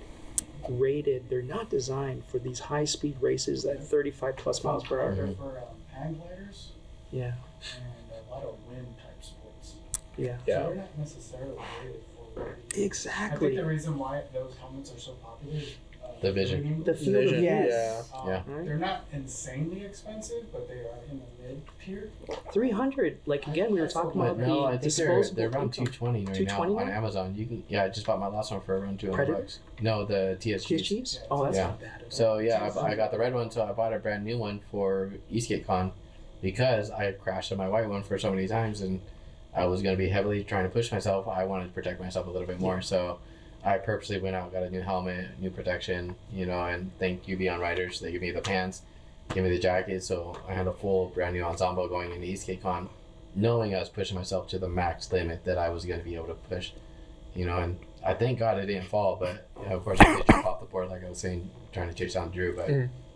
rated. They're not designed for these high speed races at 35 plus miles per hour. They're for hang gliders Yeah. and a lot of wind type sports. Yeah. So they're not necessarily rated for I Exactly. think the reason why those helmets are so popular is The vision. The field of Vision, view. Yes. Yeah. They're not insanely expensive, but they are in the mid tier. 300. Like again, we were talking But about no, I the think disposable they're around income. 220 right 220 now on now? Amazon. You can I just bought my last one for around Predator? $200. No, the TSGs. TSGs? Oh, that's Yeah. not bad at all. So yeah, I got the red one, so I bought a brand new one for Esk8 Con because I had crashed on my white one for so many times, and I was going to be heavily trying to push myself. I wanted to protect myself a little bit more, so I purposely went out, got a new helmet, new protection, and thank UV on riders. They give me the pants, give me the jacket, so I had a full brand new ensemble going into Esk8 Con, knowing I was pushing myself to the max limit that I was going to be able to push, and I thank God it didn't fall, but of course I did jump off the board like I was saying, trying to chase down Drew, but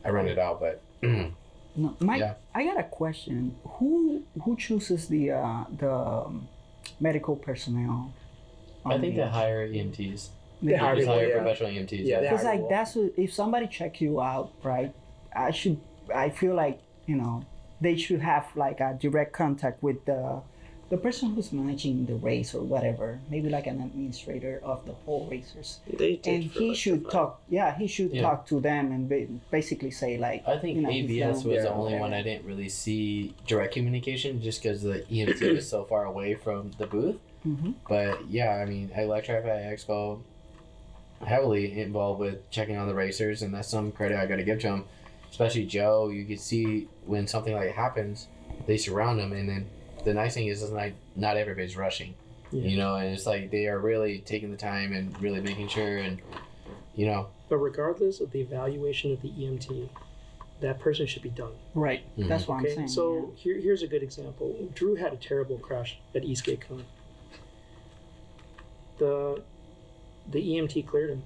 I ran it out, but No, Mike, Yeah. I got a question. Who chooses the medical personnel? I think they hire EMTs. They hire Just people, hire yeah. professional EMTs. Yeah, they Because hire like people. that's what, if somebody checks you out, right? I feel like they should have like a direct contact with the person who's managing the race or whatever. Maybe like an administrator of the whole racers. They did And for he like should the- talk. Yeah, he should Yeah. talk to them and basically say like. I think he's ABS down. was the Yeah. only one I didn't really see direct communication just because the EMT was so far away from the booth. Mhm. But yeah, I mean, Electrify Expo heavily involved with checking on the racers, and that's some credit I got to give to him. Especially Joe, you can see when something like happens, they surround him, and then the nice thing is like not everybody's rushing, Yeah. and it's like they are really taking the time and really making sure, and But regardless of the evaluation of the EMT, that person should be done. Right. Mhm. That's what I'm Okay, saying. so here's a good example. Drew had a terrible crash at Esk8 Con. The EMT cleared him,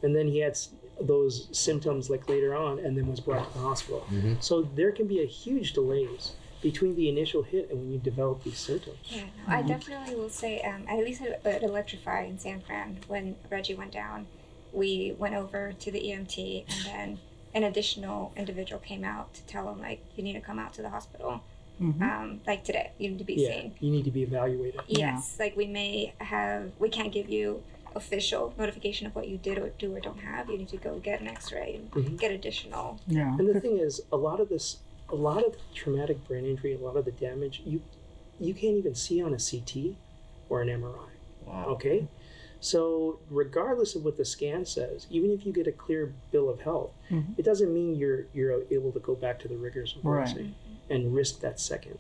and then he had those symptoms like later on, and then was brought to the hospital. Mhm. So there can be a huge delays between the initial hit and when you develop these symptoms. Yeah, no, I definitely will say, at least at Electrify in San Fran, when Reggie went down, we went over to the EMT, and then an additional individual came out to tell him, like, you need to come out to the hospital. Like today, you need to be Yeah, seen. you need to be evaluated. Yes, like we can't give you official notification of what you did or do or don't have. You need to go get an x-ray and Mhm. get additional. Yeah. And the thing is, a lot of the traumatic brain injury, a lot of the damage, you can't even see on a CT or an MRI. Wow. Okay? So regardless of what the scan says, even if you get a clear bill of health, Mhm. it doesn't mean you're able to go back to the rigors of Right. racing and risk that second.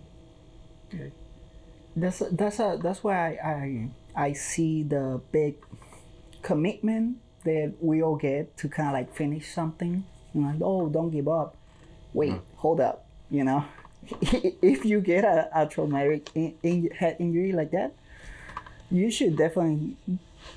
Okay. That's why I see the big commitment that we all get to kind of like finish something. Like, oh, don't give up. Wait, hold up. If you get a traumatic head injury like that, you should definitely.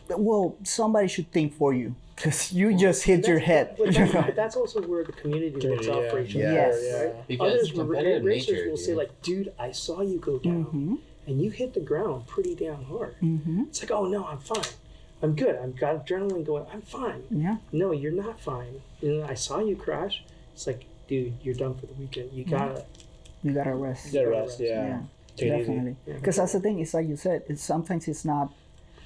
Well, somebody should think for you because you just hit your head. But that's also where the community looks out for each other. Yes. Right? Because Others, competitive racers nature, will say dude. like, dude, I saw you go down Mhm. and you hit the ground pretty damn hard. Mhm. It's like, oh no, I'm fine. I'm good. I've got adrenaline going. I'm fine. Yeah. No, you're not fine. I saw you crash. It's like, dude, you're done for the weekend. You gotta. You gotta rest. Yeah, rest, yeah. Yeah, Take it easy. definitely. Yeah. Because that's the thing. It's like you said. Sometimes it's not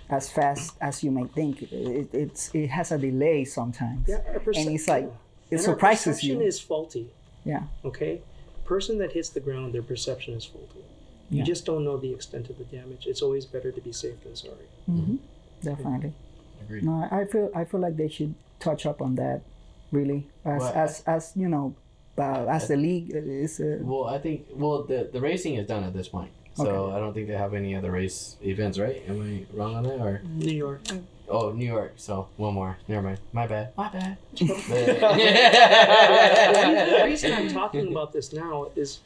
as fast as you may think. It has a delay sometimes. Yeah, And it's like it And our surprises perception you. is faulty. Yeah. Okay, person that hits the ground, their perception is faulty. You Yeah. just don't know the extent of the damage. It's always better to be safe than sorry. Hmm. Definitely. Agreed. No, I feel like they should touch up on that. Really, Well, as you know, as the league is. Well, I think the racing is done at this point, so Okay. I don't think they have any other race events, right? Am I wrong on that? Or New York. oh, New York. So one more. Never mind. My bad. The reason I'm talking about this now is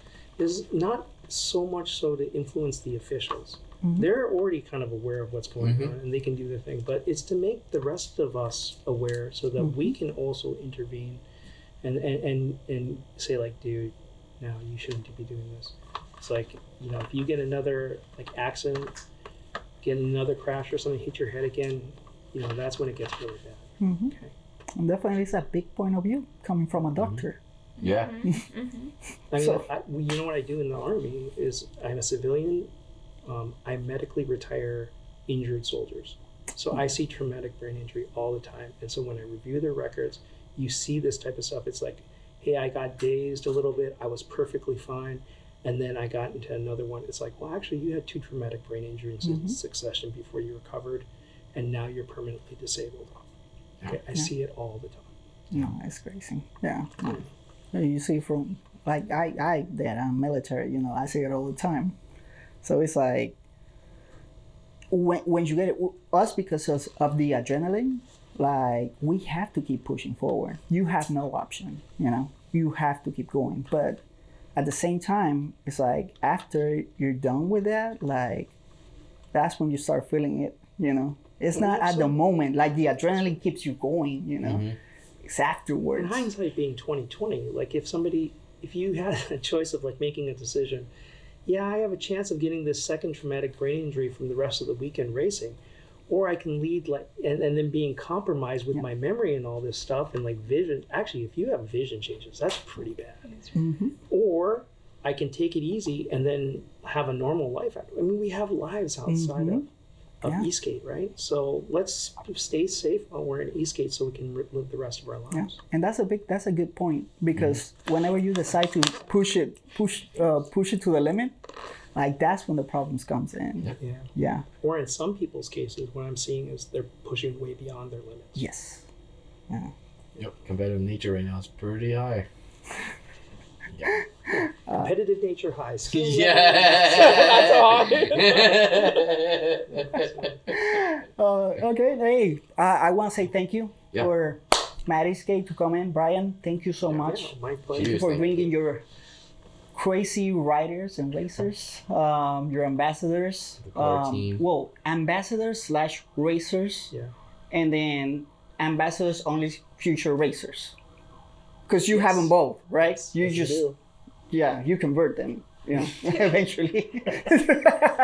not so much so to influence the officials. they're already kind of aware of what's going on and they can do their thing. But it's to make the rest of us aware so that we can also intervene and say like, dude, no, you shouldn't be doing this. It's like, you know, if you get another like accident, get another crash or something, hit your head again, you know, that's when it gets really bad. Okay. And definitely it's a big point of view coming from a doctor. Yeah. I mean, So- you know what I do in the Army is I'm a civilian. I medically retire injured soldiers. So I see traumatic brain injury all the time. And so when I review their records, you see this type of stuff. It's like, hey, I got dazed a little bit. I was perfectly fine. And then I got into another one. It's like, well, actually, you had 2 traumatic brain injuries in succession before you recovered. And now you're permanently disabled. Okay, I see it all the time. No, it's crazy. Yeah. You see from, like, I'm military, you know, I see it all the time. So it's like, when you get it, us, because of the adrenaline, like, we have to keep pushing forward. You have no option, you know, you have to keep going. But at the same time, it's like, after you're done with that, like, that's when you start feeling it, you know. It's not at the moment, like the adrenaline keeps you going, you know. It's afterwards. In hindsight being 2020, like if you had a choice of like making a decision, yeah, I have a chance of getting this second traumatic brain injury from the rest of the weekend racing, or I can lead like and then being compromised with my memory and all this stuff and like vision. Actually, if you have vision changes, that's pretty bad. Or I can take it easy and then have a normal life. I mean, we have lives outside of Esk8, right? So let's stay safe while we're in Esk8 so we can live the rest of our lives. Yeah, and that's a good point, because whenever you decide to push it to the limit, like, that's when the problems comes in. Yeah. Or in some people's cases, what I'm seeing is they're pushing way beyond their limits. Yes. Yeah. Yep. Competitive nature right now is pretty high. Competitive nature high. Skill Okay. Hey, I want to say thank you for Mad Esk8 to come in. Brian, thank you so much. My pleasure. Thank you for bringing your crazy riders and racers, your ambassadors. The core team. Well, ambassadors / racers. Yeah. And then ambassadors only future racers. Because you have them both, right? You you convert them, you know, eventually.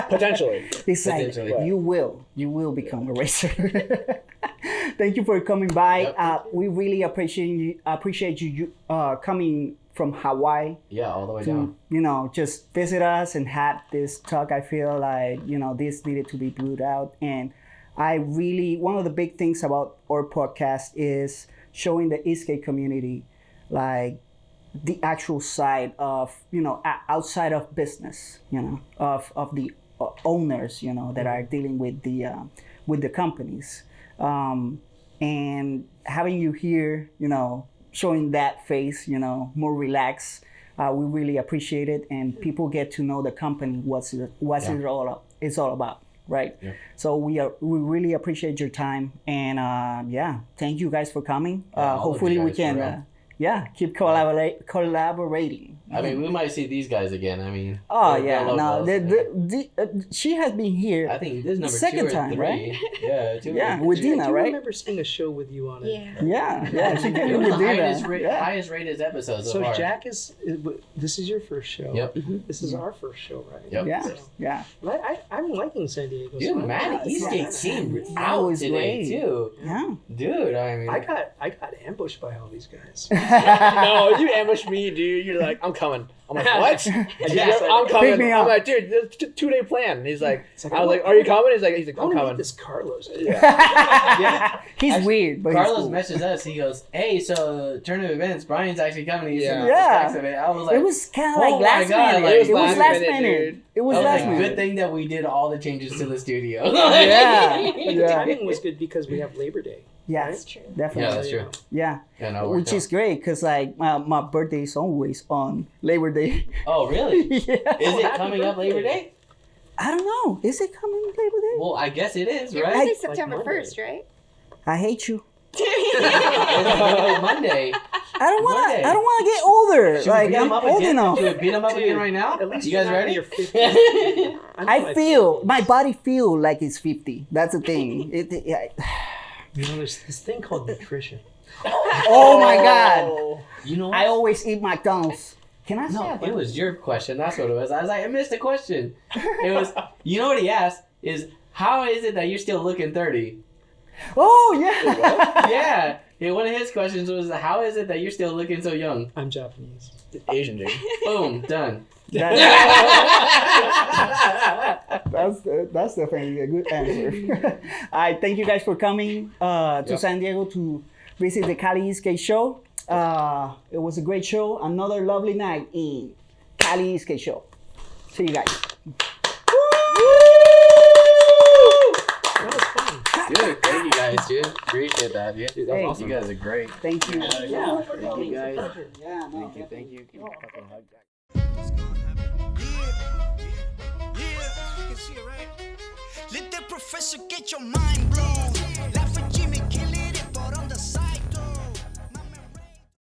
Potentially. It's like, Potentially. you will become a racer. Thank you for coming by. We really appreciate you coming from Hawaii. Yeah, all the way to, down. you know, just visit us and have this talk. I feel like, you know, this needed to be brought out. And one of the big things about our podcast is showing the Esk8 community, like, the actual side of, you know, outside of business, you know, of the owners, you know, that are dealing with the companies. And having you here, you know, showing that face, you know, more relaxed, we really appreciate it. And people get to know the company, what's it all about, right? Yeah. So we really appreciate your time. And thank you guys for coming. Hopefully we can keep collaborating. I mean, we might see these guys again. I mean, she has been here. I think this is number second 2 or time, 3. right? Yeah, 2. Yeah, with Dina, I right? remember seeing a show with you on it. Yeah. She came It was with the Dina. highest rated episode so So far. Jack this is your first show. Yep. This is our first show, right? Yep. Yeah. I'm liking San Diego. Dude, Mad Esk8 came That out was today great. too. Yeah. Dude, I mean, I got ambushed by all these guys. No, you ambushed me, dude. You're like, I'm coming. I'm like, what? I'm coming. Pick me up. I'm like, dude, this is a 2-day plan. He's like, like, I was like, are you coming? He's like, I I'm want to meet coming. this Carlos. He's weird, but Carlos he's cool. messages us. He goes, "Hey, so turn of events. Brian's actually coming." He's Yeah. Yeah. Of it. I was like, It was kind of oh like my last God, minute. like, It was last minute. dude. It was I was last like, minute. good thing that we did all the changes to the studio. Yeah. The Yeah. timing was good because we have Labor Day. Yeah. That's true. Definitely. Yeah, that's true. Yeah. Yeah, no, it Which worked is great because, like, my birthday is always on Labor Day. Oh, really? Yeah. Is it coming up Labor Day? I don't know. Is it coming Labor Day? Well, I guess it is, Your right? birthday's September Monday. 1st, right? I hate you. It's Monday. I don't want Monday. to. I don't want to get older. Should we Like beat 'em I'm up old again? enough. Should we beat 'em up again right now? At least You guys you're not in ready? your 50s. I'm in I my feel 50s. my body feel like it's 50. That's the thing. You know, there's this thing called nutrition. Oh my god! You know what? I always eat McDonald's. Can I say No, it? it was your question. That's what it was. I was like, I missed a question. It was, you know what he asked is, how is it that you're still looking 30? Oh yeah. Yeah. Yeah, one of his questions was, how is it that you're still looking so young? I'm Japanese. Asian dude. Boom, done. That's definitely a good answer. I thank you guys for coming to San Diego to visit the Cali Esk8 show. It was a great show. Another lovely night in Cali Esk8 show. See you guys. That was fun. Dude, thank you guys, dude. Appreciate that, dude. Dude, Hey. awesome. You guys are great. Thank you. Yeah, Thank you guys. Yeah, no, Thank you. Give me a fucking hug. Yeah, you can see it, right? Let the professor get your mind blown.